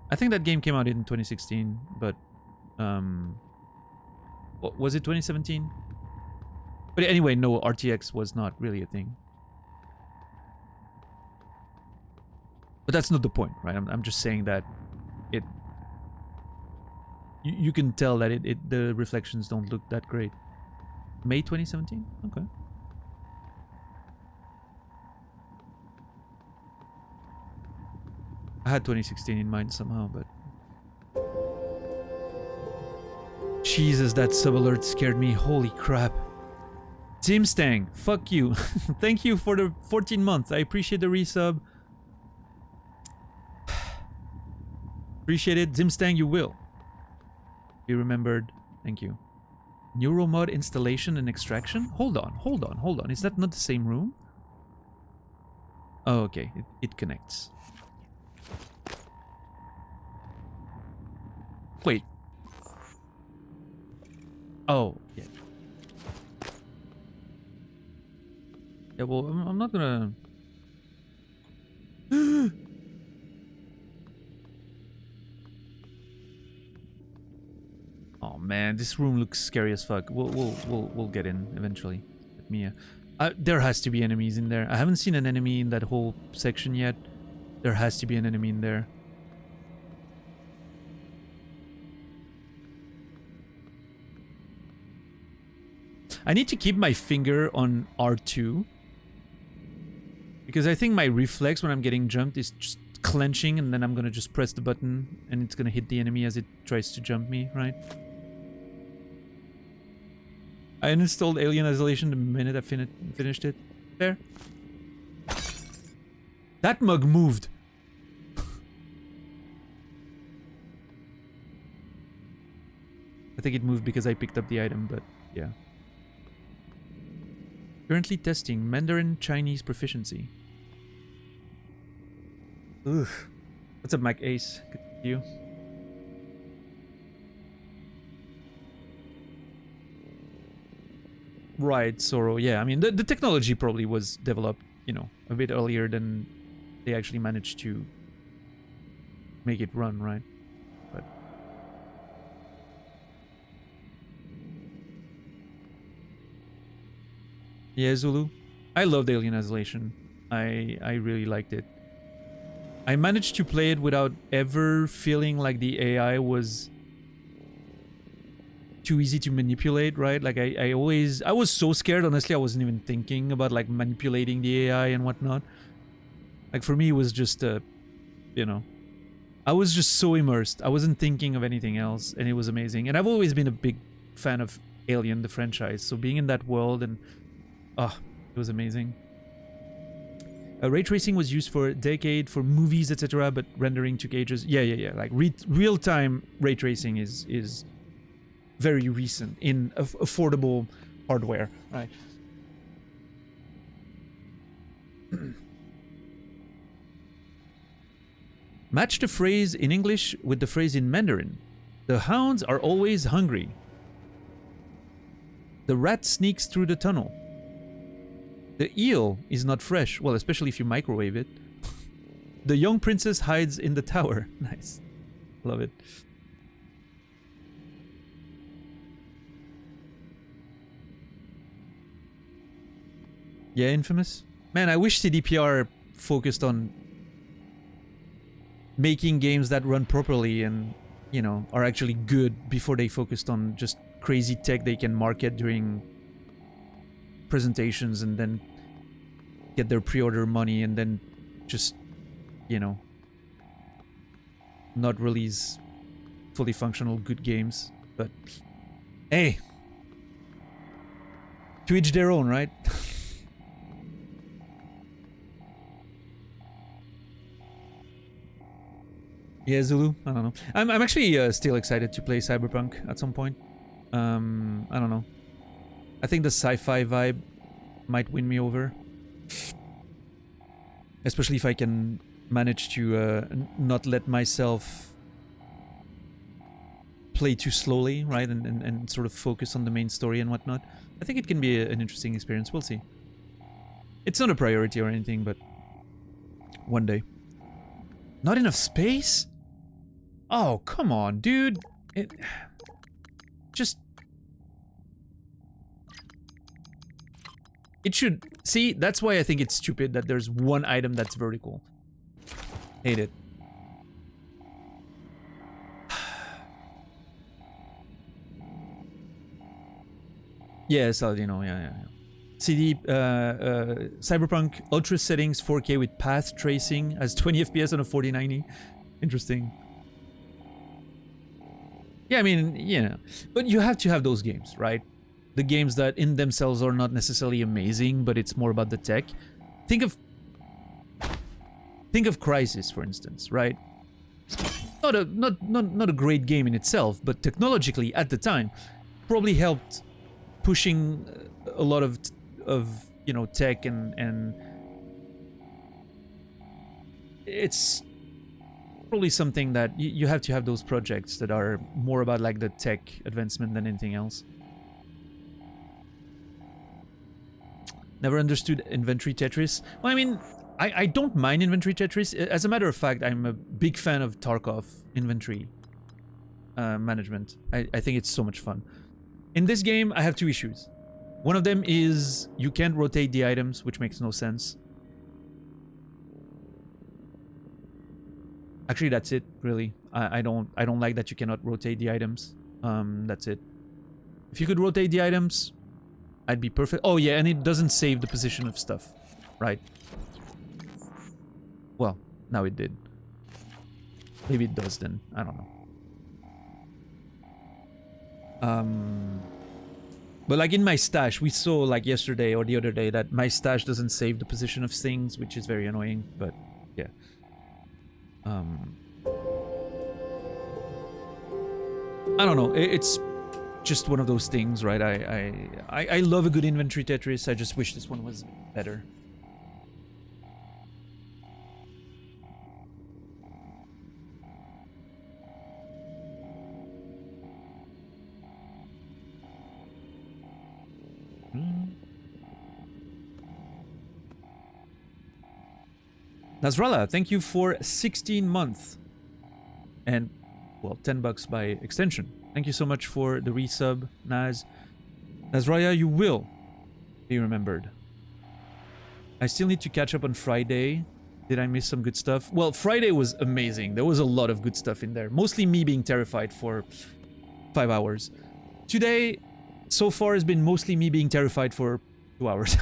I think that game came out in 2016, but was it 2017? But anyway, no, RTX was not really a thing. But that's not the point, right? I'm just saying that it... You can tell that the reflections don't look that great. May 2017? Okay. I had 2016 in mind somehow, but... Jesus, that sub-alert scared me. Holy crap. Zimstang, fuck you. Thank you for the 14 months. I appreciate the resub. Appreciate it. Zimstang, you will. Be remembered. Thank you. Neuromod installation and extraction? Hold on. Is that not the same room? Oh, okay. It connects. Wait. Oh, yeah. Yeah, well, I'm not gonna... Oh man, this room looks scary as fuck. We'll get in eventually. Let me, there has to be enemies in there. I haven't seen an enemy in that whole section yet. There has to be an enemy in there. I need to keep my finger on R2. Because I think my reflex when I'm getting jumped is just clenching, and then I'm gonna just press the button and it's gonna hit the enemy as it tries to jump me, right? I uninstalled Alien Isolation the minute I finished it. There. That mug moved. I think it moved because I picked up the item, but yeah. Currently testing Mandarin Chinese proficiency. Ugh. What's up, Mike Ace? Good to see you. Right, Sorrow. Yeah, I mean, the technology probably was developed, you know, a bit earlier than they actually managed to make it run, right? But... yeah, Zulu. I loved Alien Isolation. I really liked it. I managed to play it without ever feeling like the AI was too easy to manipulate, right? Like I was so scared, honestly, I wasn't even thinking about like manipulating the AI and whatnot. Like for me, it was just, you know, I was just so immersed. I wasn't thinking of anything else, and it was amazing. And I've always been a big fan of Alien, the franchise, so being in that world and, it was amazing. Ray tracing was used for a decade for movies, etc., but rendering took ages. Yeah. Like real-time ray tracing is very recent in affordable hardware, right? Match the phrase in English with the phrase in Mandarin. The hounds are always hungry. The rat sneaks through the tunnel. The eel is not fresh. Well, especially if you microwave it. The young princess hides in the tower. Nice. Love it. Yeah, Infamous. Man, I wish CDPR focused on making games that run properly and, you know, are actually good before they focused on just crazy tech they can market during presentations and then get their pre-order money and then just, you know, not release fully functional good games. But hey, to each their own, right? Yeah, Zulu. I don't know. I'm actually still excited to play Cyberpunk at some point. I don't know. I think the sci-fi vibe might win me over. Especially if I can manage to not let myself play too slowly, right? And sort of focus on the main story and whatnot. I think it can be an interesting experience. We'll see. It's not a priority or anything, but one day. Not enough space? Oh, come on, dude. It just... It should... See, that's why I think it's stupid that there's one item that's vertical. Hate it. Yeah, Saladino, yeah. CD, Cyberpunk Ultra settings 4K with path tracing as 20 FPS on a 4090. Interesting. Yeah, I mean, yeah. But you have to have those games, right? The games that in themselves are not necessarily amazing, but it's more about the tech. Think of Crysis, for instance, right? Not a great game in itself, but technologically at the time probably helped pushing a lot of you know, tech, and it's probably something that you have to have those projects that are more about like the tech advancement than anything else. Never understood inventory Tetris. Well, I mean, I don't mind inventory Tetris. As a matter of fact, I'm a big fan of Tarkov inventory management. I think it's so much fun. In this game, I have two issues. One of them is you can't rotate the items, which makes no sense. Actually, that's it, really. I don't like that you cannot rotate the items. That's it. If you could rotate the items, I'd be perfect. Oh yeah, and it doesn't save the position of stuff, right? Well, now it did. Maybe it does then. I don't know. But like in my stash, we saw like yesterday or the other day that my stash doesn't save the position of things, which is very annoying, but yeah. I don't know. It's just one of those things, right? I love a good inventory Tetris. I just wish this one was better. Nasrallah, thank you for 16 months. And, well, $10 by extension. Thank you so much for the resub, Naz. Nasrallah, you will be remembered. I still need to catch up on Friday. Did I miss some good stuff? Well, Friday was amazing. There was a lot of good stuff in there. Mostly me being terrified for 5 hours. Today, so far, has been mostly me being terrified for 2 hours.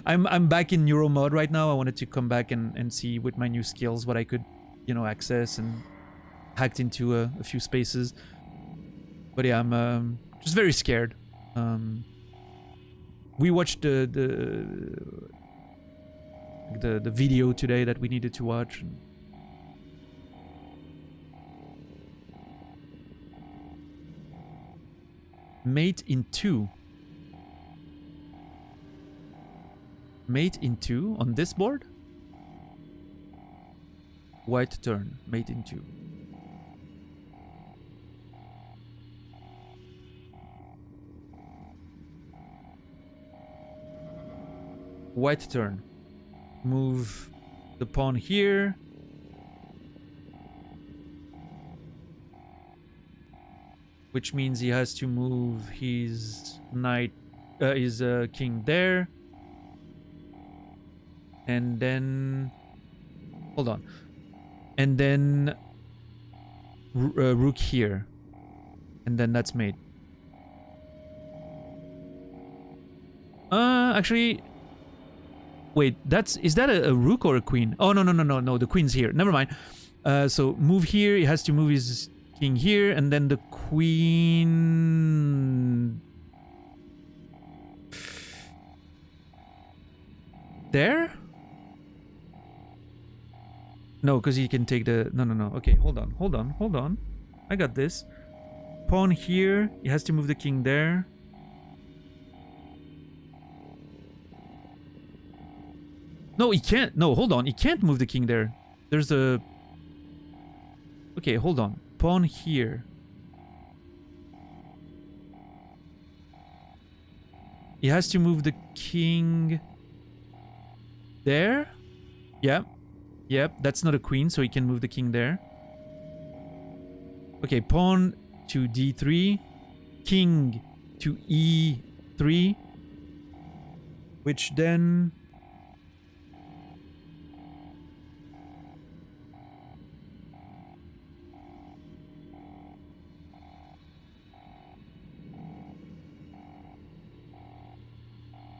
I'm back in Neuro mode right now. I wanted to come back and see with my new skills what I could, you know, access, and hacked into a few spaces. But yeah, I'm just very scared. We watched the video today that we needed to watch. Mate in 2. Mate in 2 on this board? White turn. Mate in 2. White turn. Move the pawn here. Which means he has to move his knight, his king there. And then... Hold on. And then... rook here. And then that's mate. Actually... Wait, is that a rook or a queen? Oh, no, the queen's here. Never mind. So move here, he has to move his king here, and then the queen... There? No, because he can take the... No. Okay, hold on. I got this. Pawn here, he has to move the king there. No, he can't. No, hold on. He can't move the king there. There's a... Okay, hold on. Pawn here. He has to move the king... There? Yeah. Yep, that's not a queen, so he can move the king there. Okay, pawn to d3. King to e3. which then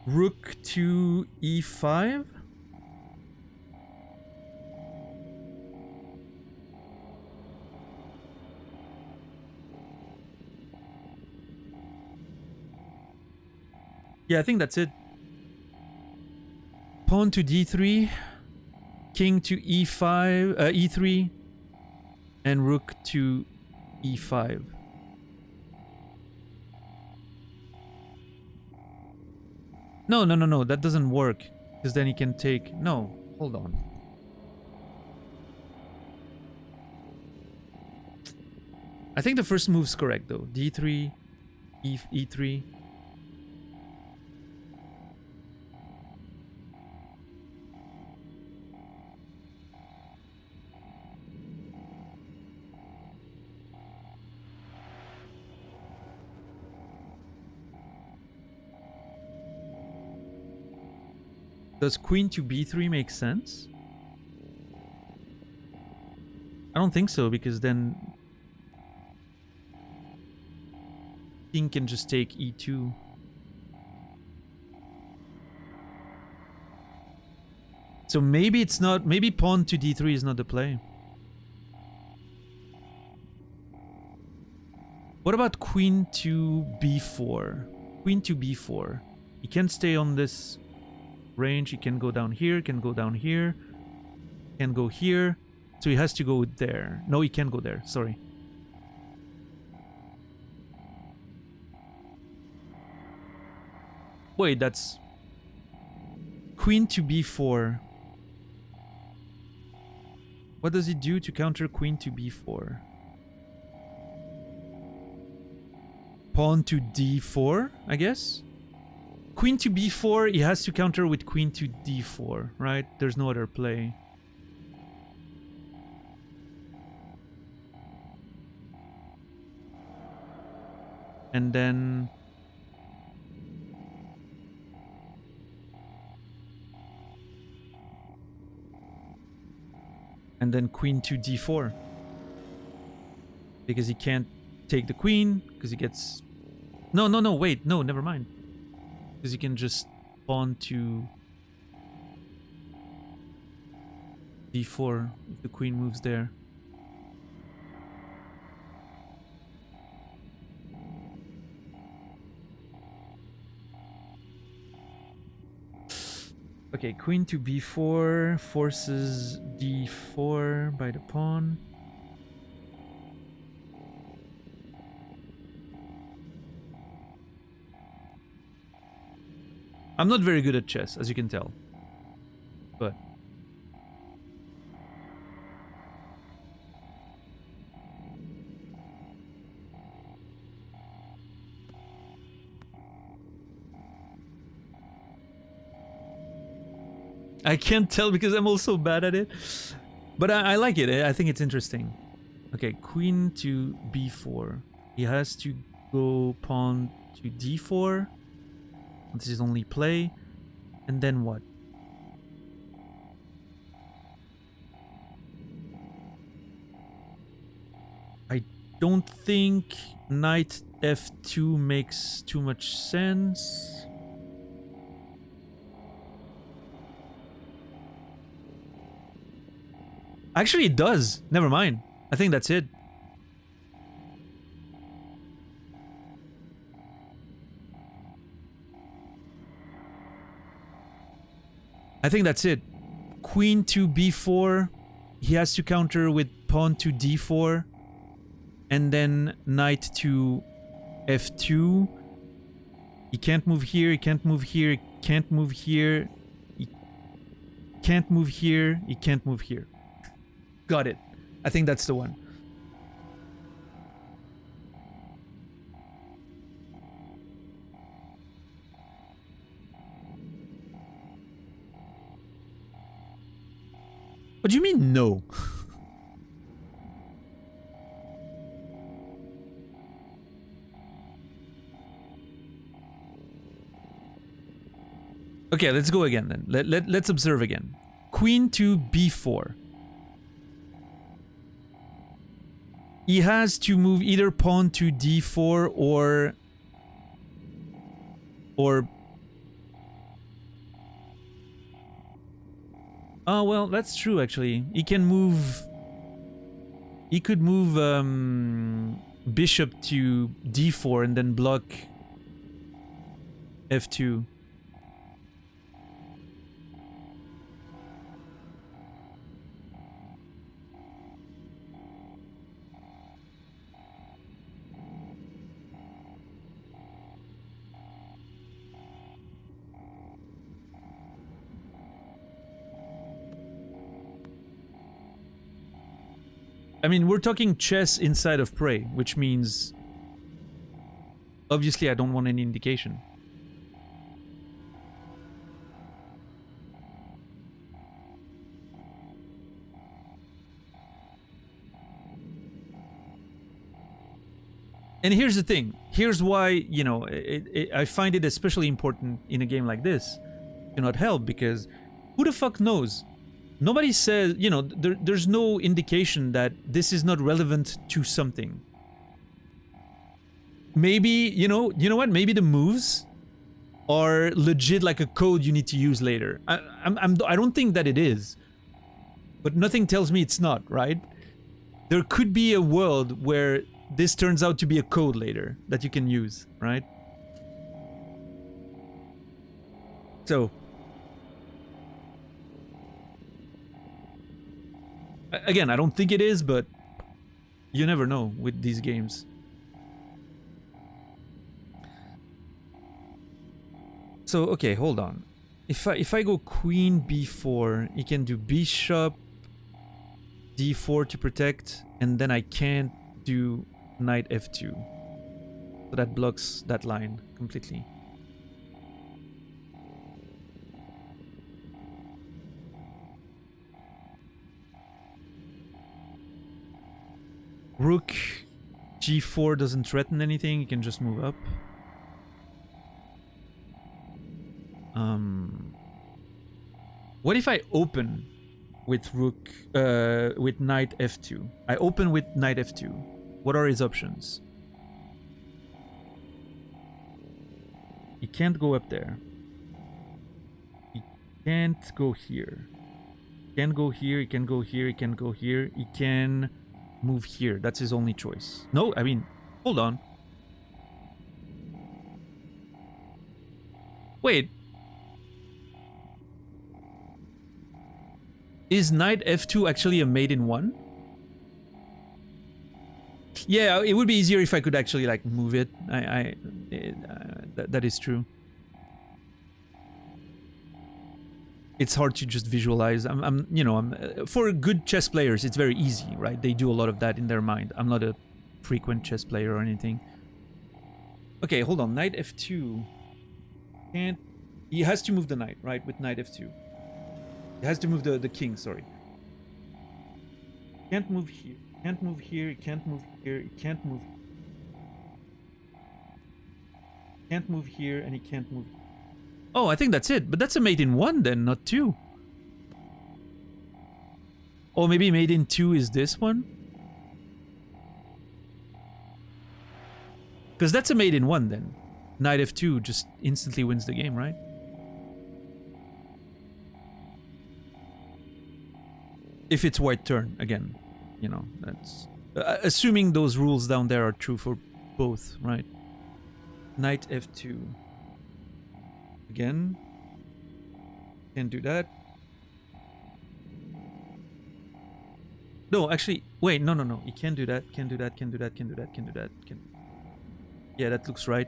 rook to e5. Yeah, I think that's it. Pawn to d3, king to e5, e3, and rook to e5. No, that doesn't work. Because then he can take... No, hold on. I think the first move's correct though. d3, e3. Does queen to b3 make sense? I don't think so, because then king can just take e2. So maybe it's not... Maybe pawn to d3 is not the play. What about queen to b4? Queen to b4. He can stay on this range. He can go down here, can go down here, can go here. So he has to go there. No, he can't go there. Sorry. Wait, that's... Queen to b4. What does he do to counter queen to b4? Pawn to d4, I guess? Queen to b4, he has to counter with queen to d4, right? There's no other play. And then... And then queen to d4. Because he can't take the queen, because he gets... No, wait, no, never mind. Because he can just pawn to d4 if the queen moves there. Okay, queen to b4 forces d4 by the pawn. I'm not very good at chess, as you can tell. But... I can't tell because I'm also bad at it. But I like it. I think it's interesting. Okay, queen to b4. He has to go pawn to d4. This is only play. And then what? I don't think knight f2 makes too much sense. Actually, it does. Never mind. I think that's it. I think that's it. Queen to b4. He has to counter with pawn to d4. And then knight to f2. He can't move here. He can't move here. He can't move here. He can't move here. He can't move here. Got it. I think that's the one. What do you mean, no? Okay, let's go again then. Let's observe again. Queen to b4. He has to move either pawn to d4 or... Oh, well, that's true, actually. He can move... He could move bishop to d4 and then block f2. I mean, we're talking chess inside of prey, which means... Obviously, I don't want any indication. And here's the thing. Here's why, you know, I find it especially important in a game like this to not help, because who the fuck knows? Nobody says, you know, there's no indication that this is not relevant to something. Maybe, you know what? Maybe the moves are legit like a code you need to use later. I don't think that it is. But nothing tells me it's not, right? There could be a world where this turns out to be a code later that you can use, right? So... Again, I don't think it is, but you never know with these games. So, okay, hold on. If I go queen b4, he can do bishop d4 to protect, and then I can't do knight f2. So that blocks that line completely. Rook g4 doesn't threaten anything, you can just move up. What if I open with rook, with knight f2? I open with knight f2. What are his options? He can't go up there. He can't go here. He can go here, he can go here, he can go here. He can move here. That's his only choice. No, I mean, hold on. Wait. Is knight f2 actually a mate in one? Yeah, it would be easier if I could actually like move it. That is true. It's hard to just visualize. For good chess players, it's very easy, right? They do a lot of that in their mind. I'm not a frequent chess player or anything. Okay, hold on. Knight f2. Can't... He has to move the knight, right? With knight f2. He has to move the king, sorry. Can't move here. Can't move here. Can't move here. He can't move. Can't move here, and he can't move. Oh, I think that's it. But that's a mate in one then, not two. Or maybe mate in two is this one? Because that's a mate in one then. Knight f2 just instantly wins the game, right? If it's white turn, again. You know, that's... assuming those rules down there are true for both, right? Knight f2. Again. Can't do that. No, actually, wait, no. You can't do that, can't do that, can't do that, can't do that, can't do that. Yeah, that looks right.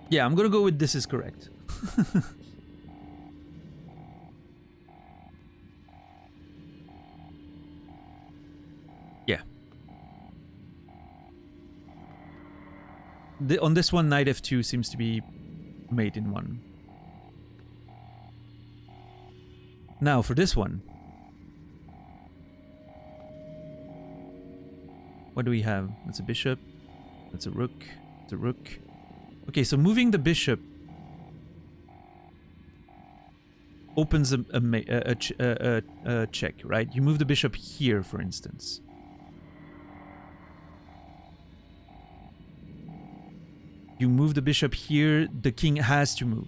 Yeah, I'm gonna go with this is correct. On this one, knight f2 seems to be mate in one. Now for this one. What do we have? That's a bishop. That's a rook. It's a rook. Okay, so moving the bishop opens a check, right? You move the bishop here, for instance. You move the bishop here, the king has to move.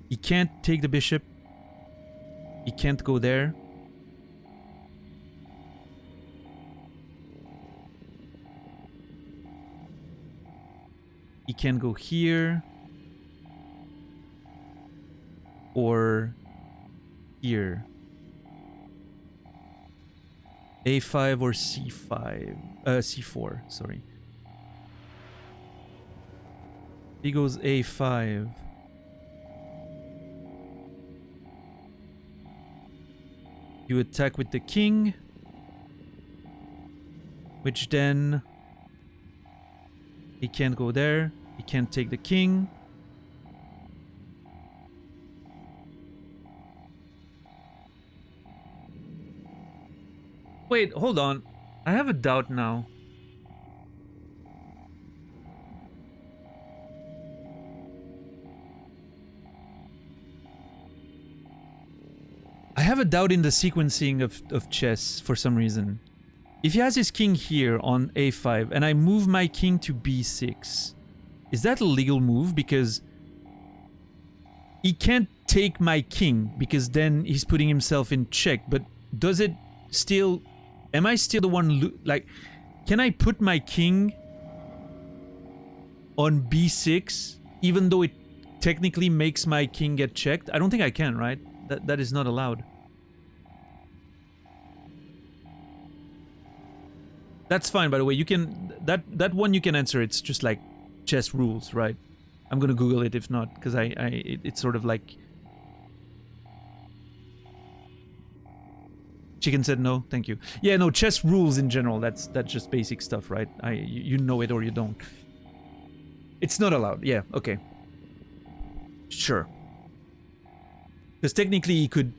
He can't take the bishop. He can't go there. He can go here. Or here. A5 or C5. C4, sorry. He goes A5. You attack with the king. Which then... He can't go there. He can't take the king. Wait, hold on. I have a doubt now. I have a doubt in the sequencing of chess for some reason. If he has his king here on a5 and I move my king to b6, is that a legal move? Because he can't take my king because then he's putting himself in check. But does it still... Am I still the one... Like, can I put my king on b6 even though it technically makes my king get checked? I don't think I can, right? That is not allowed. That's fine, by the way. You can... That one you can answer. It's just like chess rules, right? I'm gonna Google it if not, because it's sort of like... Chicken said no, thank you. Yeah, no, chess rules in general, that's just basic stuff, right? You know it or you don't. It's not allowed, yeah, okay. Sure. Because technically he could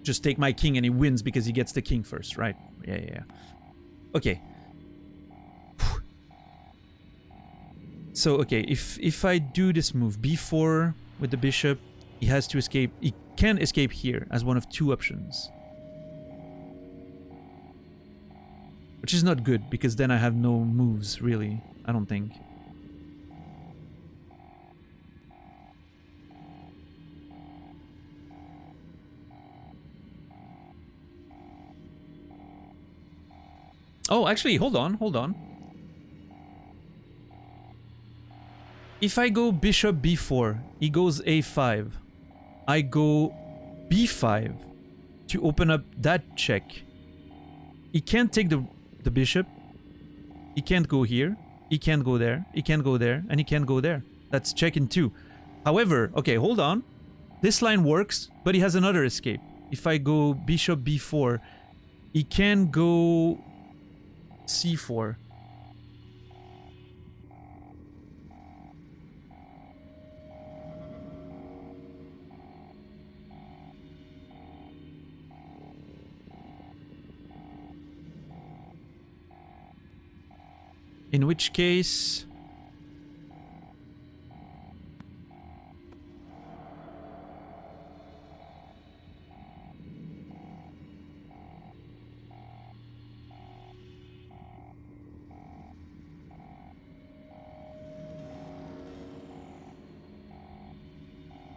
just take my king and he wins because he gets the king first, right? Yeah. Okay. So, okay, if I do this move, b4 with the bishop, he has to escape. He can escape here as one of two options. Which is not good, because then I have no moves, really. I don't think. Oh, actually, hold on. If I go bishop b4, he goes a5. I go b5 to open up that check. He can't take the bishop. He can't go here. He can't go there. He can't go there. And he can't go there. That's check in 2. However, okay, hold on. This line works, but he has another escape. If I go bishop b4, he can go c4. In which case...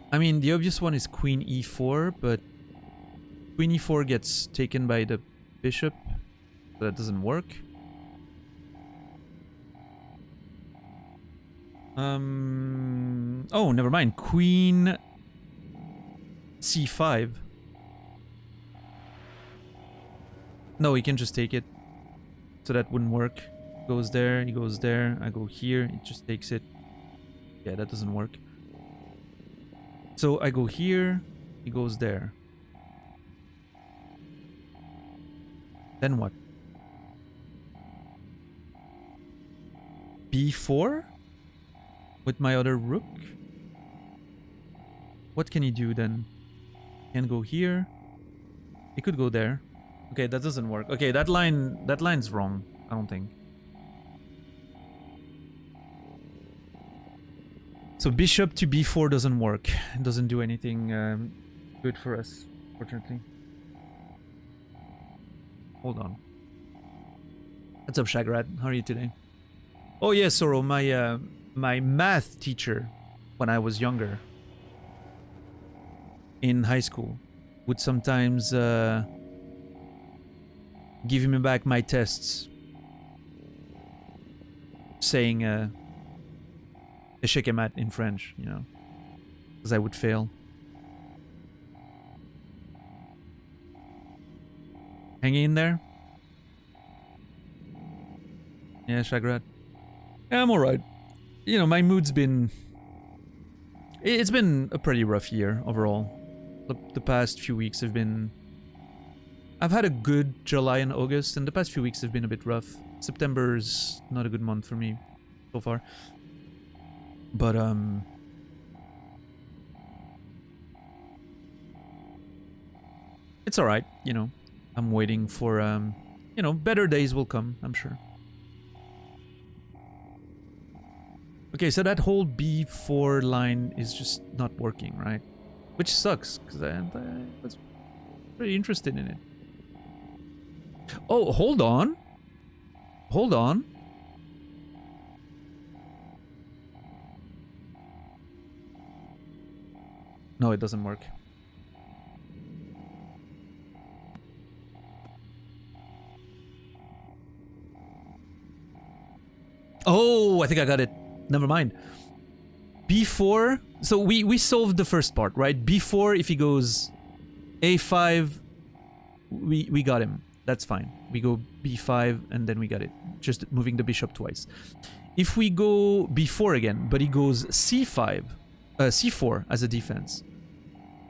I mean, the obvious one is queen e4, but queen e4 gets taken by the bishop, so that doesn't work. Oh, never mind. Queen c5. No, he can just take it. So that wouldn't work. Goes there, he goes there, I go here, it just takes it. Yeah, that doesn't work. So I go here, he goes there. Then what? b4 with my other rook. What can he do then? Can go here. He could go there. Okay, that doesn't work. Okay, that line's wrong, I don't think. So bishop to b4 doesn't work. It doesn't do anything good for us, fortunately. Hold on. What's up, Shagrat? How are you today? Oh yeah, Soro, my math teacher when I was younger in high school would sometimes give me back my tests saying échec et mat in French, you know, because I would fail. Hanging in there? Yeah, Shagrat. Yeah, I'm alright. You know, my mood's been... It's been a pretty rough year overall. The past few weeks have been... I've had a good July and August, and the past few weeks have been a bit rough. September's not a good month for me so far. But, it's alright, you know. I'm waiting for, you know, better days will come, I'm sure. Okay, so that whole B4 line is just not working, right? Which sucks, because I was pretty interested in it. Oh, hold on. Hold on. No, it doesn't work. Oh, I think I got it. Never mind. B4. So we solved the first part, right? B4, if he goes A5, we got him. That's fine. We go B5 and then we got it. Just moving the bishop twice. If we go B4 again, but he goes C5, C4 as a defense,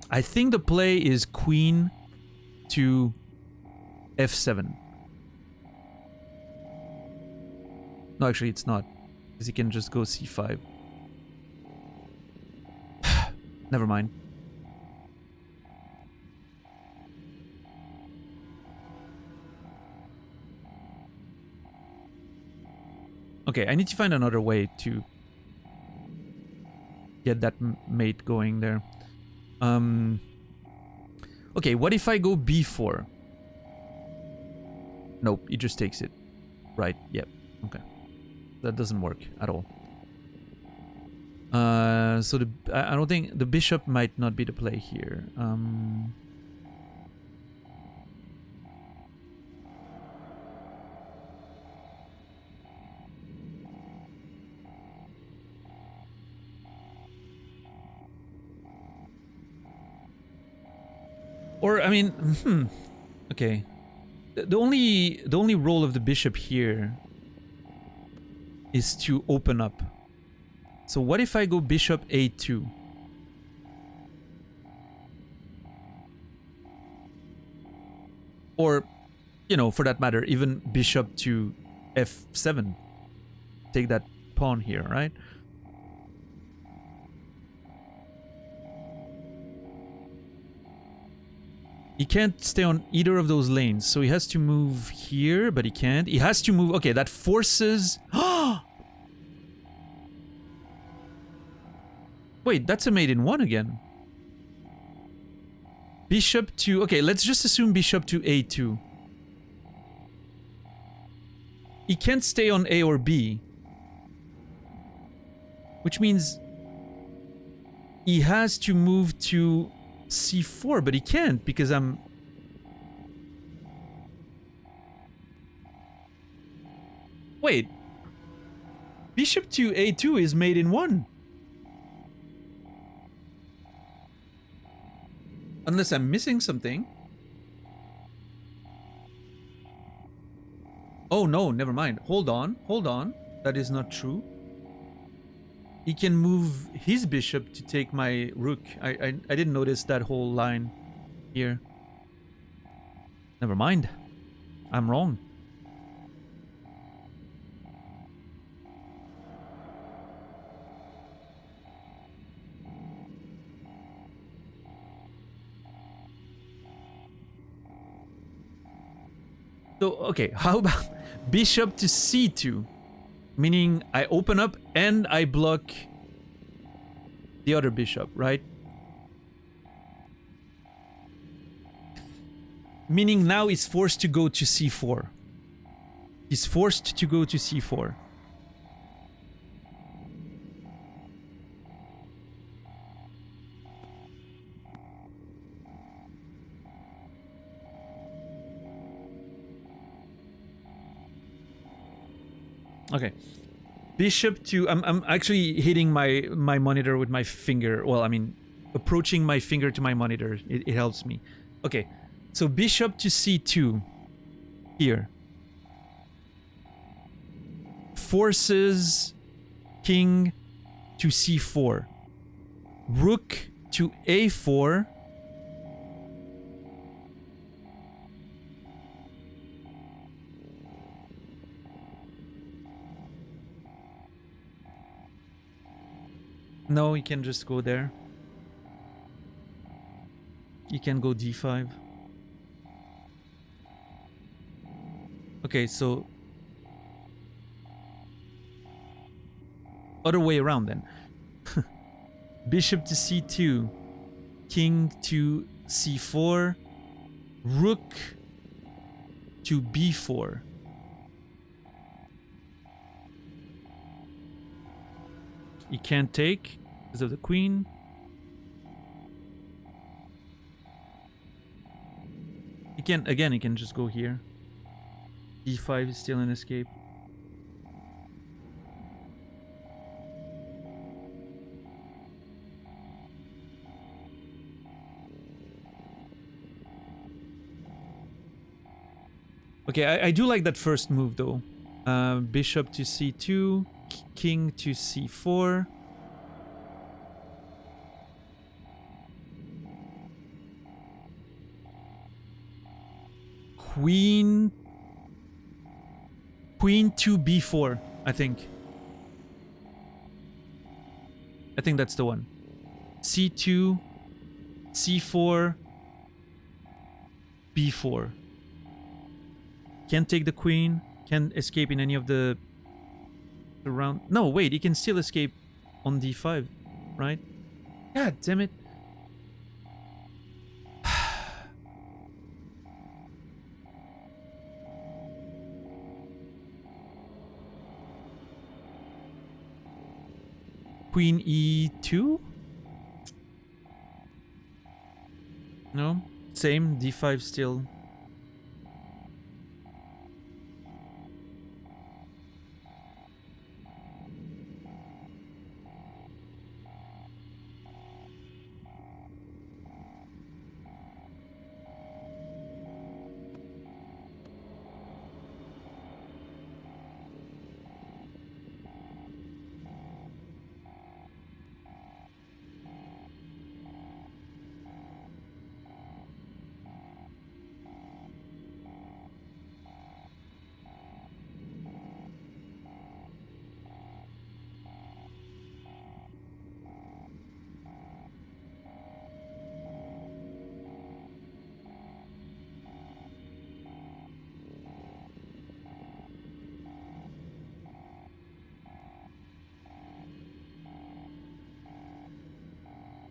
I think the play is queen to F7. No, actually it's not, because he can just go C5. Never mind. Okay, I need to find another way to get that mate going there. Okay, what if I go B4? Nope, he just takes it. Right, yep, okay. That doesn't work at all. So I don't think the bishop might not be the play here. Or I mean, okay. The only role of the bishop here is to open up. So what if I go bishop A2? Or, you know, for that matter, even bishop to F7. Take that pawn here, right? He can't stay on either of those lanes, so he has to move here, but he can't. He has to move... Okay, that forces... Wait, that's a mate in one again. Bishop to... Okay, let's just assume bishop to A2. He can't stay on A or B. Which means... he has to move to C4, but he can't because I'm... Wait. Bishop to A2 is mate in one. Unless I'm missing something. Oh no, never mind. Hold on, hold on. That is not true. He can move his bishop to take my rook. I didn't notice that whole line here. Never mind. I'm wrong. So, okay, how about bishop to c2? Meaning I open up and I block the other bishop, right? Meaning now he's forced to go to c4. He's forced to go to c4. Okay. Bishop to... I'm actually hitting my monitor with my finger. Well, I mean, approaching my finger to my monitor. It helps me. Okay. So bishop to c2. Here. Forces king to c4. Rook to a4. No, you can just go there. You can go d5. Okay, so... other way around then. Bishop to c2. King to c4. Rook to b4. You can't take because of the queen. You can, again, you can just go here. d5 is still an escape. Okay, I do like that first move though. Bishop to c2, king to c4. Queen to b4, I think. I think that's the one. c2, c4, b4. Can't take the queen. Can't escape in any of the round. No, wait, he can still escape on d5, right? God damn it. Queen e2? No, same, d5 still.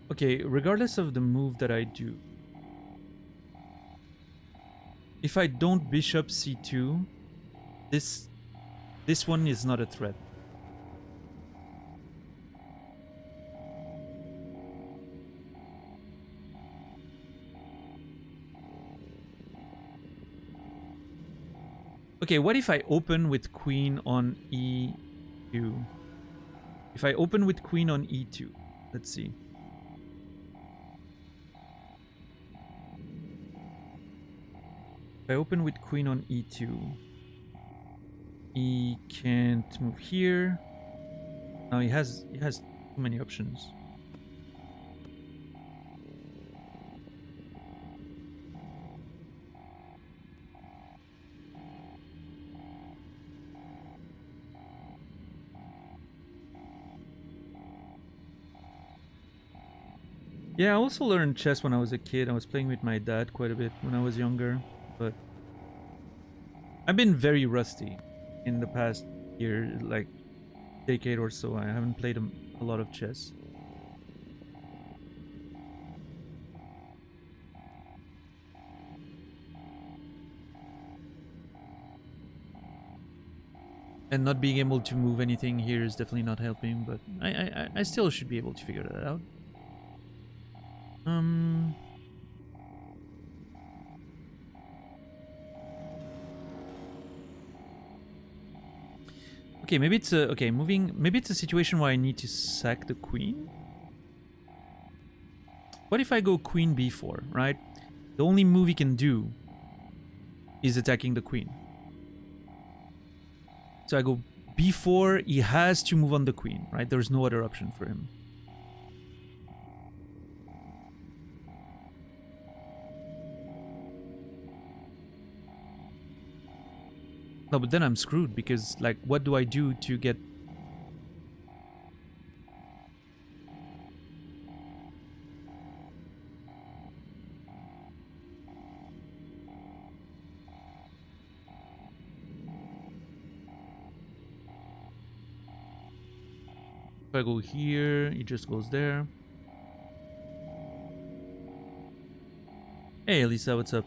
Okay, regardless of the move that I do, if I don't bishop c2, this one is not a threat. Okay, what if I open with queen on e2? If I open with queen on e2, let's see. If I open with queen on e2, he can't move here. Now he has too many options. Yeah, I also learned chess when I was a kid. I was playing with my dad quite a bit when I was younger, but I've been very rusty in the past year, like decade or so. I haven't played a lot of chess. And not being able to move anything here is definitely not helping, but I still should be able to figure that out. Okay, maybe it's a maybe it's a situation where I need to sack the queen. What if I go queen b4, right? The only move he can do is attacking the queen. So I go b4, he has to move on the queen, right? There's no other option for him. No, but then I'm screwed because, like, what do I do to get... If I go here, he just goes there. Hey, Elisa, what's up?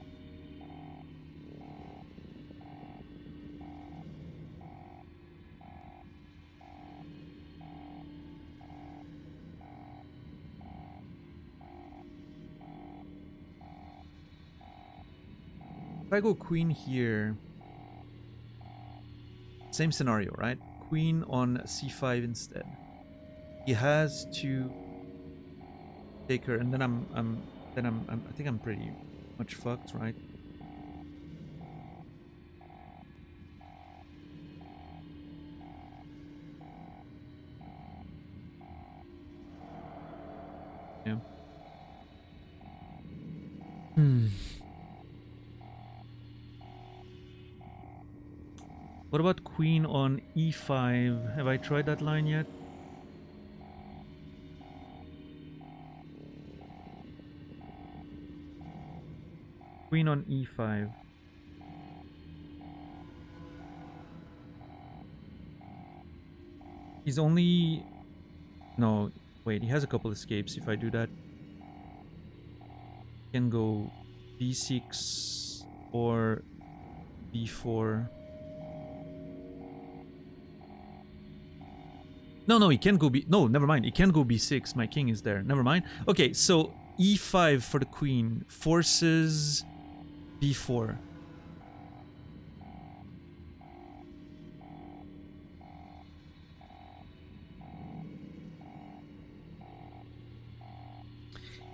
If I go queen here, same scenario, right? Queen on c5 instead. He has to take her, and then I think I'm pretty much fucked, right? Yeah. What about queen on e5? Have I tried that line yet? Queen on e5. He's only... No, wait, he has a couple escapes. If I do that, he can go b6 or b4. No, he can go b... No, never mind. He can go b6. My king is there. Never mind. Okay, so e5 for the queen forces b4.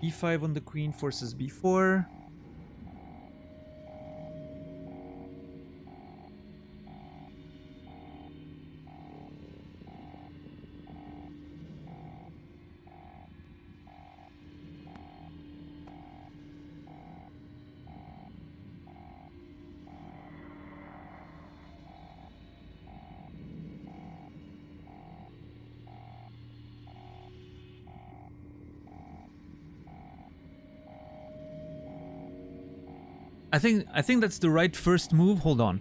e5 on the queen forces b4. I think that's the right first move. Hold on.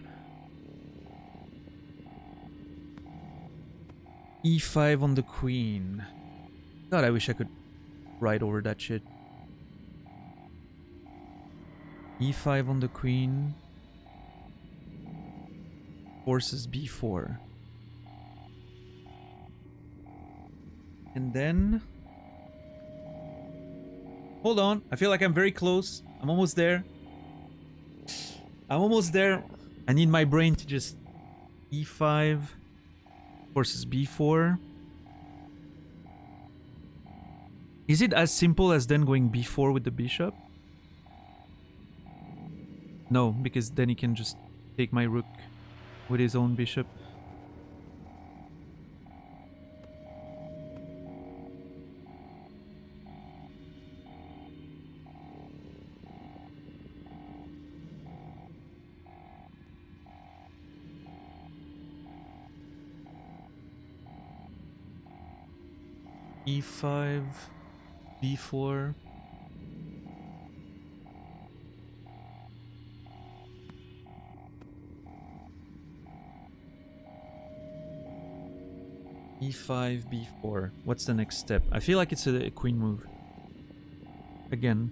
e5 on the queen. God, I wish I could ride over that shit. e5 on the queen. Forces b4. And then... Hold on. I feel like I'm very close. I'm almost there. I'm almost there. I need my brain to just... e5 forces b4. Is it as simple as then going b4 with the bishop? No, because then he can just take my rook with his own bishop. e5, b4. E5, B4. What's the next step? I feel like it's a queen move. Again.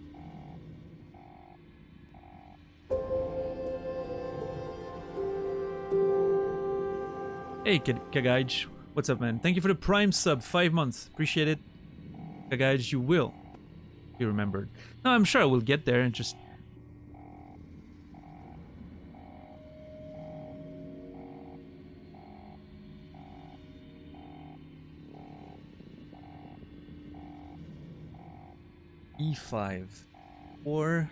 Hey, Kagaij. What's up, man? Thank you for the Prime sub. 5 months. Appreciate it. Kagaij, you will be remembered. No, I'm sure I will get there and just... E5. Or...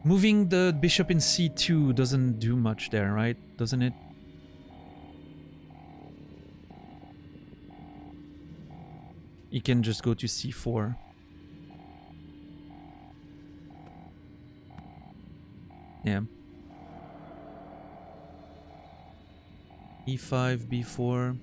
moving the bishop in c2 doesn't do much there, right? Doesn't it? You can just go to c4. Yeah. E5, b4.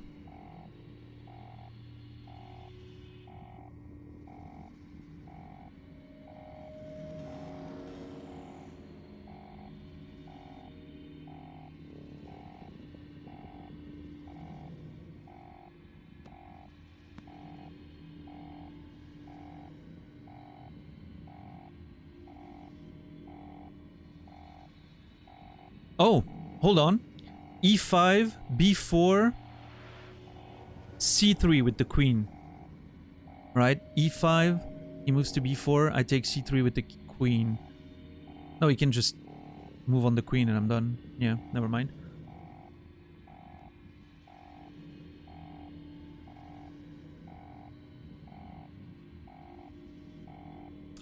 Oh, hold on. E5, b4, c3 with the queen. Right? E5, he moves to b4, I take c3 with the queen. No, he can just move on the queen and I'm done. Yeah, never mind.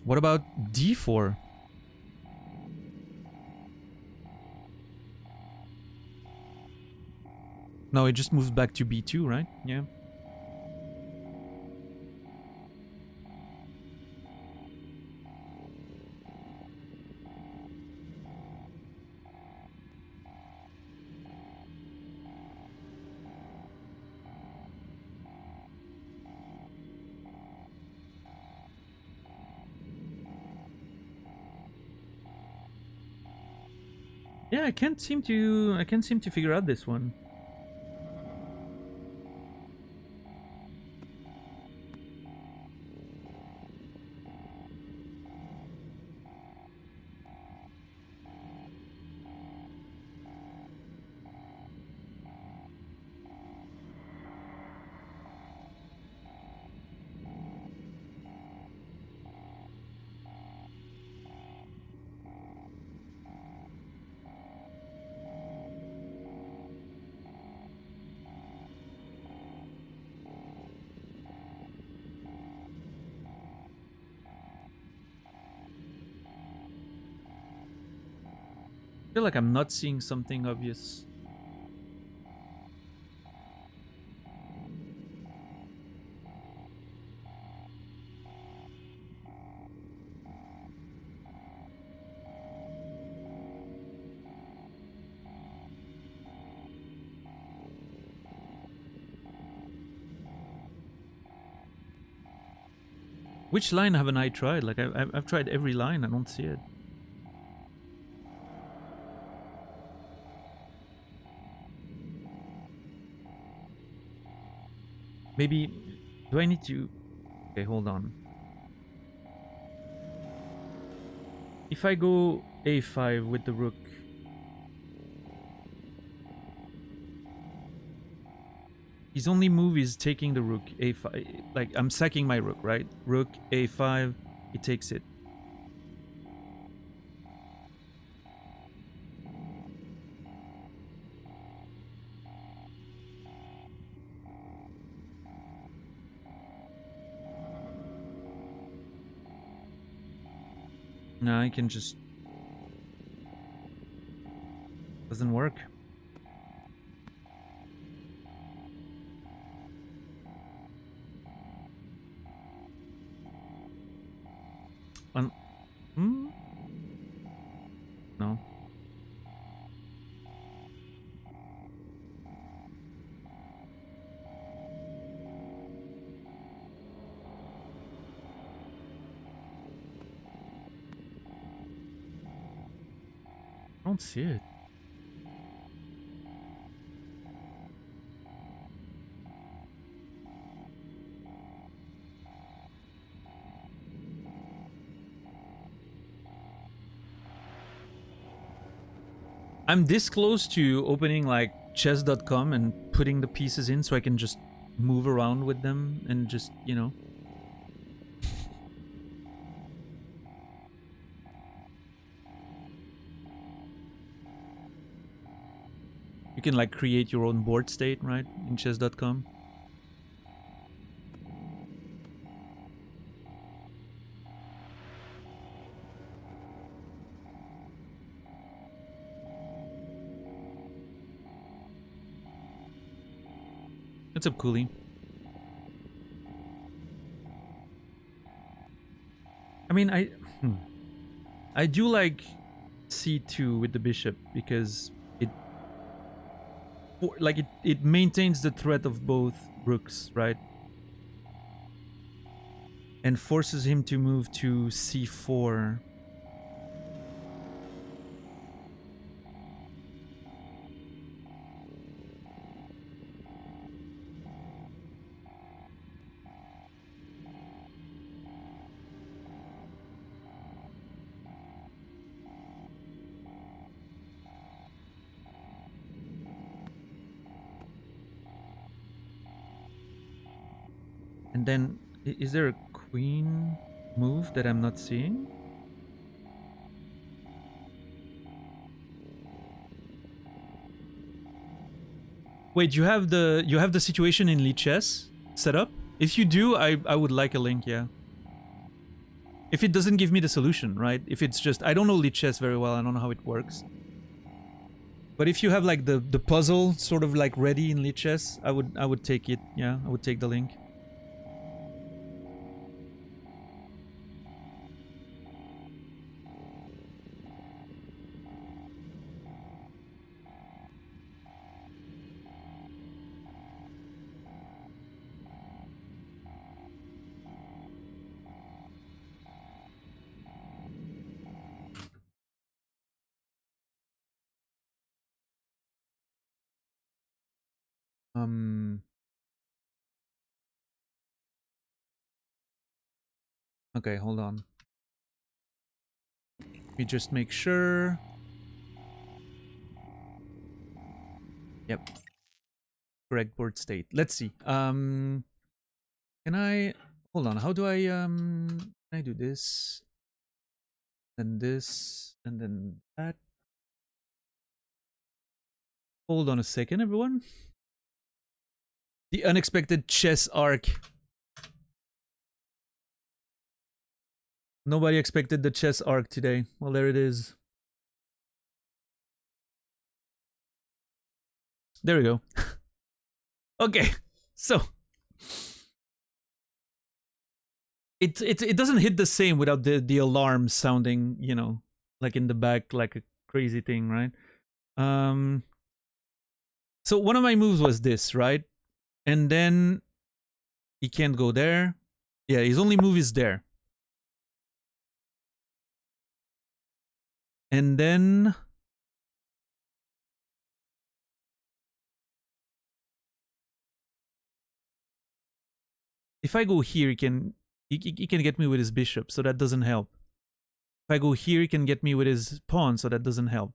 What about d4? No, it just moves back to b2, right? Yeah. Yeah, I can't seem to figure out this one. I feel like I'm not seeing something obvious. Which line haven't I tried? Like, I've tried every line, I don't see it. Maybe... do I need to... Okay, hold on. If I go a5 with the rook... his only move is taking the rook a5. Like, I'm sacking my rook, right? Rook a5, he takes it. No, I can just... doesn't work. No. don't see it. I'm this close to opening like chess.com and putting the pieces in so I can just move around with them and just, you know. You can like create your own board state, right? In chess.com. What's up, Cooley? I mean, I do like c2 with the bishop because it maintains the threat of both rooks, right? And forces him to move to c4. And then, is there a queen move that I'm not seeing? Wait, you have the situation in Lichess set up? If you do, I would like a link, yeah. If it doesn't give me the solution, right? If it's just, I don't know Lichess very well, I don't know how it works. But if you have like the puzzle sort of like ready in Lichess, I would take it, yeah, I would take the link. Okay, hold on. Let me just make sure. Yep. Correct board state. Let's see. Can I hold on? How do I can I do this? Then this and then that. Hold on a second, everyone. The unexpected chess arc. Nobody expected the chess arc today. Well, there it is. There we go. Okay, so it doesn't hit the same without the alarm sounding, you know, like in the back, like a crazy thing, right? So one of my moves was this, right? And then he can't go there. Yeah, his only move is there. And then if I go here, he can get me with his bishop, so that doesn't help. If I go here, he can get me with his pawn, so that doesn't help.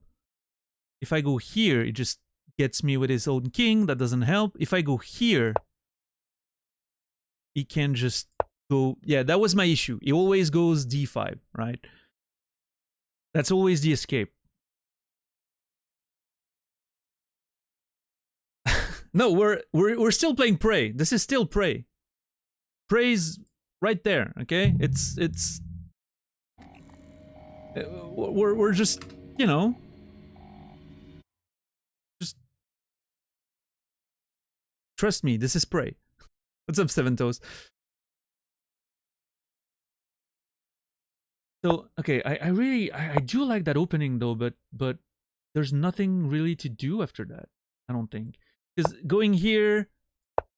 If I go here, it just gets me with his own king, that doesn't help. If I go here, he can just go... Yeah, that was my issue. He always goes d5, right? That's always the escape. No, we're still playing Prey. This is still Prey. Prey's right there, okay? It's we're just, you know, just trust me, this is Prey. What's up, Seven Toes? So, okay, I do like that opening though, but there's nothing really to do after that, I don't think. Because going here,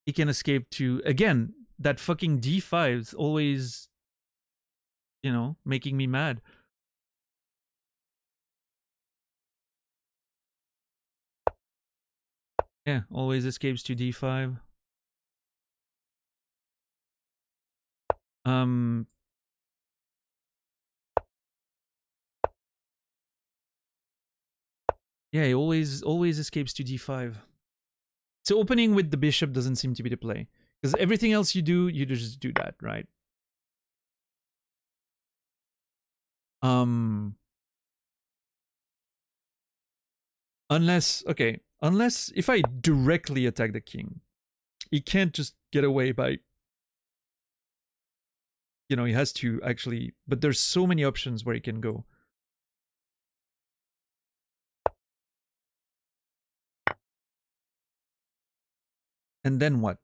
he can escape to, again, that fucking d5 is always, you know, making me mad. Yeah, always escapes to d5. Yeah, he always escapes to d5. So opening with the bishop doesn't seem to be the play. Because everything else you do, you just do that, right? Unless if I directly attack the king, he can't just get away by, you know, he has to actually, but there's so many options where he can go. And then what?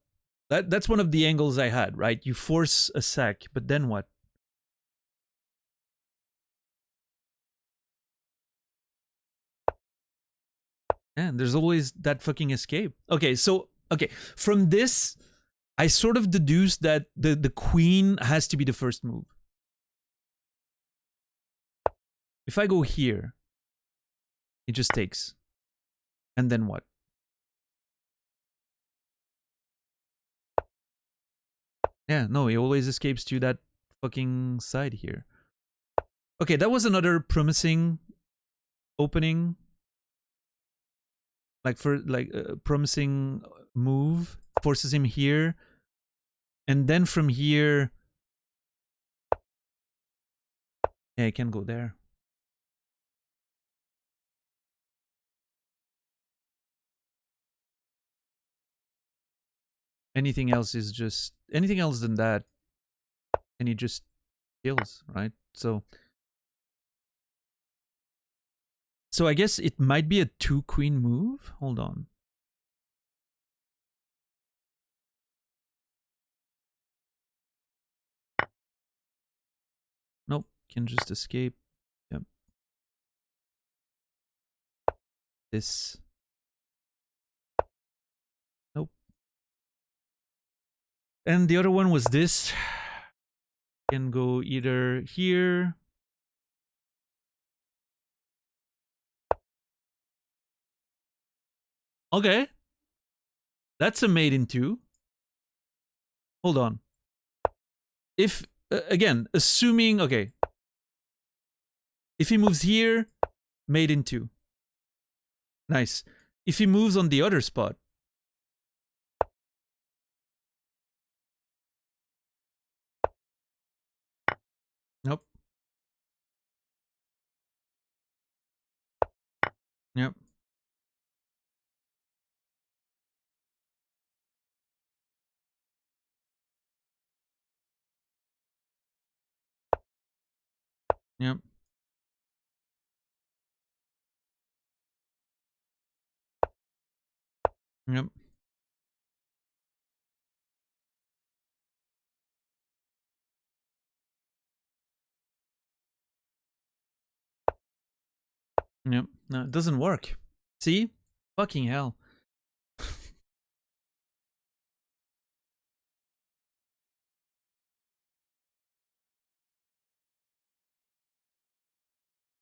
That's one of the angles I had, right? You force a sack, but then what? And there's always that fucking escape. Okay, so from this, I sort of deduced that the queen has to be the first move. If I go here, it just takes. And then what? Yeah, no, he always escapes to that fucking side here. Okay, that was another promising opening. Like for like a promising move. Forces him here. And then from here, yeah, he can go there. Anything else is just anything else than that, and he just kills, right? So I guess it might be a 2-queen move. Hold on. Nope, can just escape. Yep. This. Nope. And the other one was this. Can go either here. Okay. That's a mate in 2. Hold on. If, again, assuming, okay. If he moves here, mate in 2. Nice. If he moves on the other spot. Nope. Yep. Yep. Yep. Yep. No, it doesn't work. See? Fucking hell.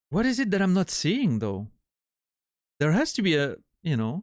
What is it that I'm not seeing, though? There has to be a, you know.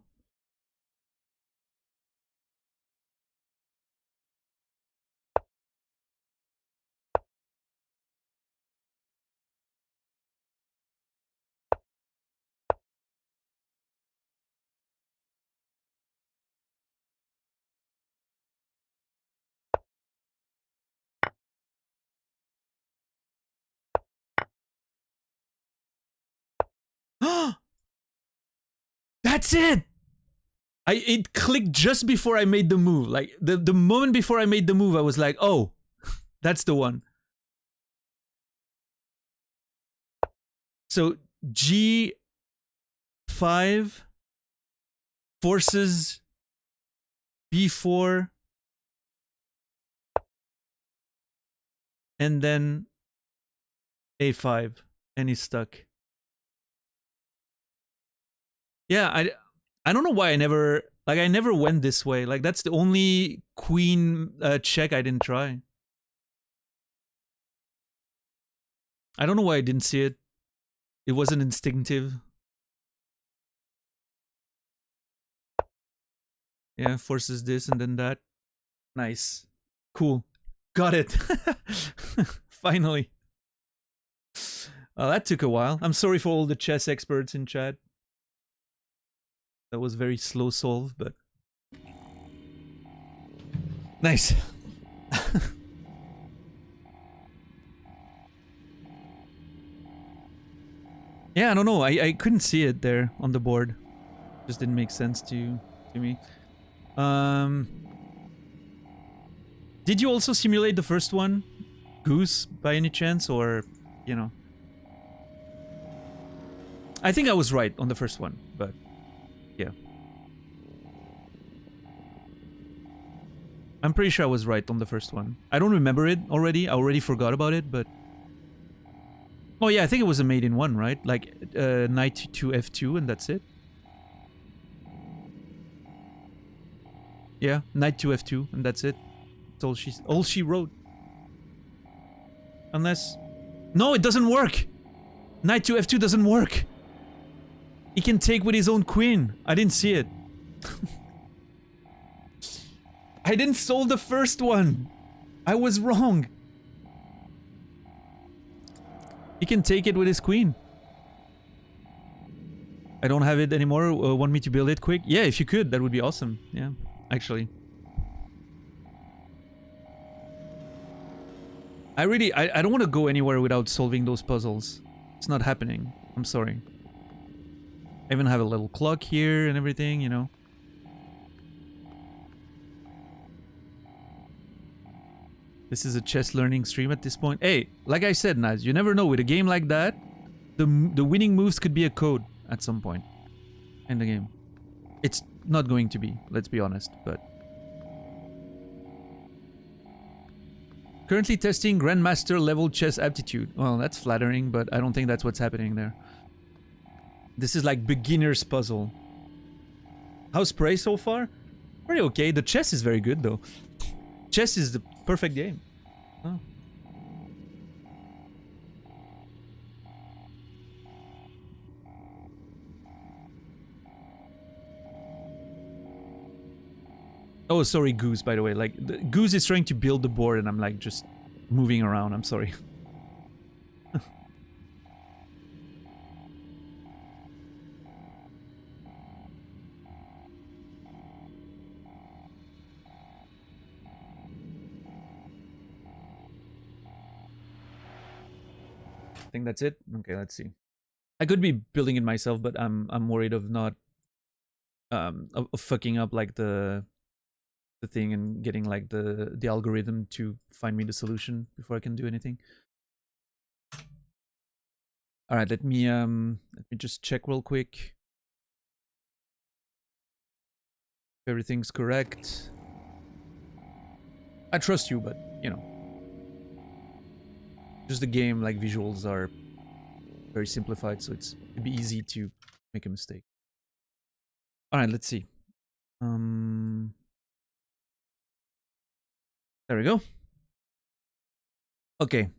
That's it! It clicked just before I made the move. Like, the moment before I made the move, I was like, oh, that's the one. So, G5 forces B4, and then A5, and he's stuck. Yeah, I don't know why I never went this way. Like, that's the only queen check I didn't try. I don't know why I didn't see it. It wasn't instinctive. Yeah, forces this and then that. Nice. Cool. Got it. Finally. That took a while. I'm sorry for all the chess experts in chat. That was very slow solve, but... Nice. Yeah, I don't know. I couldn't see it there on the board. Just didn't make sense to me. Did you also simulate the first one, Goose, by any chance, or, you know? I think I was right on the first one, but yeah. I'm pretty sure I was right on the first one. I don't remember it already. I already forgot about it, but... Oh yeah, I think it was a made in one, right? Like, knight to f2 and that's it. Yeah, knight to f2 and that's it. That's all she wrote. Unless... No, it doesn't work! Knight to f2 doesn't work! He can take with his own queen. I didn't see it. I didn't solve the first one. I was wrong. He can take it with his queen. I don't have it anymore. Want me to build it quick? Yeah, if you could, that would be awesome. Yeah, actually. I don't want to go anywhere without solving those puzzles. It's not happening. I'm sorry. I even have a little clock here and everything, you know. This is a chess learning stream at this point. Hey, like I said, Naz, you never know. With a game like that, the winning moves could be a code at some point in the game. It's not going to be, let's be honest, but... Currently testing Grandmaster level chess aptitude. Well, that's flattering, but I don't think that's what's happening there. This is like beginner's puzzle. How's Prey so far? Pretty okay. The chess is very good, though. Chess is the perfect game. Oh. Oh, sorry, Goose, by the way. Like, Goose is trying to build the board and I'm like just moving around. I'm sorry. I think that's it. Okay, let's see. I could be building it myself, but I'm worried of not of fucking up like the thing and getting like the algorithm to find me the solution before I can do anything. All right, let me just check real quick if everything's correct. I trust you, but you know, just the game like visuals are very simplified, so it'd be easy to make a mistake. All right, let's see. There we go. Okay.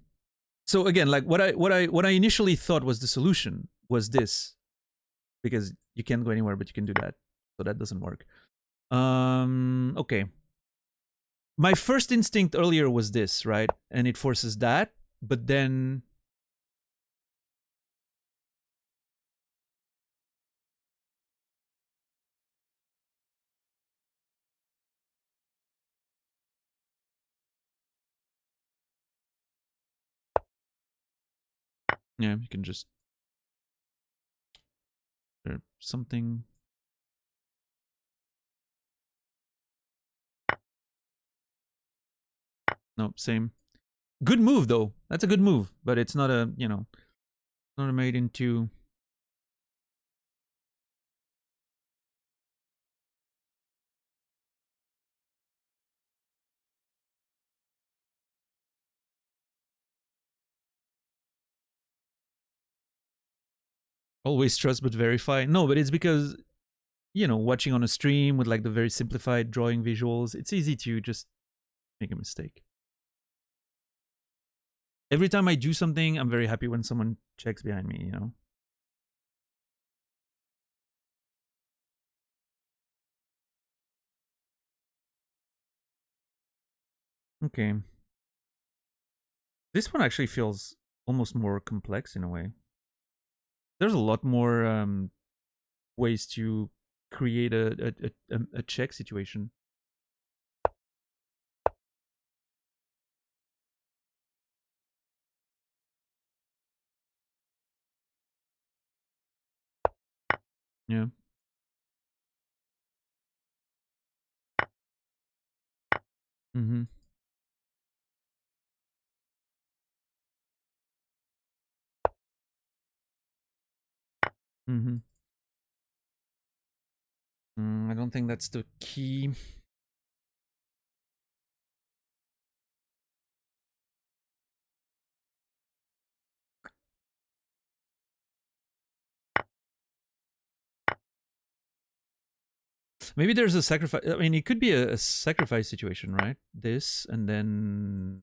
So again, like what I initially thought was the solution was this, because you can't go anywhere, but you can do that. So that doesn't work. Okay. My first instinct earlier was this, right? And it forces that, but then yeah, you can just something. No, same. Good move though. That's a good move, but it's not a, you know, not a made into. Always trust but verify. No, but it's because, you know, watching on a stream with like the very simplified drawing visuals, it's easy to just make a mistake. Every time I do something, I'm very happy when someone checks behind me, you know? Okay. This one actually feels almost more complex in a way. There's a lot more ways to create a check situation. Yeah. Mm-hmm. Mm-hmm. I don't think that's the key. Maybe there's a sacrifice. I mean, it could be a sacrifice situation, right? This and then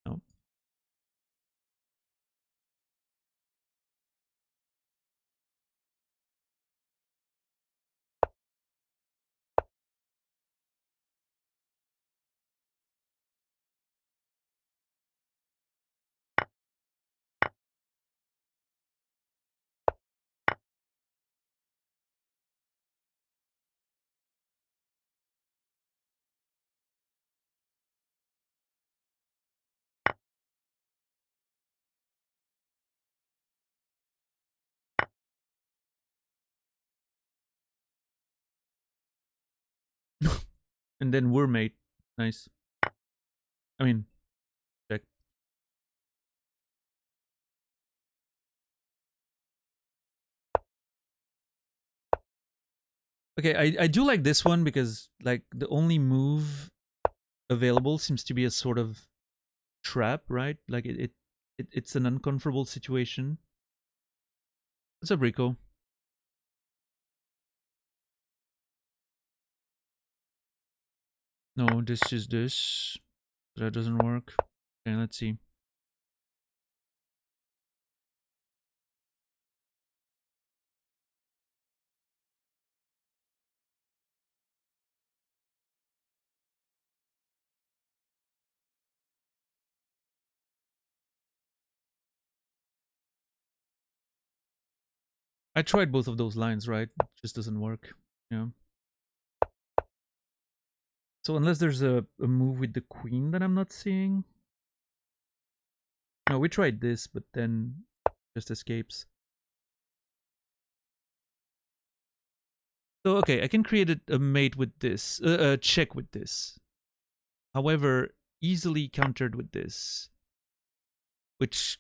no. And then we're mate. Nice. I mean, check. Okay, I do like this one because like the only move available seems to be a sort of trap, right? Like it's an uncomfortable situation. What's up, Rico? No, this is this. That doesn't work. Okay, let's see. I tried both of those lines, right? It just doesn't work. Yeah. So unless there's a move with the queen that I'm not seeing. No, we tried this, but then just escapes. So okay, I can create a mate with this, a check with this. However, easily countered with this, which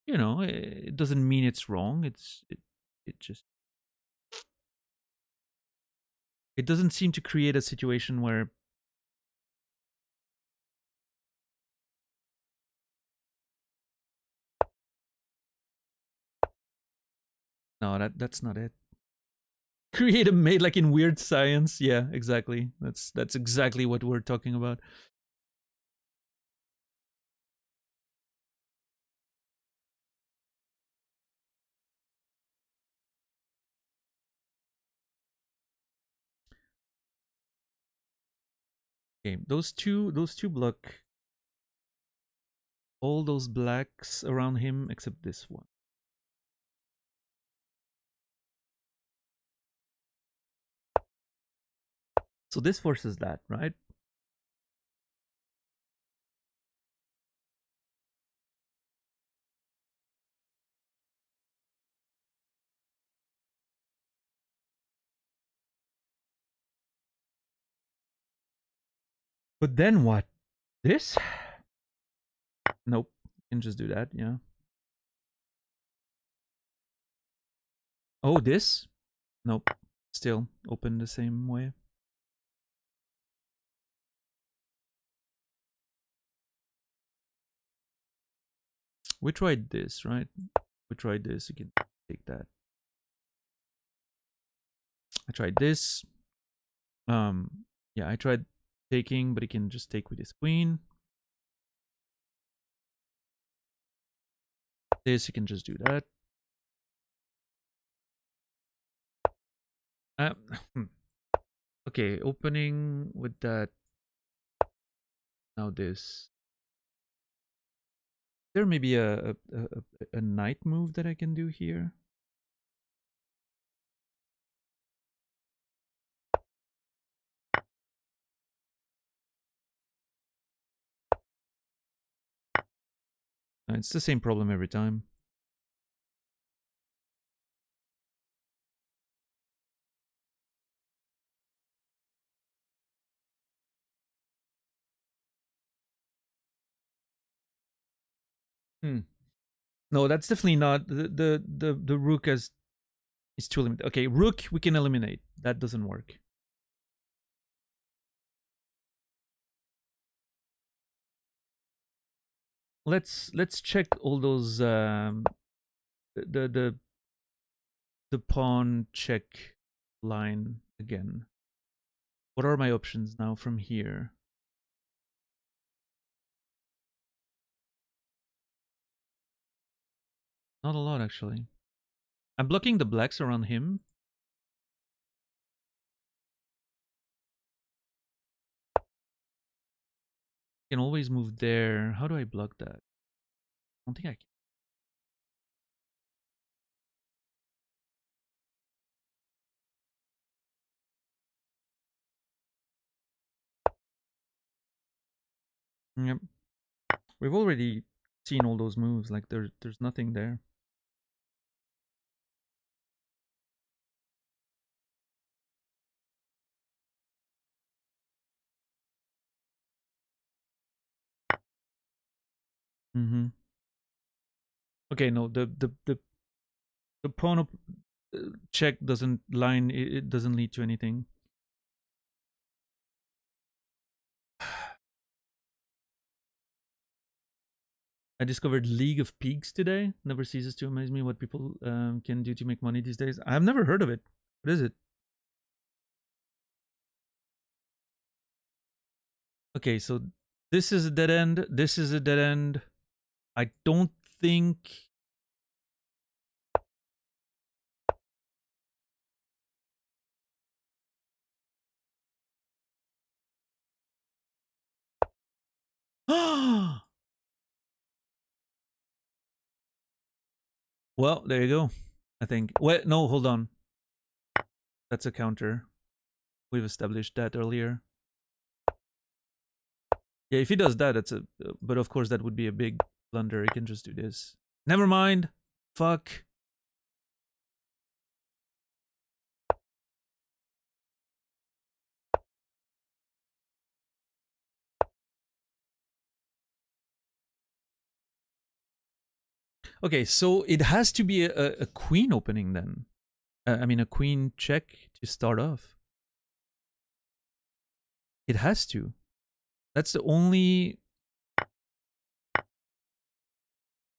you know, it doesn't mean it's wrong. It just it doesn't seem to create a situation where no, that's not it. Create a mate like in Weird Science. Yeah, exactly. That's exactly what we're talking about. Okay, those two block all those blacks around him except this one. So this forces that, right? But then what? This? Nope. You can just do that, yeah. Oh, this? Nope. Still open the same way. We tried this, right? We tried this. You can take that. I tried this. Yeah, I tried taking, but he can just take with his queen. This, you can just do that. Uh, okay, opening with that Now this. There may be a knight move that I can do here. It's the same problem every time. No, that's definitely not the rook is too limited. Okay, rook we can eliminate. That doesn't work. Let's check all those the pawn check line again. What are my options now from here? Not a lot actually. I'm blocking the blacks around him. I can always move there. How do I block that? I don't think I can. Yep. We've already seen all those moves. Like there's nothing there. Mm-hmm. Okay, no, the pawn up check doesn't line. It doesn't lead to anything. I discovered League of Peaks today. Never ceases to amaze me what people can do to make money these days. I've never heard of it. What is it? Okay, so this is a dead end. This is a dead end. I don't think... Well, there you go. I think. Wait, no, hold on. That's a counter. We've established that earlier. Yeah, if he does that, that's a... But of course, that would be a big blunder. He can just do this. Never mind. Fuck. Okay, so it has to be a queen opening then. I mean, a queen check to start off. It has to. That's the only...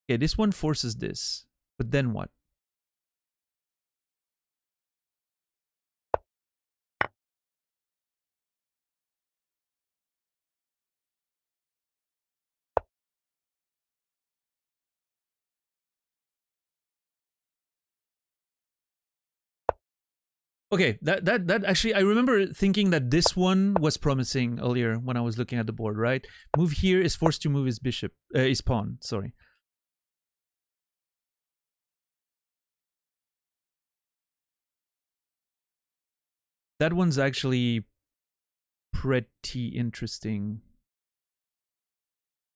Okay, this one forces this. But then what? Okay, that actually, I remember thinking that this one was promising earlier when I was looking at the board, right? Move here is forced to move his bishop, his pawn, sorry. That one's actually pretty interesting.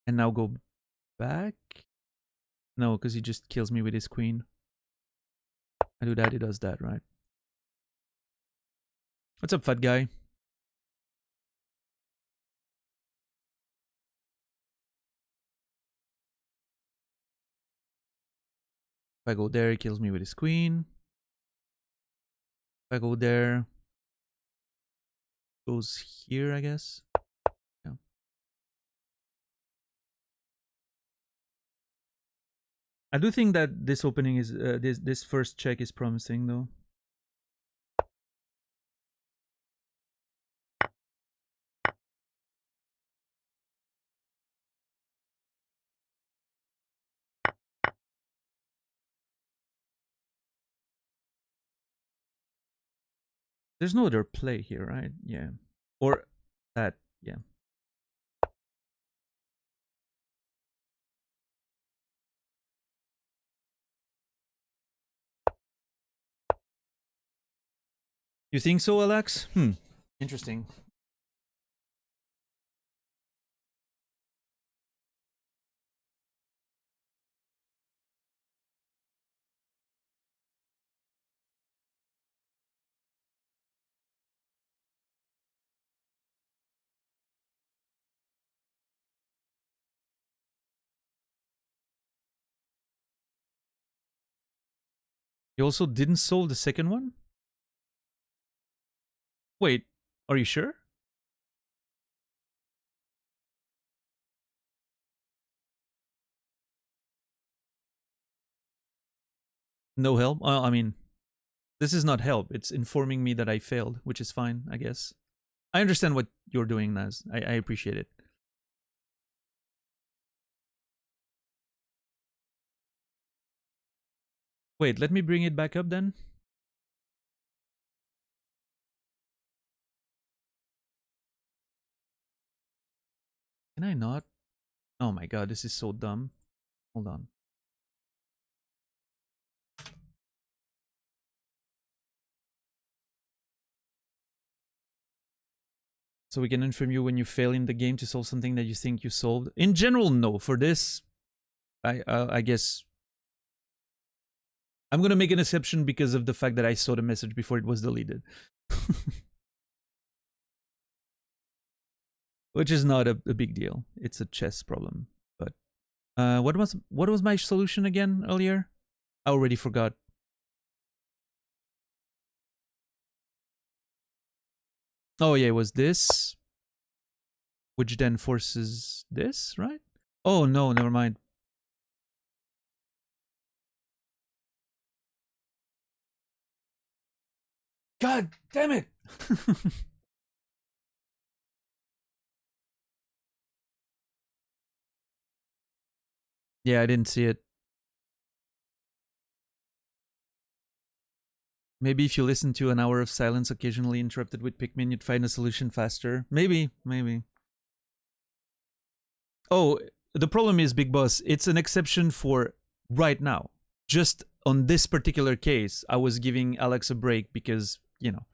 And now go back? No, because he just kills me with his queen. I do that, he does that, right? What's up, fat guy? If I go there, he kills me with his queen. If I go there, goes here, I guess. Yeah. I do think that this opening is this first check is promising though. There's no other play here, right? Yeah. Or that, yeah. You think so, Alex? Interesting. You also didn't solve the second one? Wait, are you sure? No help? I mean, this is not help. It's informing me that I failed, which is fine, I guess. I understand what you're doing, Naz. I appreciate it. Wait, let me bring it back up then. Can I not? Oh my god, this is so dumb. Hold on. So we can inform you when you fail in the game to solve something that you think you solved. In general, no. For this, I guess I'm gonna make an exception because of the fact that I saw the message before it was deleted. Which is not a big deal. It's a chess problem. But what was my solution again earlier? I already forgot. Oh yeah, it was this, which then forces this, right? Oh no, never mind. God damn it! Yeah, I didn't see it. Maybe if you listen to an hour of silence occasionally interrupted with Pikmin, you'd find a solution faster. Maybe. Oh, the problem is, Big Boss, it's an exception for right now. Just on this particular case, I was giving Alex a break because, you know.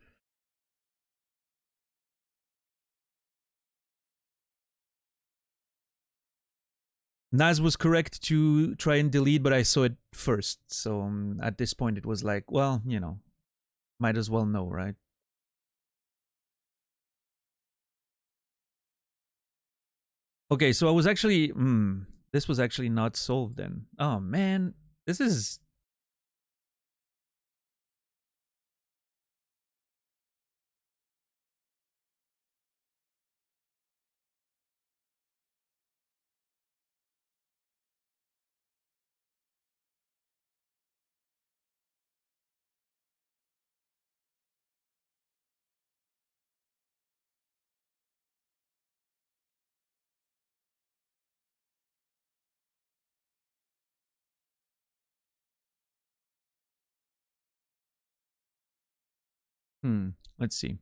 Naz was correct to try and delete, but I saw it first. So at this point, it was like, well, you know, might as well know, right? Okay, so I was actually, this was actually not solved then. Oh man, this is. Let's see.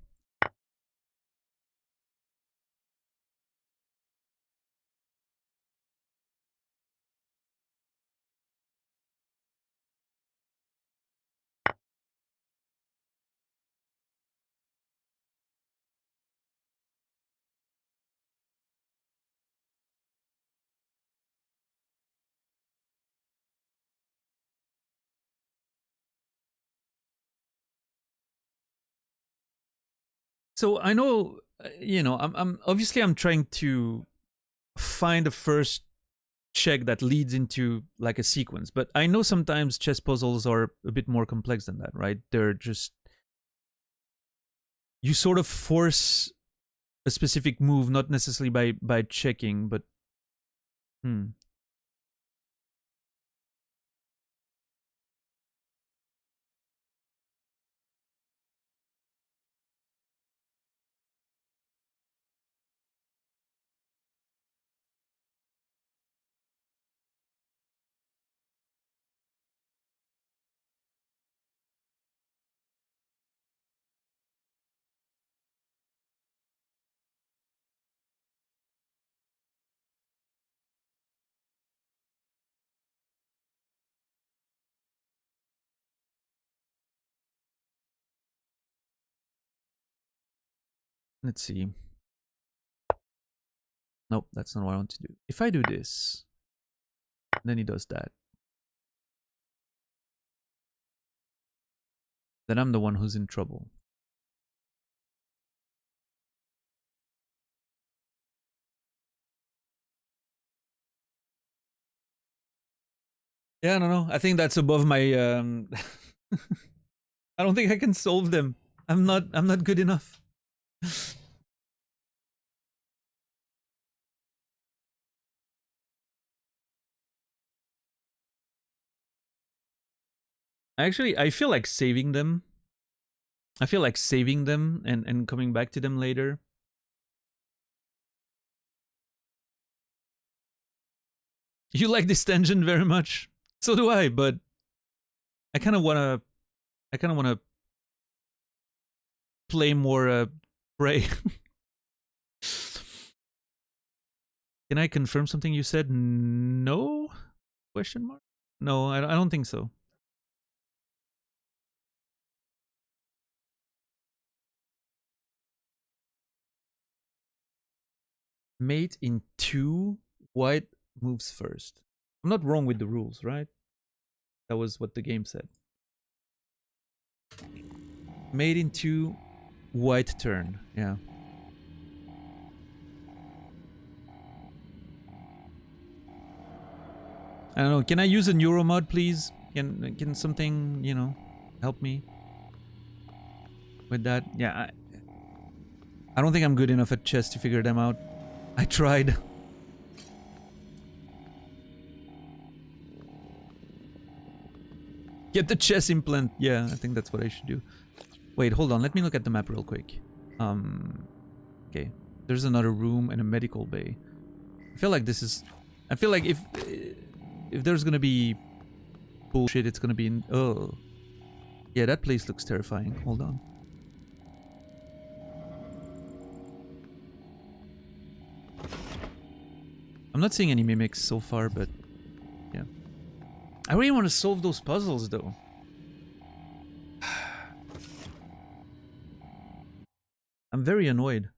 So I know, you know, I'm obviously I'm trying to find a first check that leads into like a sequence, but I know sometimes chess puzzles are a bit more complex than that, right? They're just, you sort of force a specific move, not necessarily by checking, but Let's see. Nope, that's not what I want to do. If I do this, then he does that. Then I'm the one who's in trouble. Yeah, I don't know. I think that's above my I don't think I can solve them. I'm not good enough. Actually, I feel like saving them. I feel like saving them and coming back to them later. You like this tangent very much. So do I, but I kind of want to play more Prey. Can I confirm something you said? No? Question mark? No, I don't think so. Mate in 2, white moves first. I'm not wrong with the rules, right? That was what the game said. Mate in 2, white turn. Yeah. I don't know. Can I use a neuromod, please? Can something, you know, help me with that? Yeah, I don't think I'm good enough at chess to figure them out. I tried. Get the chess implant. Yeah, I think that's what I should do. Wait, hold on. Let me look at the map real quick. Okay. There's another room and a medical bay. I feel like this is... I feel like if there's gonna be bullshit, it's gonna be in... Oh. Yeah, that place looks terrifying. Hold on. I'm not seeing any mimics so far, but... Yeah. I really want to solve those puzzles, though. I'm very annoyed.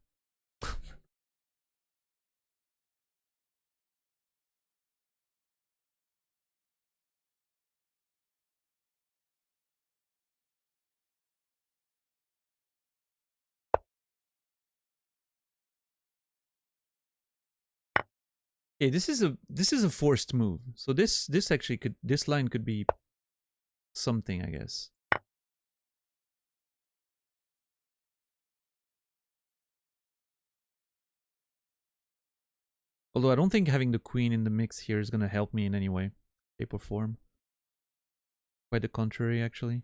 Okay, this is a forced move. So this actually could... This line could be something, I guess. Although I don't think having the queen in the mix here is gonna help me in any way, shape or form. Quite the contrary, actually.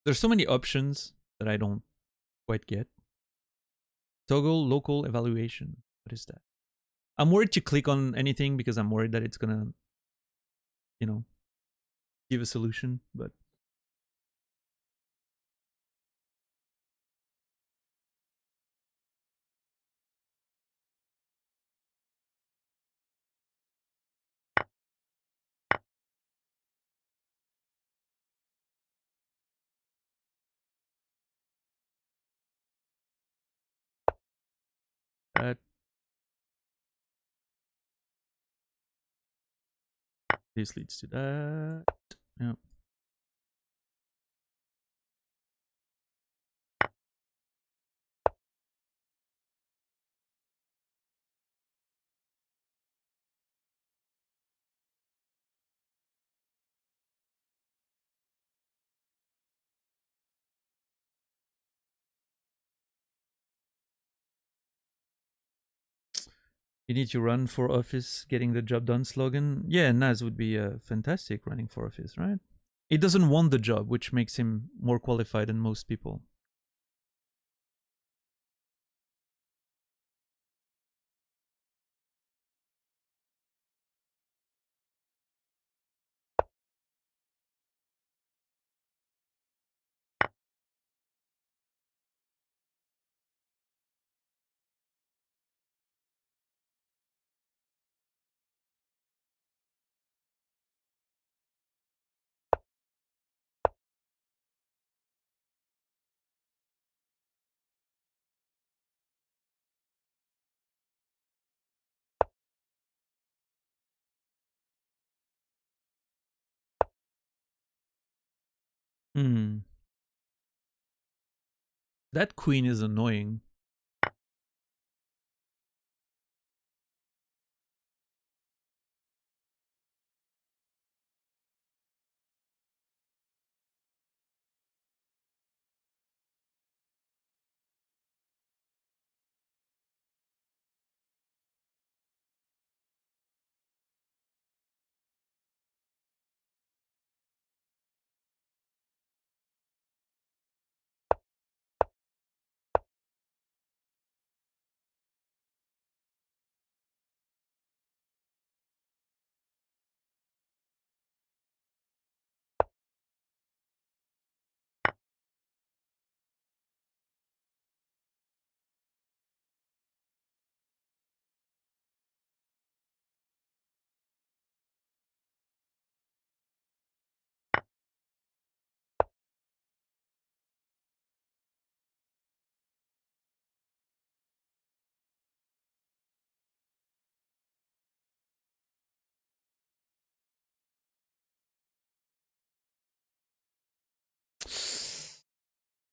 There's so many options that I don't quite get. Toggle local evaluation. What is that? I'm worried to click on anything because I'm worried that it's gonna, you know, give a solution, but... That... This leads to that. Yeah. You need to run for office, getting the job done slogan. Yeah, Naz would be fantastic running for office, right? He doesn't want the job, which makes him more qualified than most people. Hmm. That queen is annoying.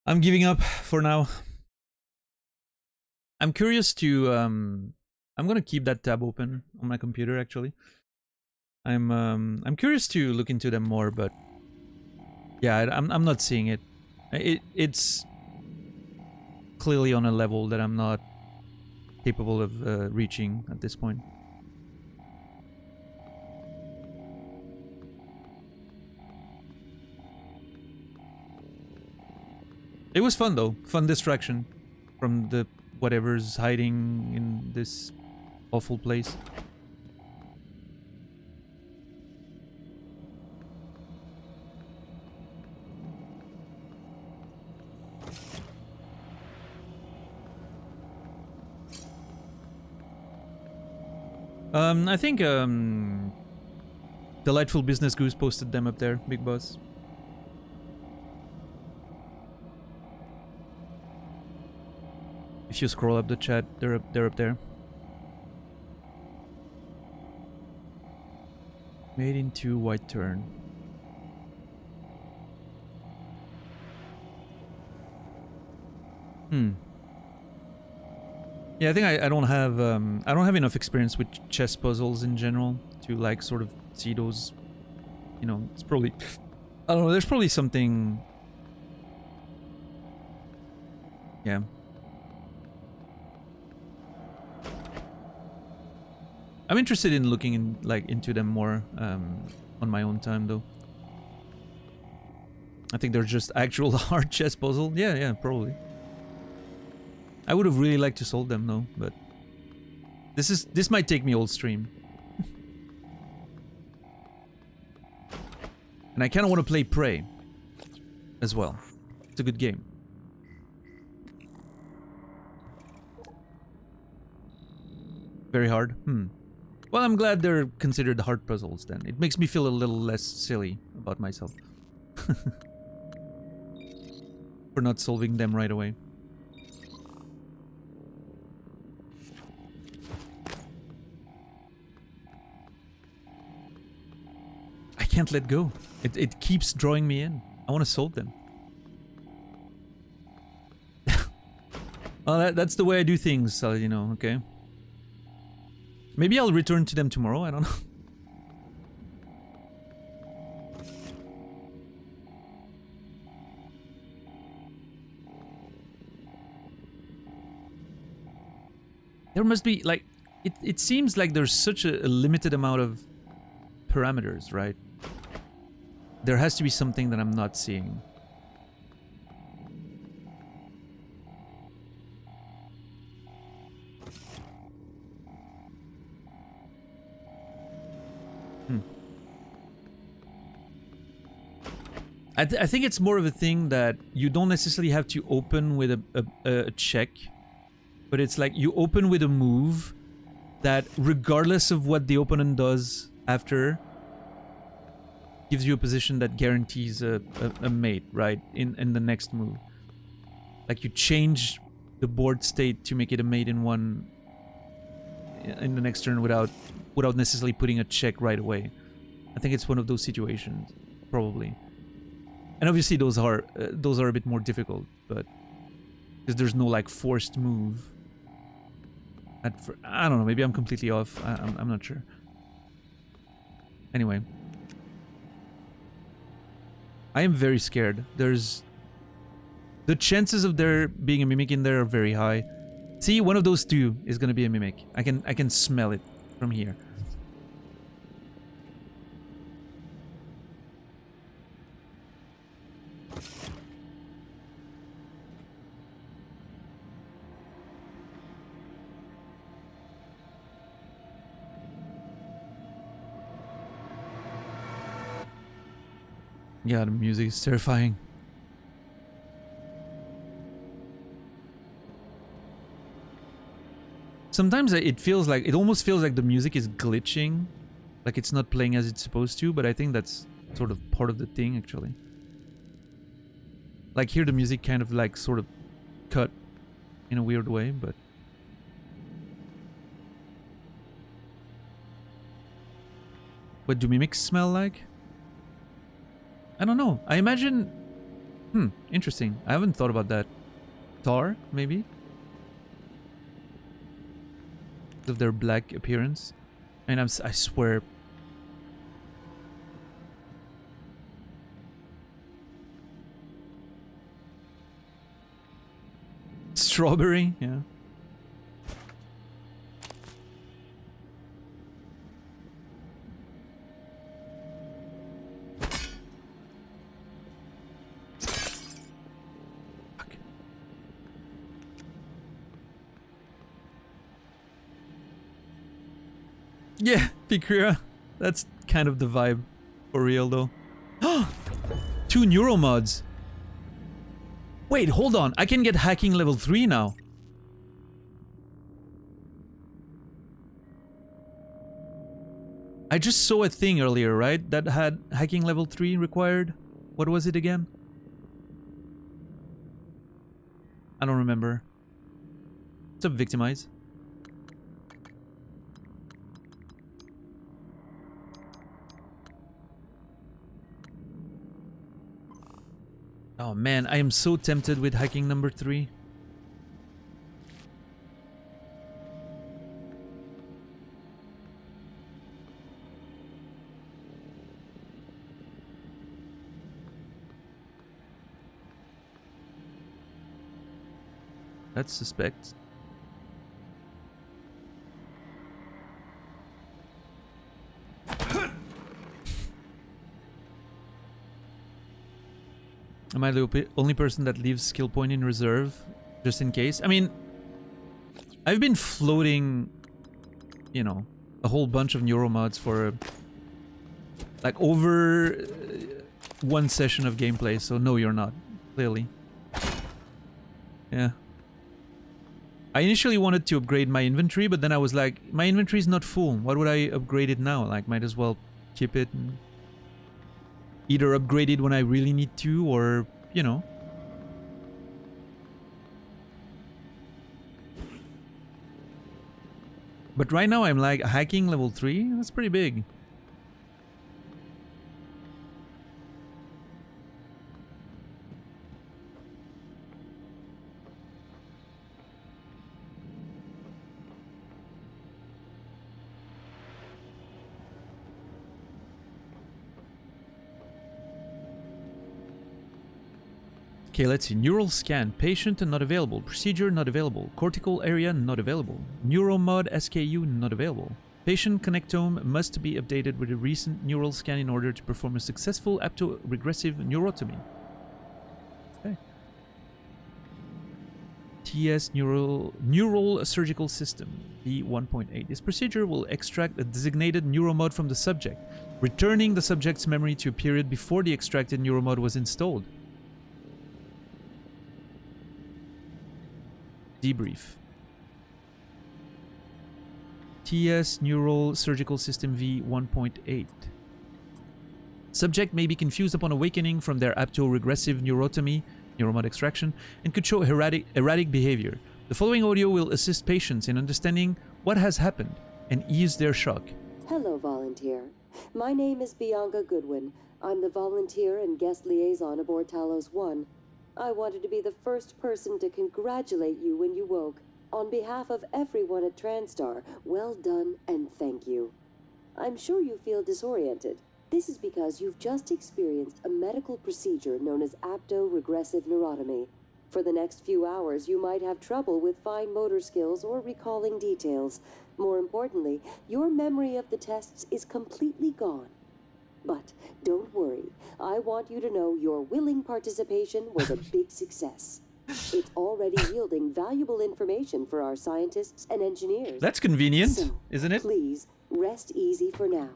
I'm giving up for now. I'm curious to I'm gonna keep that tab open on my computer actually. I'm curious to look into them more, but yeah, I'm not seeing it. It's clearly on a level that I'm not capable of reaching at this point. It was fun though, fun distraction from the whatever's hiding in this awful place. I think Delightful Business Goose posted them up there, Big Boss. If you scroll up the chat, they're up there. Made into White Turn. Yeah, I think I don't have enough experience with chess puzzles in general to like sort of see those. You know, it's probably I don't know. There's probably something. Yeah. I'm interested in looking into them more on my own time though. I think they're just actual hard chess puzzle. Yeah, probably. I would have really liked to solve them though, but this might take me all stream. And I kind of want to play Prey as well. It's a good game. Very hard. Well, I'm glad they're considered hard puzzles then. It makes me feel a little less silly about myself. For not solving them right away. I can't let go. It keeps drawing me in. I want to solve them. Well, that's the way I do things, you know, okay? Maybe I'll return to them tomorrow, I don't know. There must be, like, it seems like there's such a limited amount of parameters, right? There has to be something that I'm not seeing. I think it's more of a thing that you don't necessarily have to open with a check, but it's like you open with a move that, regardless of what the opponent does after, gives you a position that guarantees a mate, right? In the next move. Like you change the board state to make it a mate in the next turn without necessarily putting a check right away. I think it's one of those situations, probably. And obviously those are a bit more difficult, but because there's no like forced move. I don't know, maybe I'm completely off. I'm not sure. Anyway. I am very scared. The chances of there being a mimic in there are very high. See, one of those two is gonna be a mimic. I can smell it from here. Yeah, the music is terrifying. Sometimes it almost feels like the music is glitching. Like it's not playing as it's supposed to, but I think that's sort of part of the thing, actually. Like here the music kind of like sort of cut in a weird way, but... What do mimics smell like? I don't know. I imagine... interesting. I haven't thought about that. Tar, maybe? Of their black appearance. And I swear... Strawberry? Yeah. Yeah, Pikura. That's kind of the vibe. For real, though. 2 neuromods. Wait, hold on. I can get hacking level 3 now. I just saw a thing earlier, right? That had hacking level 3 required. What was it again? I don't remember. What's up, Victimize? Oh man, I am so tempted with hacking number 3. That's suspect. Am I the only person that leaves skill point in reserve, just in case? I mean, I've been floating, you know, a whole bunch of neuromods for like over 1 session of gameplay, so no, you're not, clearly. Yeah. I initially wanted to upgrade my inventory, but then I was like, my inventory is not full. Why would I upgrade it now? Like, might as well keep it and either upgrade it when I really need to, or, you know. But right now I'm like, hacking level 3? That's pretty big. Okay, let's see. Neural scan. Patient not available. Procedure not available. Cortical area not available. Neuromod SKU not available. Patient connectome must be updated with a recent neural scan in order to perform a successful apto-regressive neurotomy. Okay. TS neural surgical system V1.8. This procedure will extract a designated neuromod from the subject, returning the subject's memory to a period before the extracted neuromod was installed. Debrief. TS Neural Surgical System V1.8. Subject may be confused upon awakening from their apto-regressive neurotomy, neuromod extraction, and could show erratic behavior. The following audio will assist patients in understanding what has happened and ease their shock. Hello, volunteer. My name is Bianca Goodwin. I'm the volunteer and guest liaison aboard Talos 1. I wanted to be the first person to congratulate you when you woke. On behalf of everyone at TranStar, well done and thank you. I'm sure you feel disoriented. This is because you've just experienced a medical procedure known as apto-regressive neurotomy. For the next few hours, you might have trouble with fine motor skills or recalling details. More importantly, your memory of the tests is completely gone. But don't worry, I want you to know your willing participation was a big success. It's already yielding valuable information for our scientists and engineers. That's convenient, So, isn't it? Please, rest easy for now.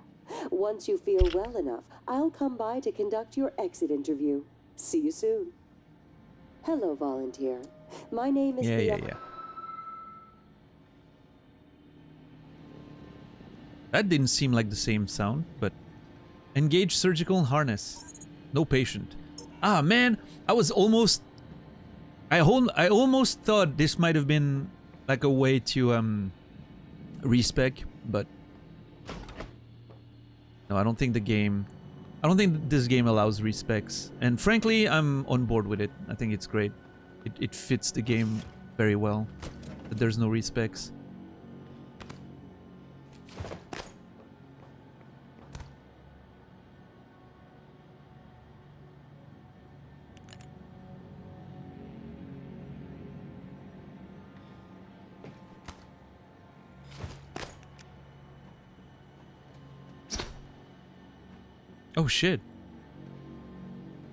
Once you feel well enough, I'll come by to conduct your exit interview. See you soon. Hello, volunteer. My name is Yeah. That didn't seem like the same sound, but... Engage surgical harness. No patient. Ah, man, I almost thought this might have been like a way to respec, but no, I don't think this game allows respecs. And frankly, I'm on board with it. I think it's great. It fits the game very well that there's no respecs. Oh shit.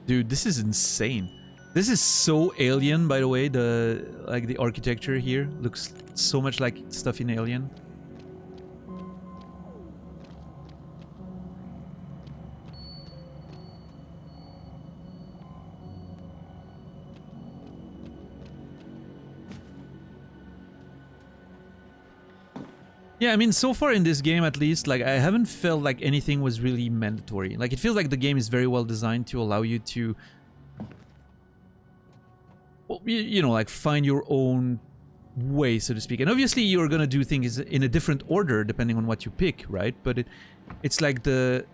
Dude, this is insane. This is so Alien, by the way. The architecture here looks so much like stuff in Alien. Yeah, I mean, so far in this game, at least, like, I haven't felt like anything was really mandatory. Like, it feels like the game is very well designed to allow you to, well, you know, like, find your own way, so to speak. And obviously, you're gonna do things in a different order depending on what you pick, right? But it's like it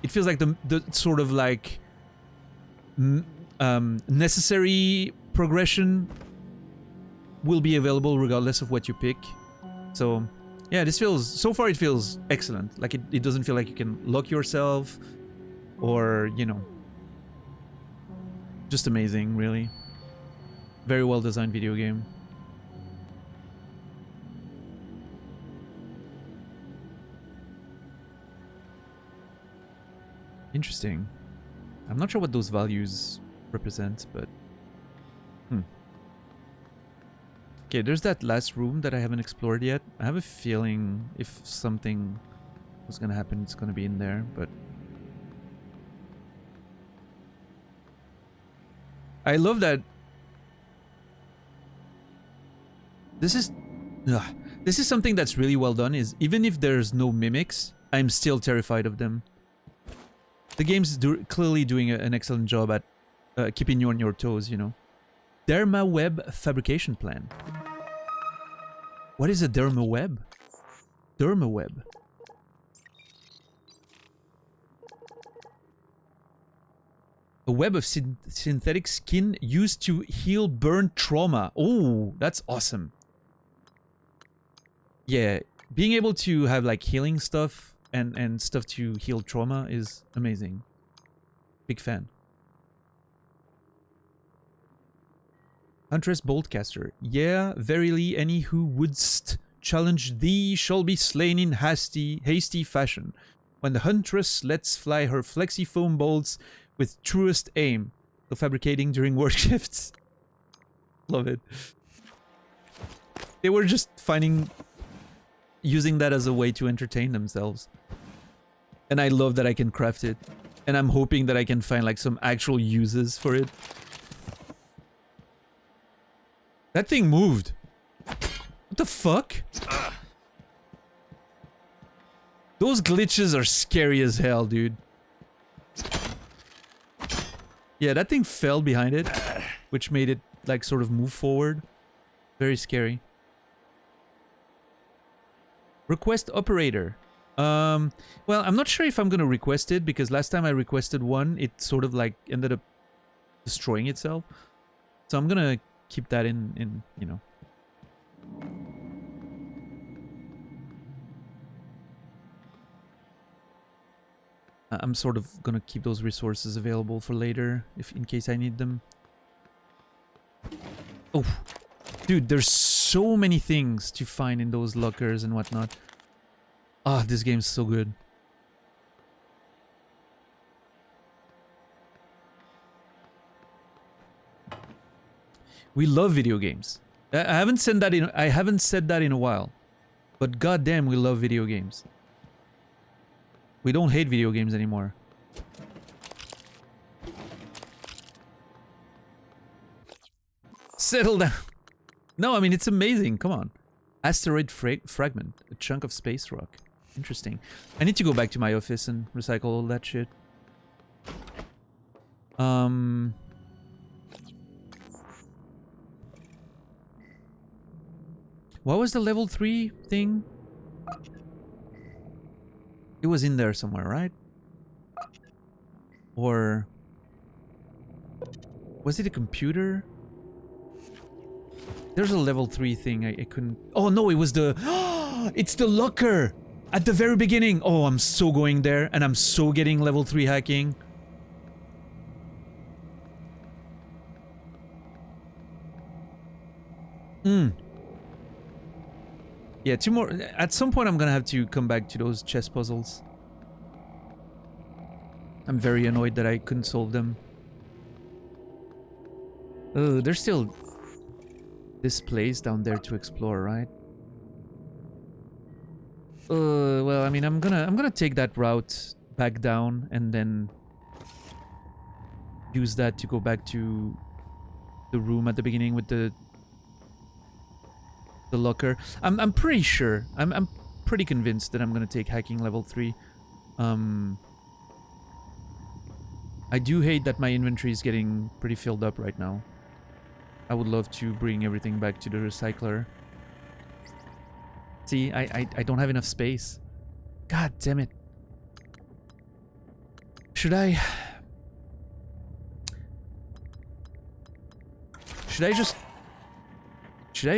feels like the sort of like necessary progression will be available regardless of what you pick. So yeah, so far it feels excellent. Like it doesn't feel like you can lock yourself or, you know, just amazing, really. Very well designed video game. Interesting. I'm not sure what those values represent, but okay, there's that last room that I haven't explored yet. I have a feeling if something was gonna happen, it's gonna be in there, but... I love that... This is something that's really well done, is even if there's no mimics, I'm still terrified of them. The game's clearly doing an excellent job at keeping you on your toes, you know. Derma web fabrication plan. What is a derma web? Derma web. A web of synthetic skin used to heal burn trauma. Oh, that's awesome. Yeah, being able to have like healing stuff and stuff to heal trauma is amazing. Big fan. Huntress Boltcaster. Yeah, verily, any who wouldst challenge thee shall be slain in hasty fashion. When the Huntress lets fly her flexi foam bolts with truest aim. So fabricating during work shifts. Love it. They were just using that as a way to entertain themselves. And I love that I can craft it. And I'm hoping that I can find like some actual uses for it. That thing moved. What the fuck? Those glitches are scary as hell, dude. Yeah, that thing fell behind it, which made it like sort of move forward. Very scary. Request operator. Well, I'm not sure if I'm gonna request it because last time I requested one, it sort of like ended up destroying itself. So I'm gonna keep that in you know. I'm sort of gonna keep those resources available for later, in case I need them. Oh, dude, there's so many things to find in those lockers and whatnot. Ah, this game's so good. We love video games. I haven't said that in a while, but goddamn, we love video games. We don't hate video games anymore. Settle down. No, I mean, it's amazing. Come on. Asteroid fragment. A chunk of space rock. Interesting. I need to go back to my office and recycle all that shit. What was the level 3 thing? It was in there somewhere, right? Or... was it a computer? There's a level 3 thing I couldn't... Oh no, it was the... it's the locker! At the very beginning! Oh, I'm so going there, and I'm so getting level 3 hacking. Yeah, 2 more... At some point I'm gonna have to come back to those chess puzzles. I'm very annoyed that I couldn't solve them. Oh, there's still... this place down there to explore, right? Well, I mean, I'm gonna take that route back down and then use that to go back to the room at the beginning with the locker. I'm pretty sure. I'm pretty convinced that I'm gonna take hacking level 3. I do hate that my inventory is getting pretty filled up right now. I would love to bring everything back to the recycler. See, I don't have enough space. God damn it. Should I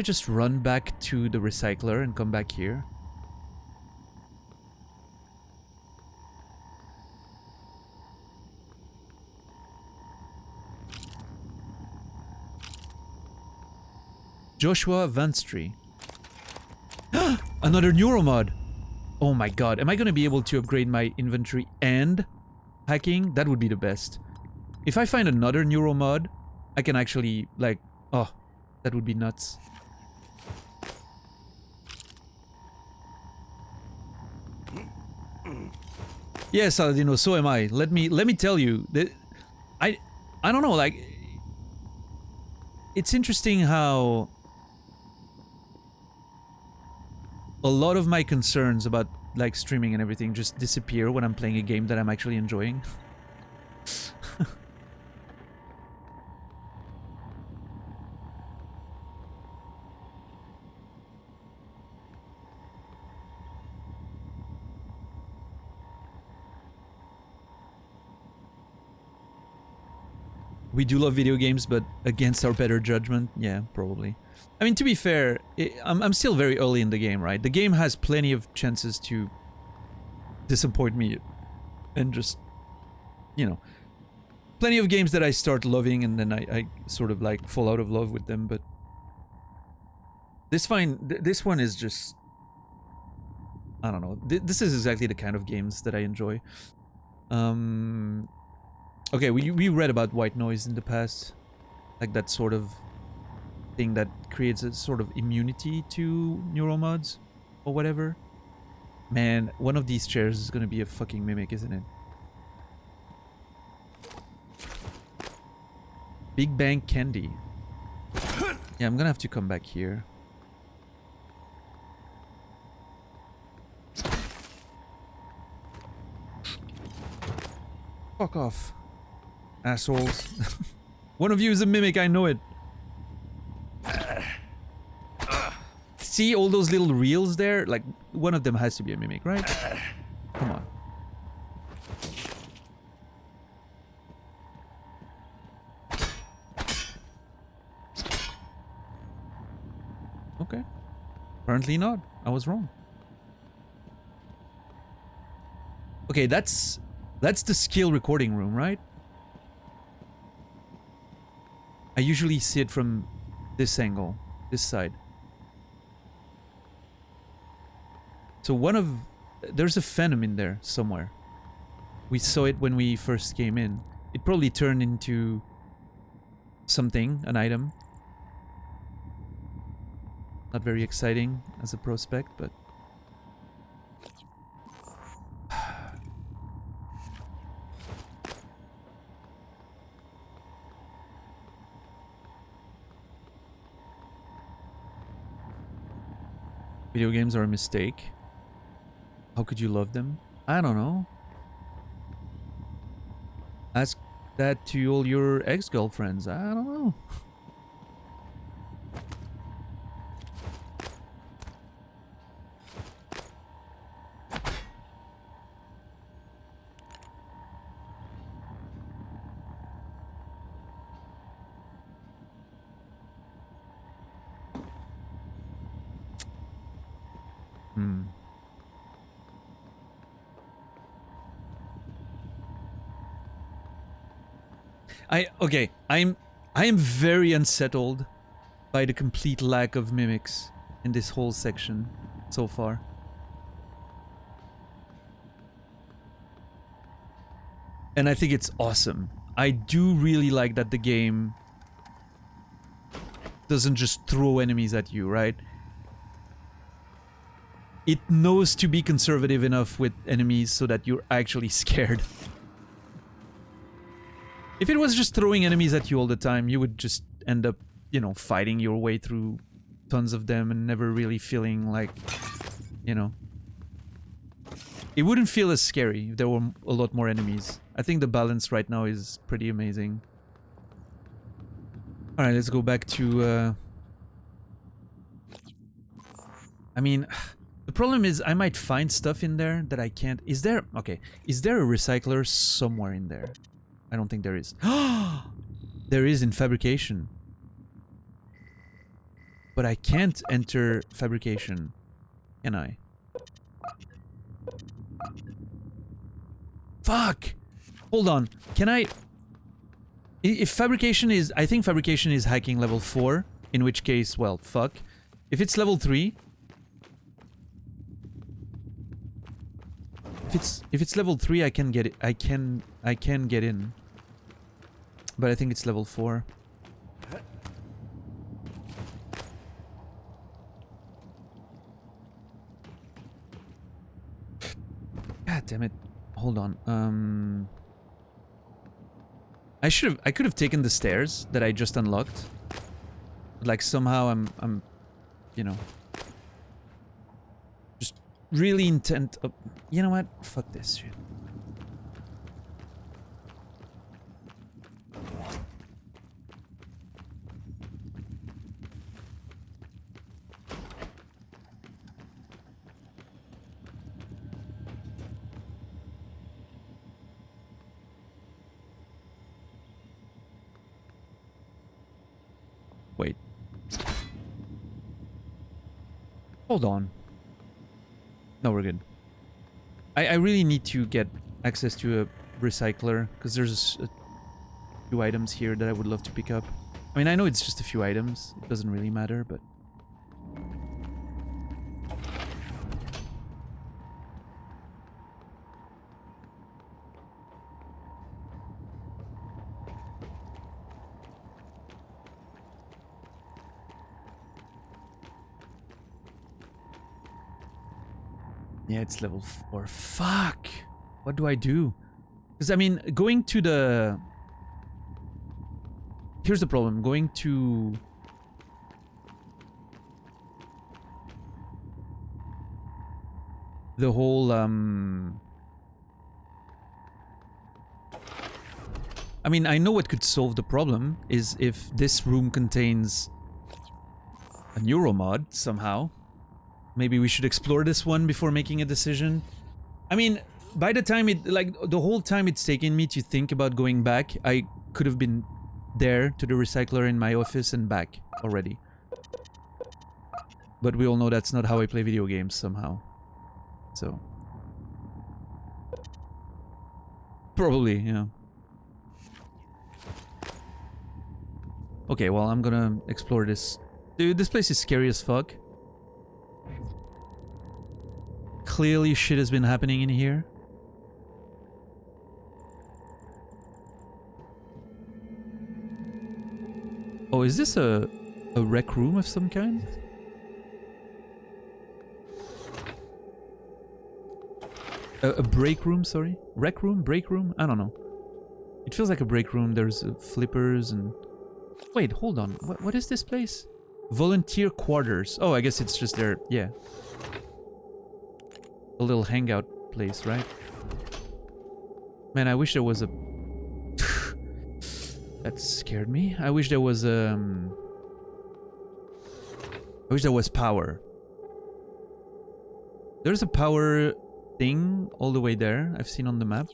just run back to the recycler and come back here? Joshua Vanstry. Another neuromod. Oh my god, am I gonna be able to upgrade my inventory and hacking? That would be the best. If I find another neuromod, I can actually, like, oh, that would be nuts. Yes, Aladino, so am I. Let me tell you that I don't know, like, it's interesting how a lot of my concerns about like streaming and everything just disappear when I'm playing a game that I'm actually enjoying. We do love video games, but against our better judgment, yeah, probably. I mean, to be fair, I'm still very early in the game, right? The game has plenty of chances to disappoint me and just, you know, plenty of games that I start loving and then I sort of like fall out of love with them, but this one is just, I don't know. This is exactly the kind of games that I enjoy. Okay, we read about white noise in the past, like that sort of thing that creates a sort of immunity to neuromods or whatever. Man, one of these chairs is gonna be a fucking mimic, isn't it? Big Bang Candy. Yeah, I'm gonna have to come back here. Fuck off, assholes. One of you is a mimic, I know it. See all those little reels there? Like, one of them has to be a mimic, right? Come on. Okay. Apparently not. I was wrong. Okay, that's the skill recording room, right? I usually see it from this angle, this side. So there's a phantom in there somewhere. We saw it when we first came in. It probably turned into something, an item. Not very exciting as a prospect, but... Video games are a mistake. How could you love them? I don't know. Ask that to all your ex-girlfriends. I don't know. I am very unsettled by the complete lack of mimics in this whole section so far. And I think it's awesome. I do really like that the game doesn't just throw enemies at you, right? It knows to be conservative enough with enemies so that you're actually scared. If it was just throwing enemies at you all the time, you would just end up, you know, fighting your way through tons of them and never really feeling like, you know... It wouldn't feel as scary if there were a lot more enemies. I think the balance right now is pretty amazing. Alright, let's go back to... I mean, the problem is I might find stuff in there that I can't... Is there... Okay, is there a recycler somewhere in there? I don't think there is. There is in fabrication. But I can't enter fabrication. Can I? Fuck! Hold on. Can I... If fabrication is... I think fabrication is hacking level 4. In which case, well, fuck. If it's level 3... If it's level 3, I can get it. I can get in. But I think it's level 4. God damn it. Hold on. I could have taken the stairs that I just unlocked. But like somehow I'm you know, just really intent of, you know what? Fuck this shit. Wait. Hold on. No, we're good. I really need to get access to a recycler, because there's few items here that I would love to pick up. I mean, I know it's just a few items. It doesn't really matter, but... Yeah, it's level 4. Fuck! What do I do? Because, I mean, going to the... Here's the problem. Going to... the whole, I mean, I know what could solve the problem is if this room contains a neuromod somehow. Maybe we should explore this one before making a decision. I mean, by the time it, like, the whole time it's taken me to think about going back, I could have been there to the recycler in my office and back already. But we all know that's not how I play video games somehow. So... probably, yeah. Okay, well, I'm gonna explore this. Dude, this place is scary as fuck. Clearly shit has been happening in here. Oh, is this a rec room of some kind? A break room, sorry? Rec room? Break room? I don't know. It feels like a break room. There's flippers and... Wait, hold on. What is this place? Volunteer quarters. Oh, I guess it's just their... yeah. A little hangout place, right? Man, I wish there was a... That scared me. I wish there was I wish there was power. There's a power thing all the way there. I've seen on the map.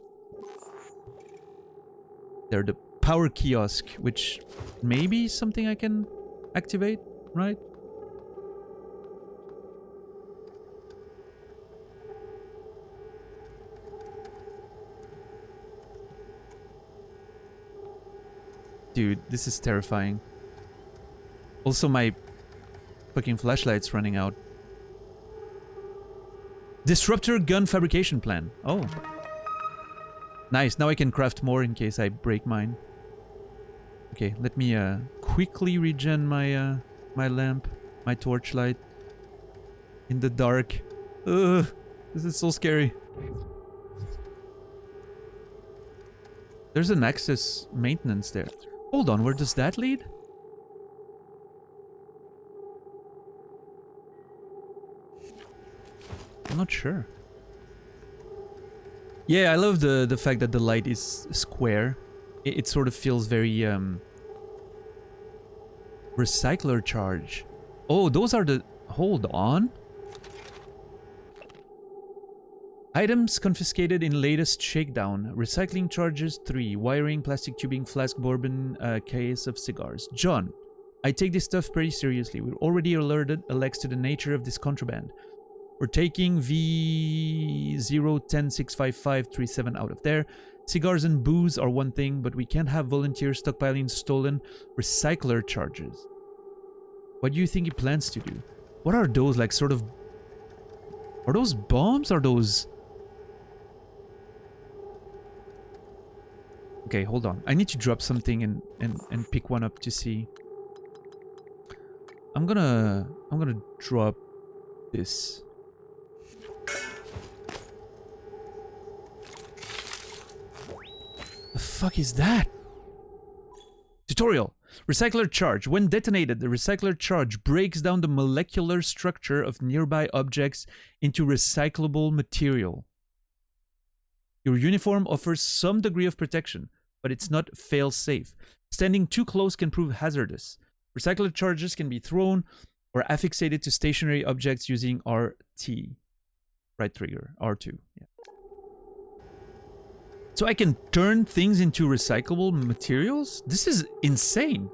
There, the power kiosk, which maybe something I can activate, right? Dude, this is terrifying. Also, my fucking flashlight's running out. Disruptor gun fabrication plan. Oh. Nice, now I can craft more in case I break mine. Okay, let me quickly regen my my lamp, my torchlight. In the dark. Ugh, this is so scary. There's an access maintenance there. Hold on, where does that lead? I'm not sure. Yeah, I love the fact that the light is square. It sort of feels very recycler charge. Oh, those are the... Hold on. Items confiscated in latest shakedown. Recycling charges 3. Wiring, plastic tubing, flask, bourbon, case of cigars. John, I take this stuff pretty seriously. We're already alerted Alex to the nature of this contraband. We're taking V01065537 out of there. Cigars and booze are one thing, but we can't have volunteers stockpiling stolen recycler charges. What do you think he plans to do? What are those, like, sort of... Are those bombs? Are those... Okay, hold on. I need to drop something and pick one up to see. I'm gonna drop this. The fuck is that? Tutorial. Recycler charge. When detonated, the recycler charge breaks down the molecular structure of nearby objects into recyclable material. Your uniform offers some degree of protection, but it's not fail-safe. Standing too close can prove hazardous. Recycler charges can be thrown or affixated to stationary objects using RT. Right trigger. R2. Yeah. So I can turn things into recyclable materials? This is insane.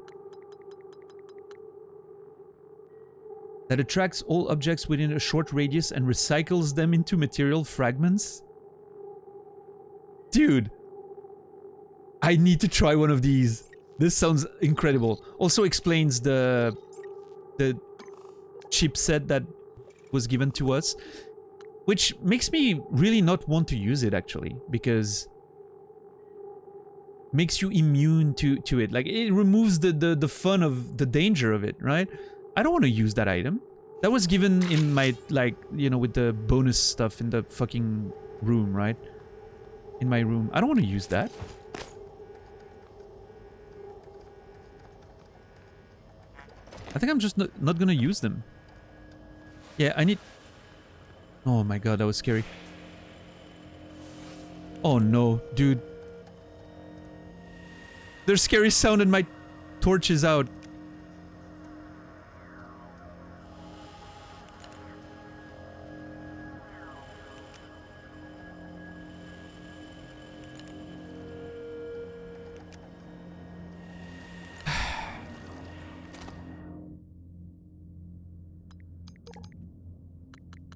That attracts all objects within a short radius and recycles them into material fragments? Dude. I need to try one of these. This sounds incredible. Also explains the chipset that was given to us, which makes me really not want to use it actually, because makes you immune to it. Like it removes the fun of the danger of it, right? I don't want to use that item. That was given in my, like, you know, with the bonus stuff in the fucking room, right? In my room. I don't want to use that. I think I'm just not gonna use them. Yeah, I need... Oh my god, that was scary. Oh no, dude. There's scary sound and my torch is out.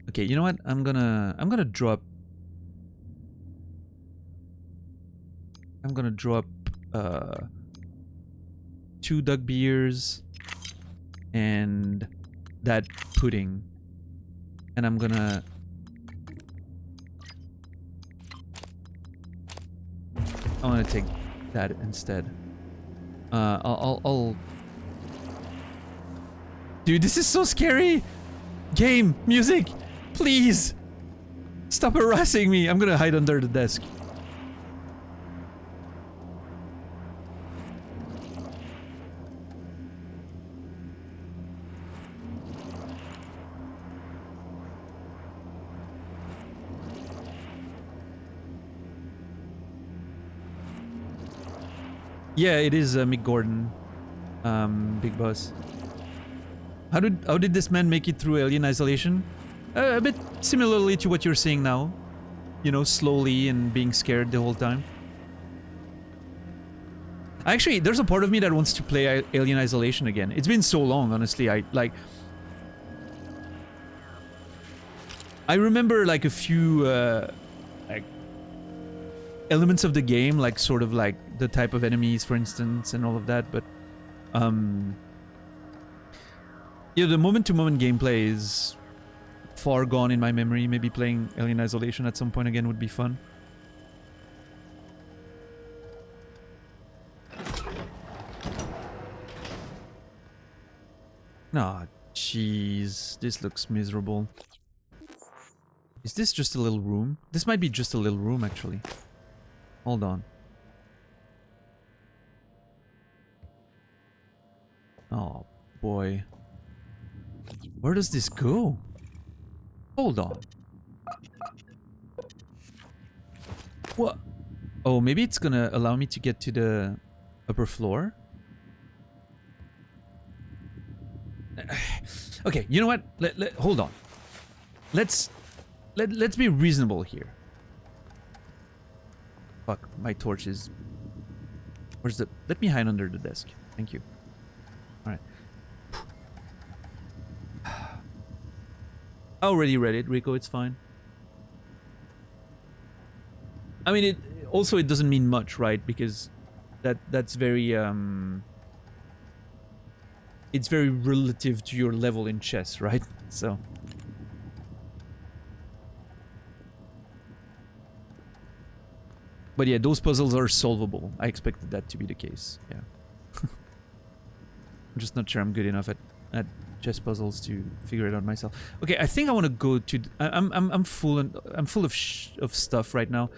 Okay, you know what? I'm gonna drop... I'm gonna drop 2 duck beers and that pudding, and I'm gonna take that instead. I'll Dude, this is so scary. Game, music, please stop harassing me. I'm gonna hide under the desk. Yeah, it is Mick Gordon, Big Boss. How did this man make it through Alien Isolation? A bit similarly to what you're saying now, you know, slowly and being scared the whole time. Actually, there's a part of me that wants to play Alien Isolation again. It's been so long, honestly. I remember like a few like elements of the game, like sort of like the type of enemies, for instance, and all of that, but yeah, the moment-to-moment gameplay is far gone in my memory. Maybe playing Alien Isolation at some point again would be fun. Aw, jeez, this looks miserable. Is this just a little room? This might be just a little room, actually. Hold on. Oh, boy. Where does this go? Hold on. What? Oh, maybe it's gonna allow me to get to the upper floor? Okay, you know what? Hold on. Let's be reasonable here. Fuck, my torch is... Where's the... Let me hide under the desk. Thank you. Alright. I already read it, Rico, it's fine. I mean, it doesn't mean much, right? Because that's very, it's very relative to your level in chess, right? So... But yeah, those puzzles are solvable. I expected that to be the case, yeah. I'm just not sure I'm good enough at chess puzzles to figure it out myself. Okay, I think I want to go to... I'm full of stuff right now.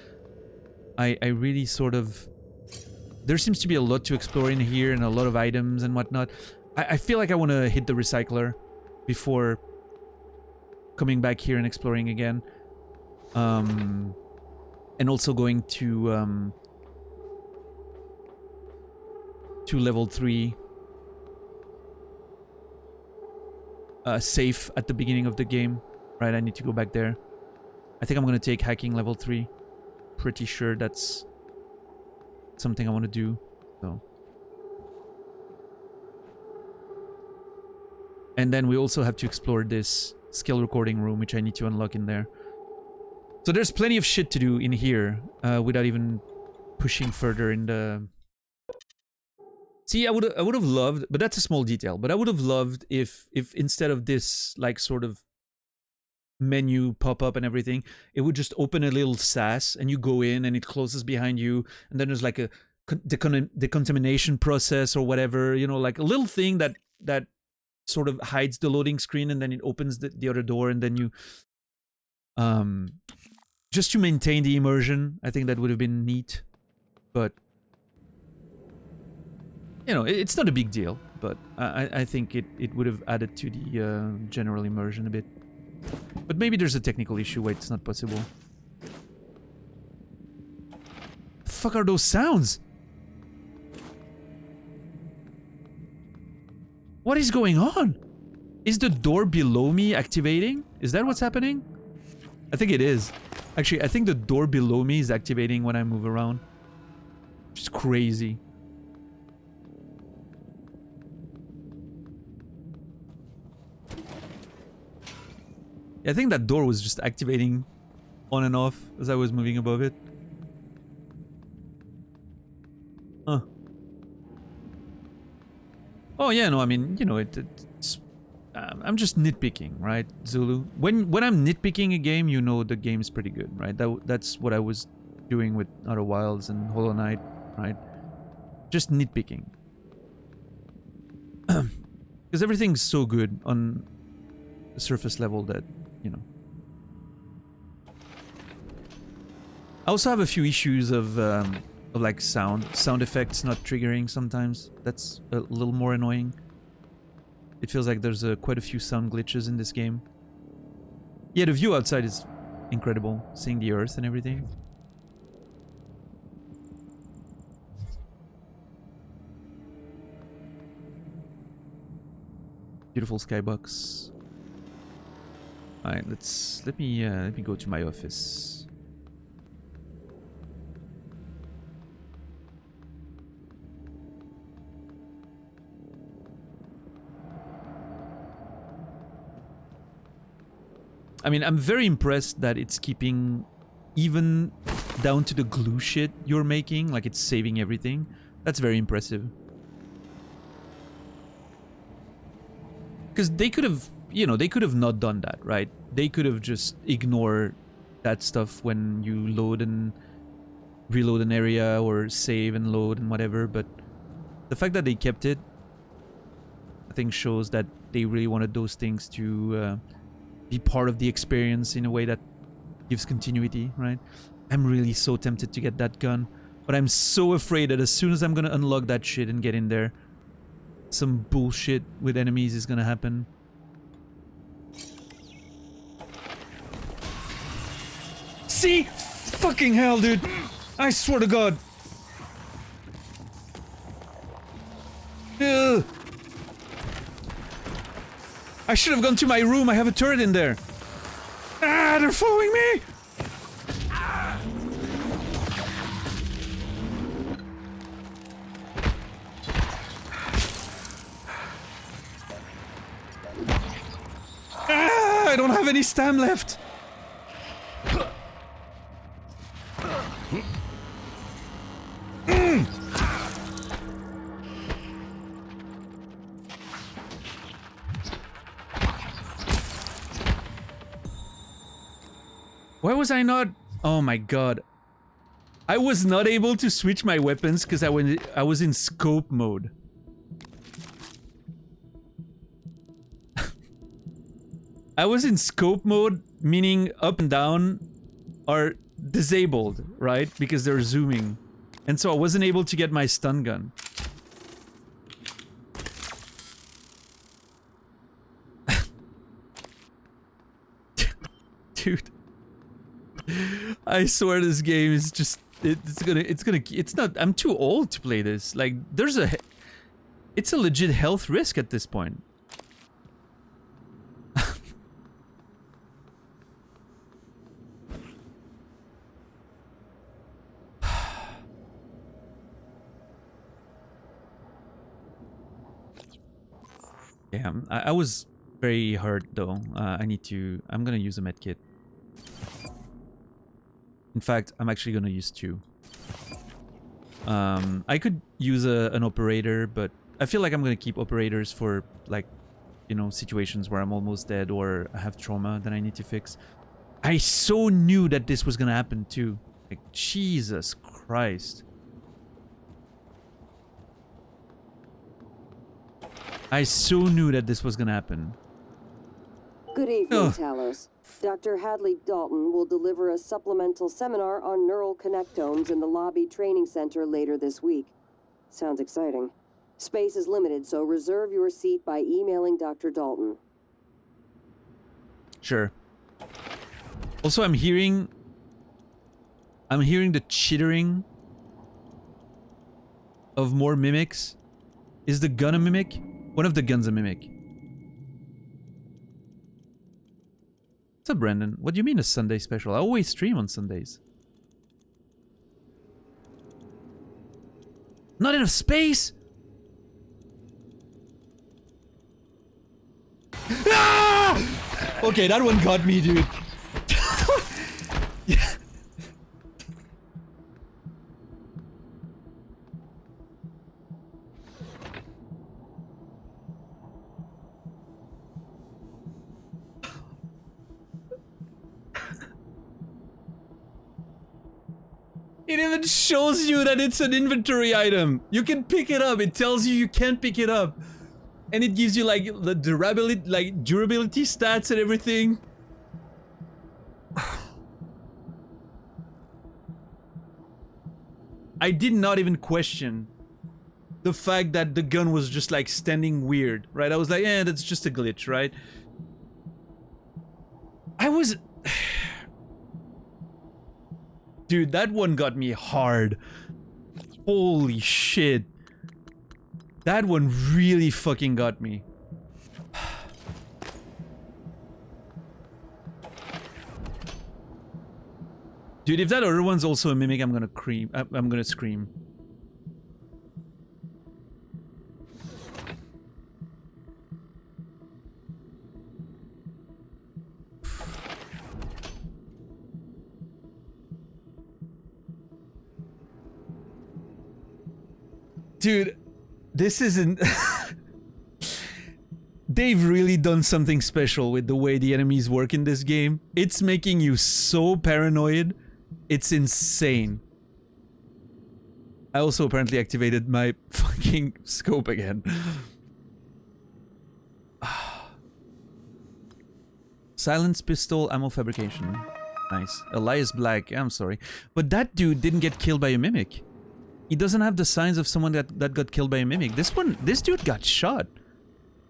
I really sort of... There seems to be a lot to explore in here and a lot of items and whatnot. I feel like I want to hit the recycler before coming back here and exploring again. And also going to level 3. Safe at the beginning of the game. Right, I need to go back there. I think I'm gonna take hacking level 3. Pretty sure that's something I want to do. So. And then we also have to explore this skill recording room, which I need to unlock in there. So there's plenty of shit to do in here, without even pushing further in the... See, I would have loved, but that's a small detail, but I would have loved if instead of this like sort of menu pop up and everything, it would just open a little SAS and you go in and it closes behind you, and then there's like a decontamination process or whatever, you know, like a little thing that sort of hides the loading screen, and then it opens the other door, and then you just to maintain the immersion. I think that would have been neat, but you know, it's not a big deal, but I think it would have added to the general immersion a bit. But maybe there's a technical issue where it's not possible. The fuck are those sounds? What is going on? Is the door below me activating? Is that what's happening? I think it is. Actually, I think the door below me is activating when I move around. Which is crazy. I think that door was just activating on and off as I was moving above it. Huh. Oh yeah, no, I mean, you know, it's I'm just nitpicking, right, Zulu? When I'm nitpicking a game, you know the game's pretty good, right? That's what I was doing with Outer Wilds and Hollow Knight, right? Just nitpicking. Because everything's so good on the surface level that, you know. I also have a few issues of like sound effects not triggering sometimes. That's a little more annoying. It feels like there's quite a few sound glitches in this game. Yeah, the view outside is incredible, seeing the earth and everything. Beautiful skybox. All right, let me go to my office. I mean, I'm very impressed that it's keeping even down to the glue shit you're making, like it's saving everything. That's very impressive. Because they could have, you know, they could have not done that, right? They could have just ignored that stuff when you load and reload an area or save and load and whatever, but the fact that they kept it, I think shows that they really wanted those things to be part of the experience in a way that gives continuity, right? I'm really so tempted to get that gun, but I'm so afraid that as soon as I'm gonna unlock that shit and get in there, some bullshit with enemies is gonna happen. See? Fucking hell, dude! I swear to God! Ugh. I should have gone to my room. I have a turret in there. Ah, they're following me! Ah, I don't have any stam left. Why was I not... Oh my god. I was not able to switch my weapons because I was in scope mode. I was in scope mode, meaning up and down are disabled, right? Because they're zooming. And so I wasn't able to get my stun gun. Dude. I swear this game is just it's not, I'm too old to play this. Like it's a legit health risk at this point. Yeah, I was very hurt though. I'm gonna use a medkit. In fact, I'm actually gonna use 2. I could use an operator, but I feel like I'm gonna keep operators for, like, you know, situations where I'm almost dead or I have trauma that I need to fix. I so knew that this was gonna happen too. Like, Jesus Christ. I so knew that this was gonna happen. Good evening, Ugh. Talos. Dr. Hadley Dalton will deliver a supplemental seminar on neural connectomes in the lobby training center later this week. Sounds exciting. Space is limited, so reserve your seat by emailing Dr. Dalton. Sure. Also, I'm hearing the chittering of more mimics. Is the gun a mimic? One of the guns a mimic. What's up, Brandon? What do you mean a Sunday special? I always stream on Sundays. Not enough space? Ah! Okay, that one got me, dude. Yeah. It even shows you that it's an inventory item. You can pick it up. It tells you can't pick it up. And it gives you like the durability stats and everything. I did not even question the fact that the gun was just like standing weird, right? I was like, eh, that's just a glitch, right? I was... Dude, that one got me hard. Holy shit. That one really fucking got me. Dude, if that other one's also a mimic, I'm gonna scream. I'm gonna scream. Dude, this isn't... They've really done something special with the way the enemies work in this game. It's making you so paranoid. It's insane. I also apparently activated my fucking scope again. Silence pistol, ammo fabrication. Nice. Elias Black, I'm sorry. But that dude didn't get killed by a mimic. He doesn't have the signs of someone that got killed by a mimic. This dude got shot.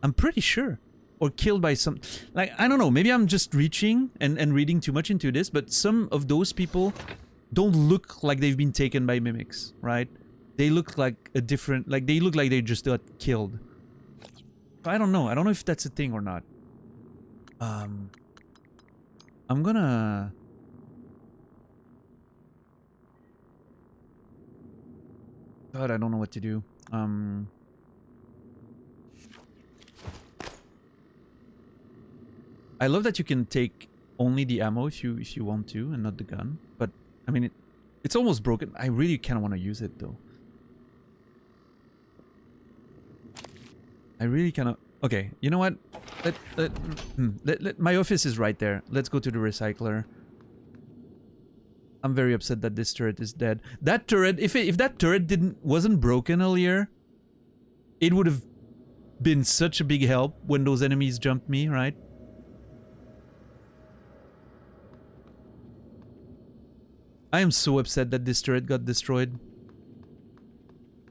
I'm pretty sure. Or killed by some... Like, I don't know. Maybe I'm just reaching and reading too much into this, but some of those people don't look like they've been taken by mimics, right? They look like a different... Like, they look like they just got killed. I don't know. I don't know if that's a thing or not. I'm gonna... God, I don't know what to do. I love that you can take only the ammo if you want to, and not the gun. But I mean, it's almost broken. I really kind of want to use it though. I really kind of... Okay, you know what? My office is right there. Let's go to the recycler. I'm very upset that this turret is dead. That turret, if that turret wasn't broken earlier, it would have been such a big help when those enemies jumped me, right? I am so upset that this turret got destroyed.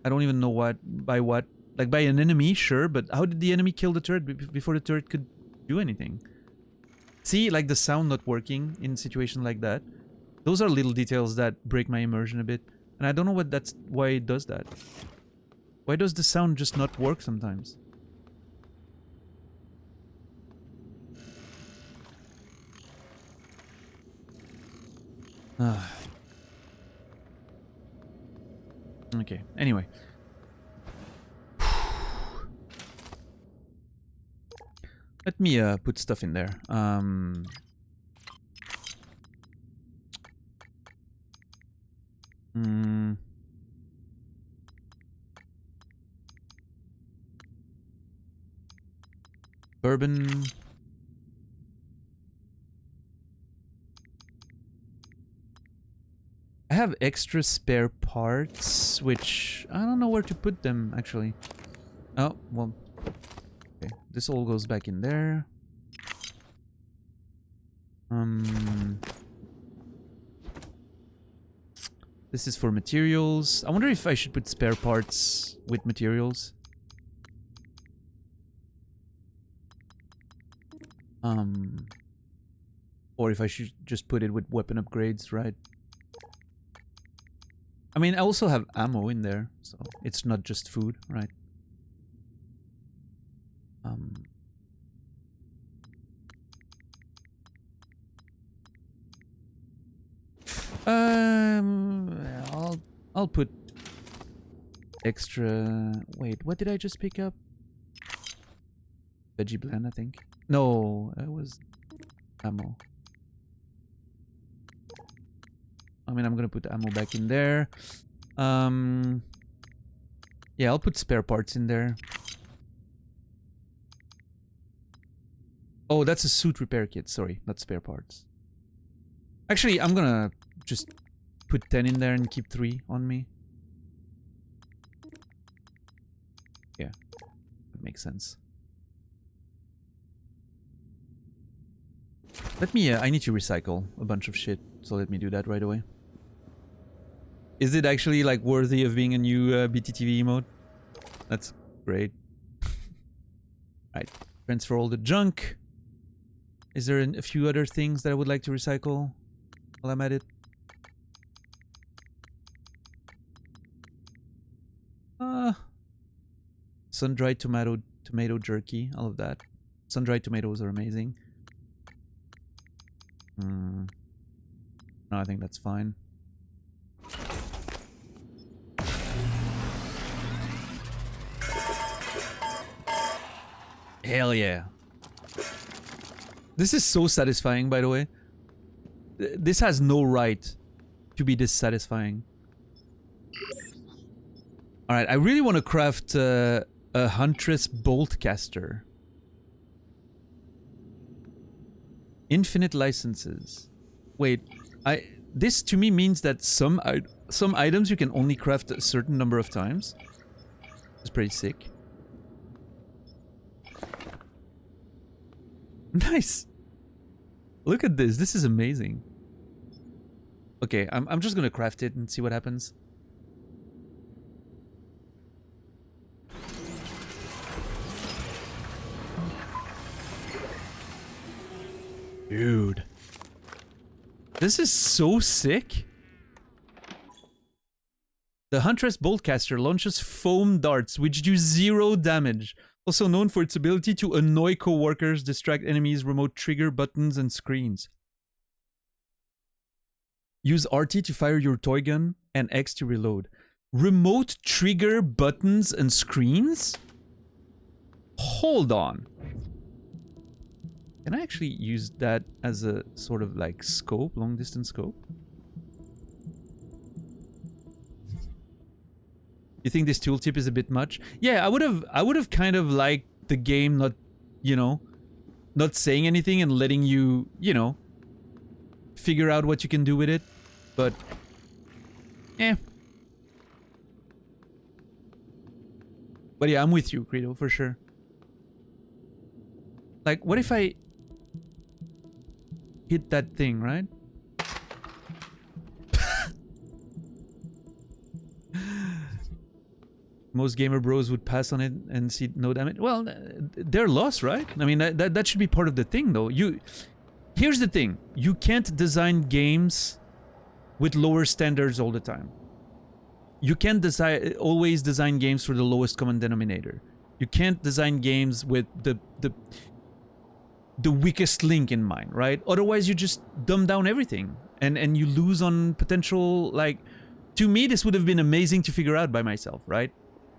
I don't even know by what. Like, by an enemy, sure, but how did the enemy kill the turret before the turret could do anything? See, like the sound not working in a situation like that. Those are little details that break my immersion a bit. And I don't know why it does that. Why does the sound just not work sometimes? Okay, anyway. Let me put stuff in there. bourbon. I have extra spare parts, which I don't know where to put them, actually. Oh, well. Okay, this all goes back in there. This is for materials. I wonder if I should put spare parts with materials. Or if I should just put it with weapon upgrades, right? I mean, I also have ammo in there, so it's not just food, right? I'll put extra. Wait, what did I just pick up? Veggie blend, I think. No, it was ammo. I mean, I'm gonna put ammo back in there. Yeah, I'll put spare parts in there. Oh, that's a suit repair kit. Sorry, not spare parts. Actually, I'm gonna just put 10 in there and keep 3 on me. Yeah, that makes sense. Let me, I need to recycle a bunch of shit, so let me do that right away. Is it actually, like, worthy of being a new BTTV emote? That's great. Alright, transfer all the junk. Is there a few other things that I would like to recycle while I'm at it? Sun-dried tomato jerky, all of that. Sun-dried tomatoes are amazing. No, I think that's fine. Hell yeah. This is so satisfying, by the way. This has no right to be this satisfying. Alright, I really want to craft a Huntress Boltcaster. Infinite licenses. Wait, this to me means that some items you can only craft a certain number of times. It's pretty sick. Nice. Look at this. This is amazing. Okay, I'm just gonna craft it and see what happens. Dude. This is so sick. The Huntress Boltcaster launches foam darts which do 0 damage. Also known for its ability to annoy co-workers, distract enemies, remote trigger buttons and screens. Use RT to fire your toy gun and X to reload. Remote trigger buttons and screens? Hold on. Can I actually use that as a sort of like scope, long distance scope? You think this tooltip is a bit much? Yeah, I would have kind of liked the game not, you know, not saying anything and letting you, you know, figure out what you can do with it. But eh. But yeah, I'm with you, Credo, for sure. Like, what if I hit that thing, right? Most gamer bros would pass on it and see no damage. Well, they're lost, right? I mean, that should be part of the thing, though. Here's the thing. You can't design games with lower standards all the time. You can't always design games for the lowest common denominator. You can't design games with the weakest link in mind, right? Otherwise, you just dumb down everything. And you lose on potential, like... To me, this would have been amazing to figure out by myself, right?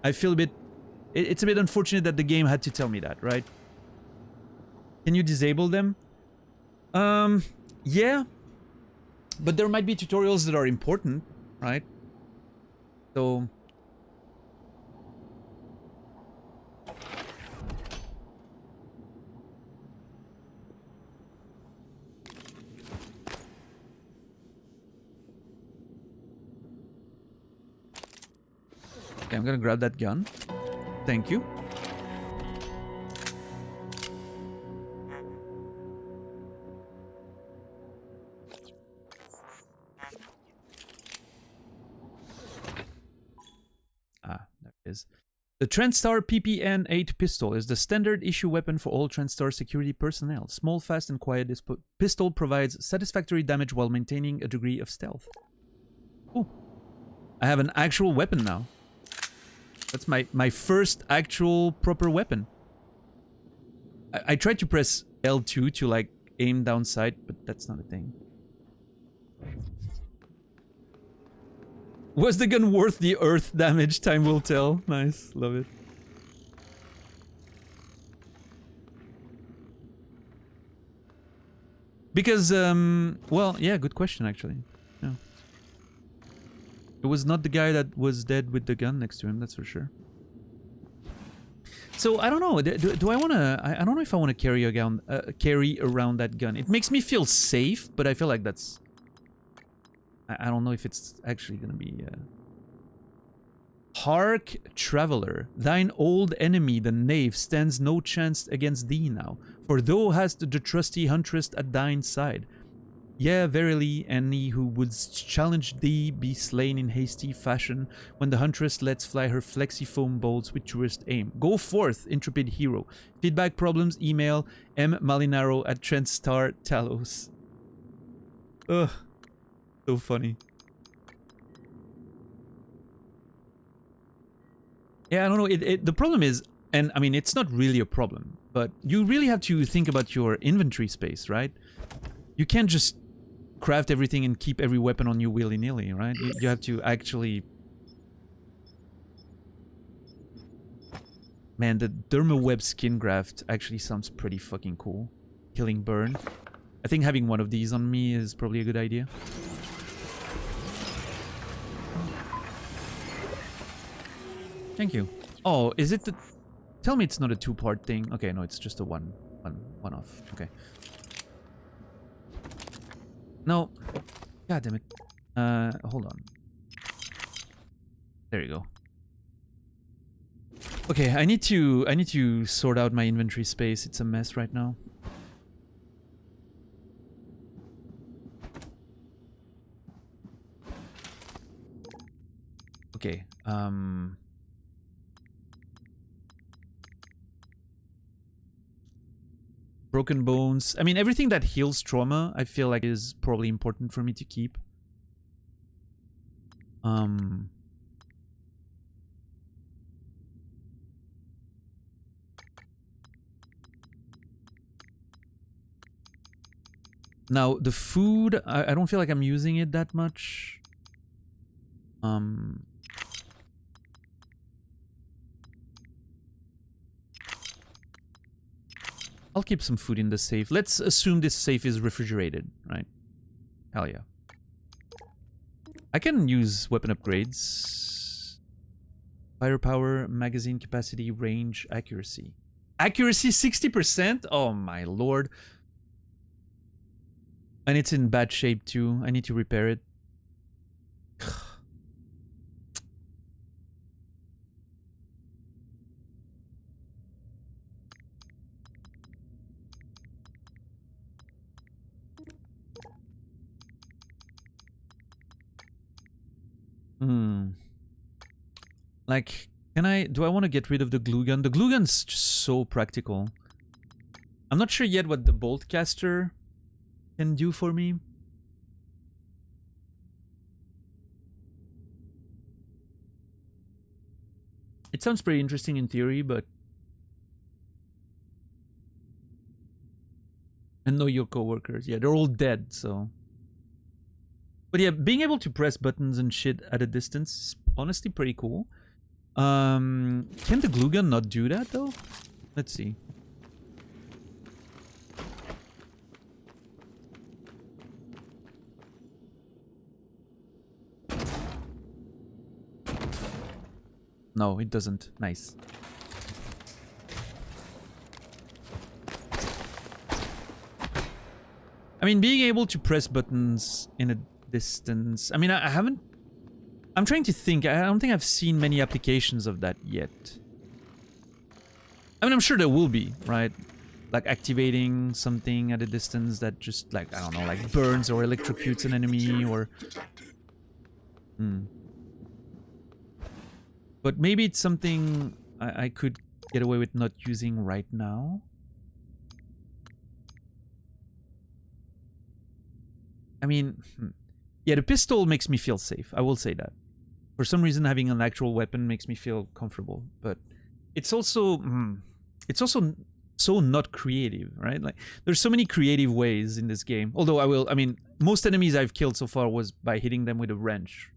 I feel a bit... It's a bit unfortunate that the game had to tell me that, right? Can you disable them? Yeah. But there might be tutorials that are important, right? So... Okay, I'm gonna grab that gun. Thank you. Ah, there it is. The TrendStar PPN-8 pistol is the standard issue weapon for all TrendStar security personnel. Small, fast, and quiet, this pistol provides satisfactory damage while maintaining a degree of stealth. Ooh. I have an actual weapon now. That's my first actual proper weapon. I tried to press L2 to like aim down sight, but that's not a thing. Was the gun worth the earth damage? Time will tell. Nice, love it. Because, well, yeah, good question actually. Yeah. It was not the guy that was dead with the gun next to him, that's for sure. So I don't know. Do I want to? I don't know if I want to carry around that gun. It makes me feel safe, but I feel like that's. I don't know if it's actually gonna be. Hark, traveler, thine old enemy, the knave, stands no chance against thee now. For thou hast the trusty huntress at thine side. Yea, verily, any who would challenge thee be slain in hasty fashion when the huntress lets fly her flexi-foam bolts with truest aim. Go forth, intrepid hero. Feedback problems, email mmalinaro@trendstar.talos. Ugh, so funny. Yeah, I don't know. The problem is, and I mean, it's not really a problem, but you really have to think about your inventory space, right? You can't just craft everything and keep every weapon on you willy-nilly, right? You have to actually... Man, the Dermaweb skin graft actually sounds pretty fucking cool. Killing burn. I think having one of these on me is probably a good idea. Thank you. Oh, is it the... Tell me it's not a two-part thing. Okay, no, it's just a one-off. Okay. No. God damn it. Hold on. There you go. Okay, I need to sort out my inventory space. It's a mess right now. Okay. Broken bones. I mean, everything that heals trauma, I feel like is probably important for me to keep. Now, the food, I don't feel like I'm using it that much. I'll keep some food in the safe. Let's assume this safe is refrigerated, right? Hell yeah. I can use weapon upgrades. Firepower, magazine capacity, range, accuracy. Accuracy 60%? Oh my lord. And it's in bad shape too. I need to repair it. Like, do I want to get rid of the glue gun? The glue gun's just so practical. I'm not sure yet what the bolt caster can do for me. It sounds pretty interesting in theory, but... And know your coworkers. Yeah, they're all dead, so... But yeah, being able to press buttons and shit at a distance is honestly pretty cool. Can the glue gun not do that, though? Let's see. No, it doesn't. Nice. I mean, being able to press buttons in a distance... I mean, I'm I'm trying to think. I don't think I've seen many applications of that yet. I mean, I'm sure there will be, right? Like activating something at a distance that just like, I don't know, like burns or electrocutes an enemy or... But maybe it's something I could get away with not using right now. I mean, yeah, the pistol makes me feel safe. I will say that. For some reason, having an actual weapon makes me feel comfortable. But it's also so not creative, right? Like, there's so many creative ways in this game. Although I mean, most enemies I've killed so far was by hitting them with a wrench.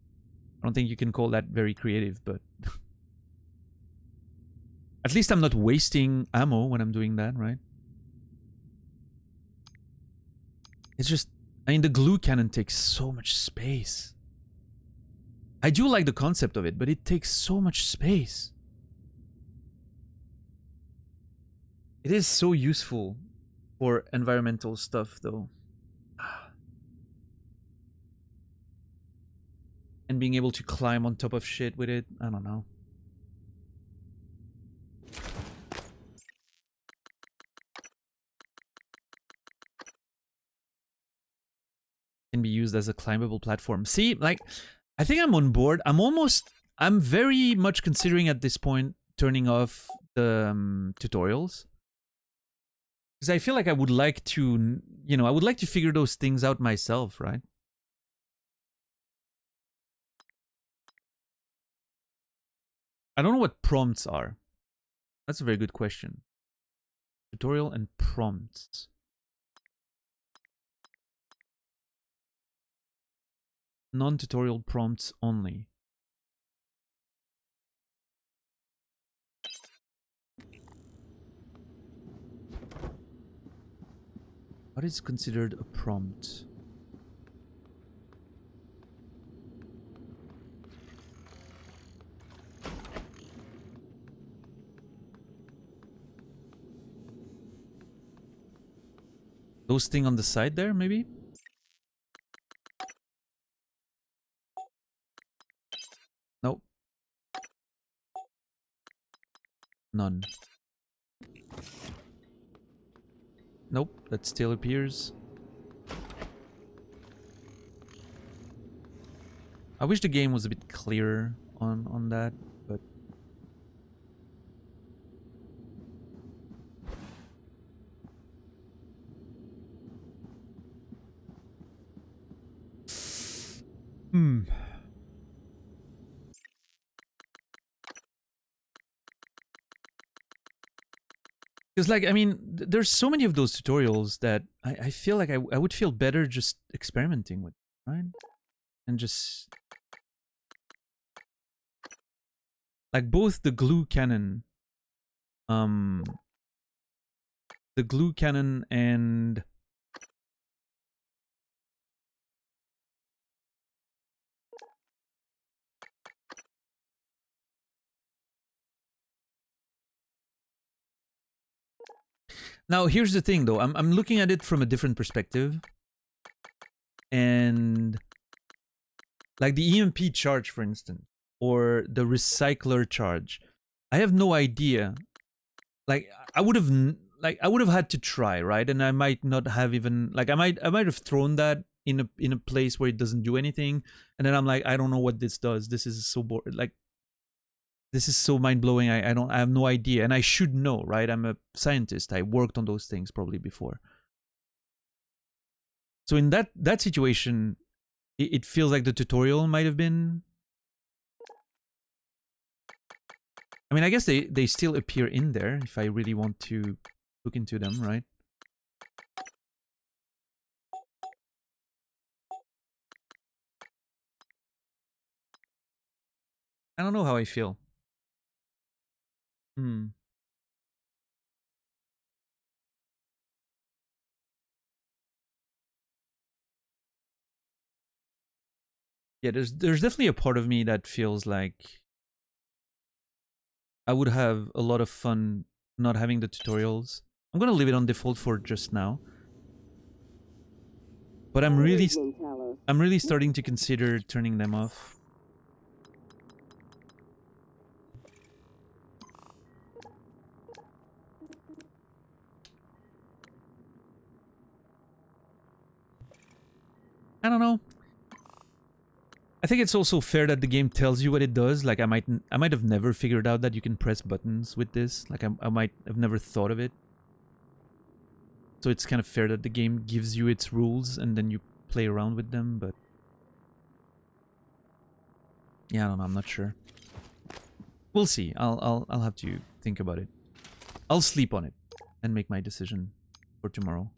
I don't think you can call that very creative, but... At least I'm not wasting ammo when I'm doing that, right? It's just... I mean, the glue cannon takes so much space. I do like the concept of it, but it takes so much space. It is so useful for environmental stuff, though. And being able to climb on top of shit with it, I don't know. Can be used as a climbable platform. See, like, I think I'm on board. I'm very much considering at this point turning off the tutorials. Because I feel like I would like to, you know, I would like to figure those things out myself, right? I don't know what prompts are. That's a very good question. Tutorial and prompts. Non-tutorial prompts only. What is considered a prompt? Those thing on the side there, maybe? Nope. None. Nope, that still appears. I wish the game was a bit clearer on that, but... Because, like, I mean, there's so many of those tutorials that I feel like I would feel better just experimenting with, right? And just... Like, both the glue cannon... The glue cannon and... Now, here's the thing, though. I'm looking at it from a different perspective. And... Like the EMP charge, for instance. Or the recycler charge. I have no idea. Like, I would have had to try, right? And I might not have even... Like, I might have thrown that in a place where it doesn't do anything. And then I'm like, I don't know what this does. This is so boring. Like... This is so mind-blowing, I have no idea. And I should know, right? I'm a scientist. I worked on those things probably before. So in that situation, it feels like the tutorial might have been... I mean, I guess they still appear in there if I really want to look into them, right? I don't know how I feel. Yeah, there's definitely a part of me that feels like I would have a lot of fun not having the tutorials. I'm gonna leave it on default for just now. But I'm really starting to consider turning them off. I don't know. I think it's also fair that the game tells you what it does. Like I might have never figured out that you can press buttons with this. Like I might have never thought of it. So it's kind of fair that the game gives you its rules and then you play around with them, but yeah, I don't know, I'm not sure. We'll see. I'll have to think about it. I'll sleep on it and make my decision for tomorrow.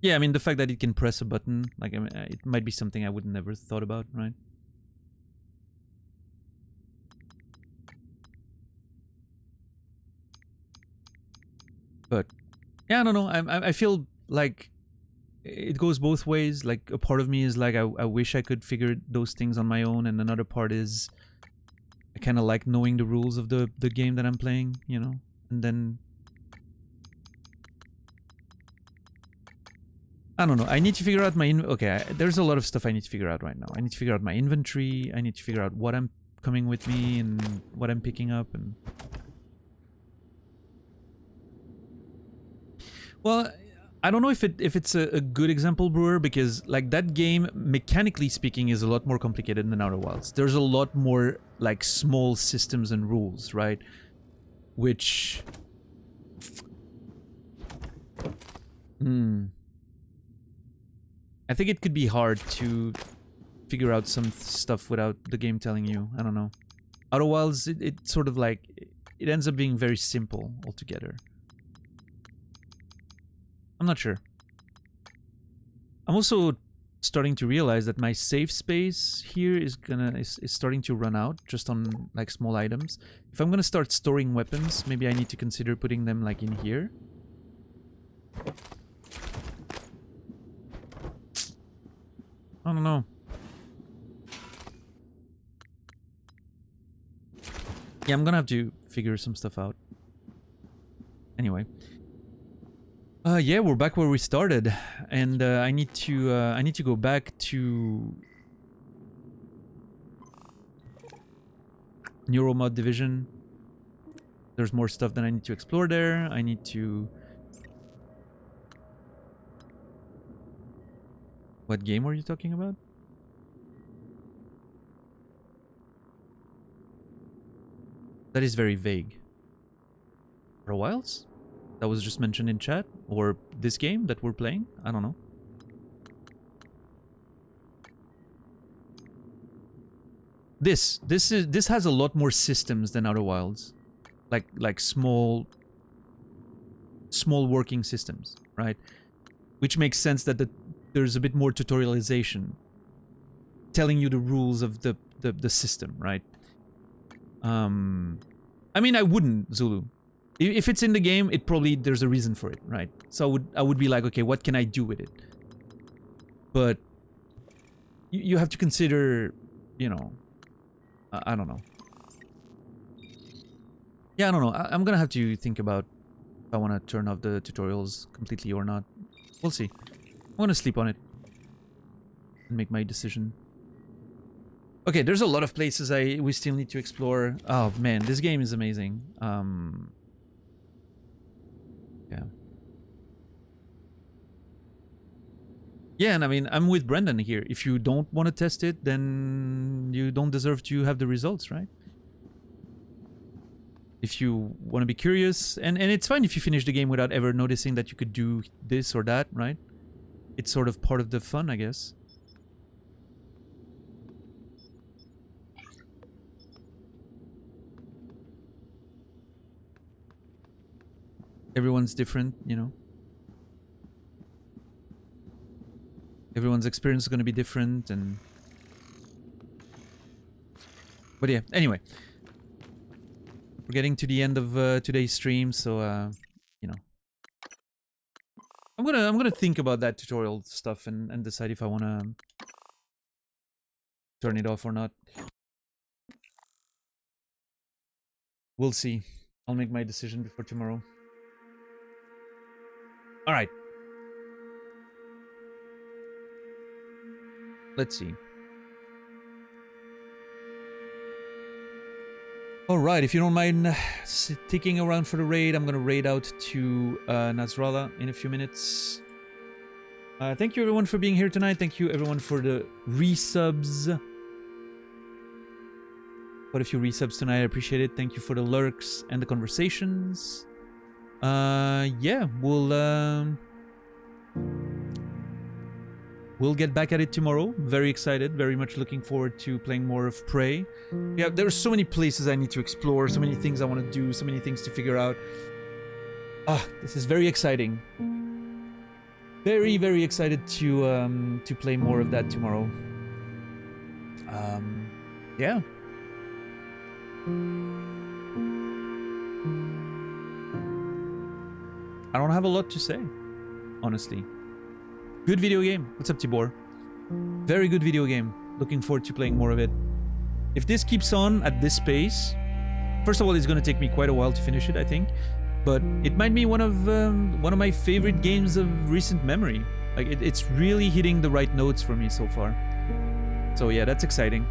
Yeah, I mean, the fact that it can press a button, like, I mean, it might be something I would never thought about, right? But, yeah, I don't know. I feel like it goes both ways. Like, a part of me is like, I wish I could figure those things on my own, and another part is I kind of like knowing the rules of the game that I'm playing, you know? And then I don't know. I need to figure out my... Okay, there's a lot of stuff I need to figure out right now. I need to figure out my inventory. I need to figure out what I'm coming with me and what I'm picking up. And well, I don't know if it's a good example, Brewer, because like that game, mechanically speaking, is a lot more complicated than Outer Wilds. There's a lot more like small systems and rules, right? Which... I think it could be hard to figure out some stuff without the game telling you. I don't know. Outer Wilds, it sort of like... It ends up being very simple altogether. I'm not sure. I'm also starting to realize that my safe space here is starting to run out just on like small items. If I'm gonna start storing weapons, maybe I need to consider putting them like in here. I don't know. Yeah, I'm gonna have to figure some stuff out. Anyway. Yeah, we're back where we started, and I need to go back to Neuromod Division. There's more stuff that I need to explore there. I need to... What game were you talking about? That is very vague. Outer Wilds? That was just mentioned in chat? Or this game that we're playing? I don't know. This has a lot more systems than Outer Wilds. Like small working systems, right? Which makes sense that there's a bit more tutorialization telling you the rules of the system, right? I mean, I wouldn't, Zulu. If it's in the game, there's a reason for it, right? So I would be like, okay, what can I do with it? But you have to consider, you know, I don't know. Yeah, I don't know. I'm gonna have to think about if I want to turn off the tutorials completely or not. We'll see. I'm gonna sleep on it and make my decision. Okay, there's a lot of places we still need to explore. Oh man, this game is amazing. Yeah. Yeah, and I mean, I'm with Brendan here. If you don't want to test it, then you don't deserve to have the results, right? If you want to be curious, and it's fine if you finish the game without ever noticing that you could do this or that, right? It's sort of part of the fun, I guess. Everyone's different, you know? Everyone's experience is going to be different, and... But yeah, anyway. We're getting to the end of today's stream, so, you know. I'm gonna think about that tutorial stuff and decide if I want to turn it off or not. We'll see. I'll make my decision before tomorrow. Alright. Let's see. Alright, if you don't mind sticking around for the raid, I'm gonna raid out to Nasrallah in a few minutes. Thank you everyone for being here tonight. Thank you everyone for the resubs. Quite a few resubs tonight, I appreciate it. Thank you for the lurks and the conversations. Yeah, we'll get back at it tomorrow. Very excited, very much looking forward to playing more of Prey. Yeah, there are so many places I need to explore, so many things I want to do, so many things to figure out. This is very exciting. Very, very excited to play more of that tomorrow. Yeah. I don't have a lot to say, honestly. Good video game. What's up, Tibor? Very good video game. Looking forward to playing more of it. If this keeps on at this pace, first of all, it's going to take me quite a while to finish it, I think. But it might be one of my favorite games of recent memory. Like it's really hitting the right notes for me so far. So yeah, that's exciting.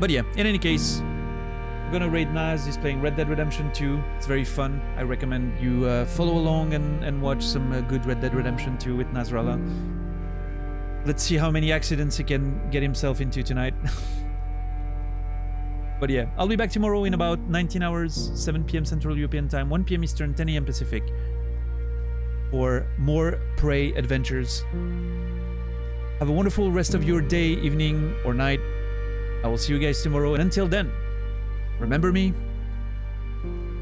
But yeah, in any case, I'm gonna raid Naz. He's playing Red Dead Redemption 2. It's very fun. I recommend you follow along and watch some good Red Dead Redemption 2 with Nasrallah. Let's see how many accidents he can get himself into tonight. But yeah, I'll be back tomorrow in about 19 hours, 7 p.m. Central European Time, 1 p.m. Eastern, 10 a.m. Pacific, for more Prey adventures. Have a wonderful rest of your day, evening, or night. I will see you guys tomorrow, and until then, remember me,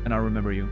and I'll remember you.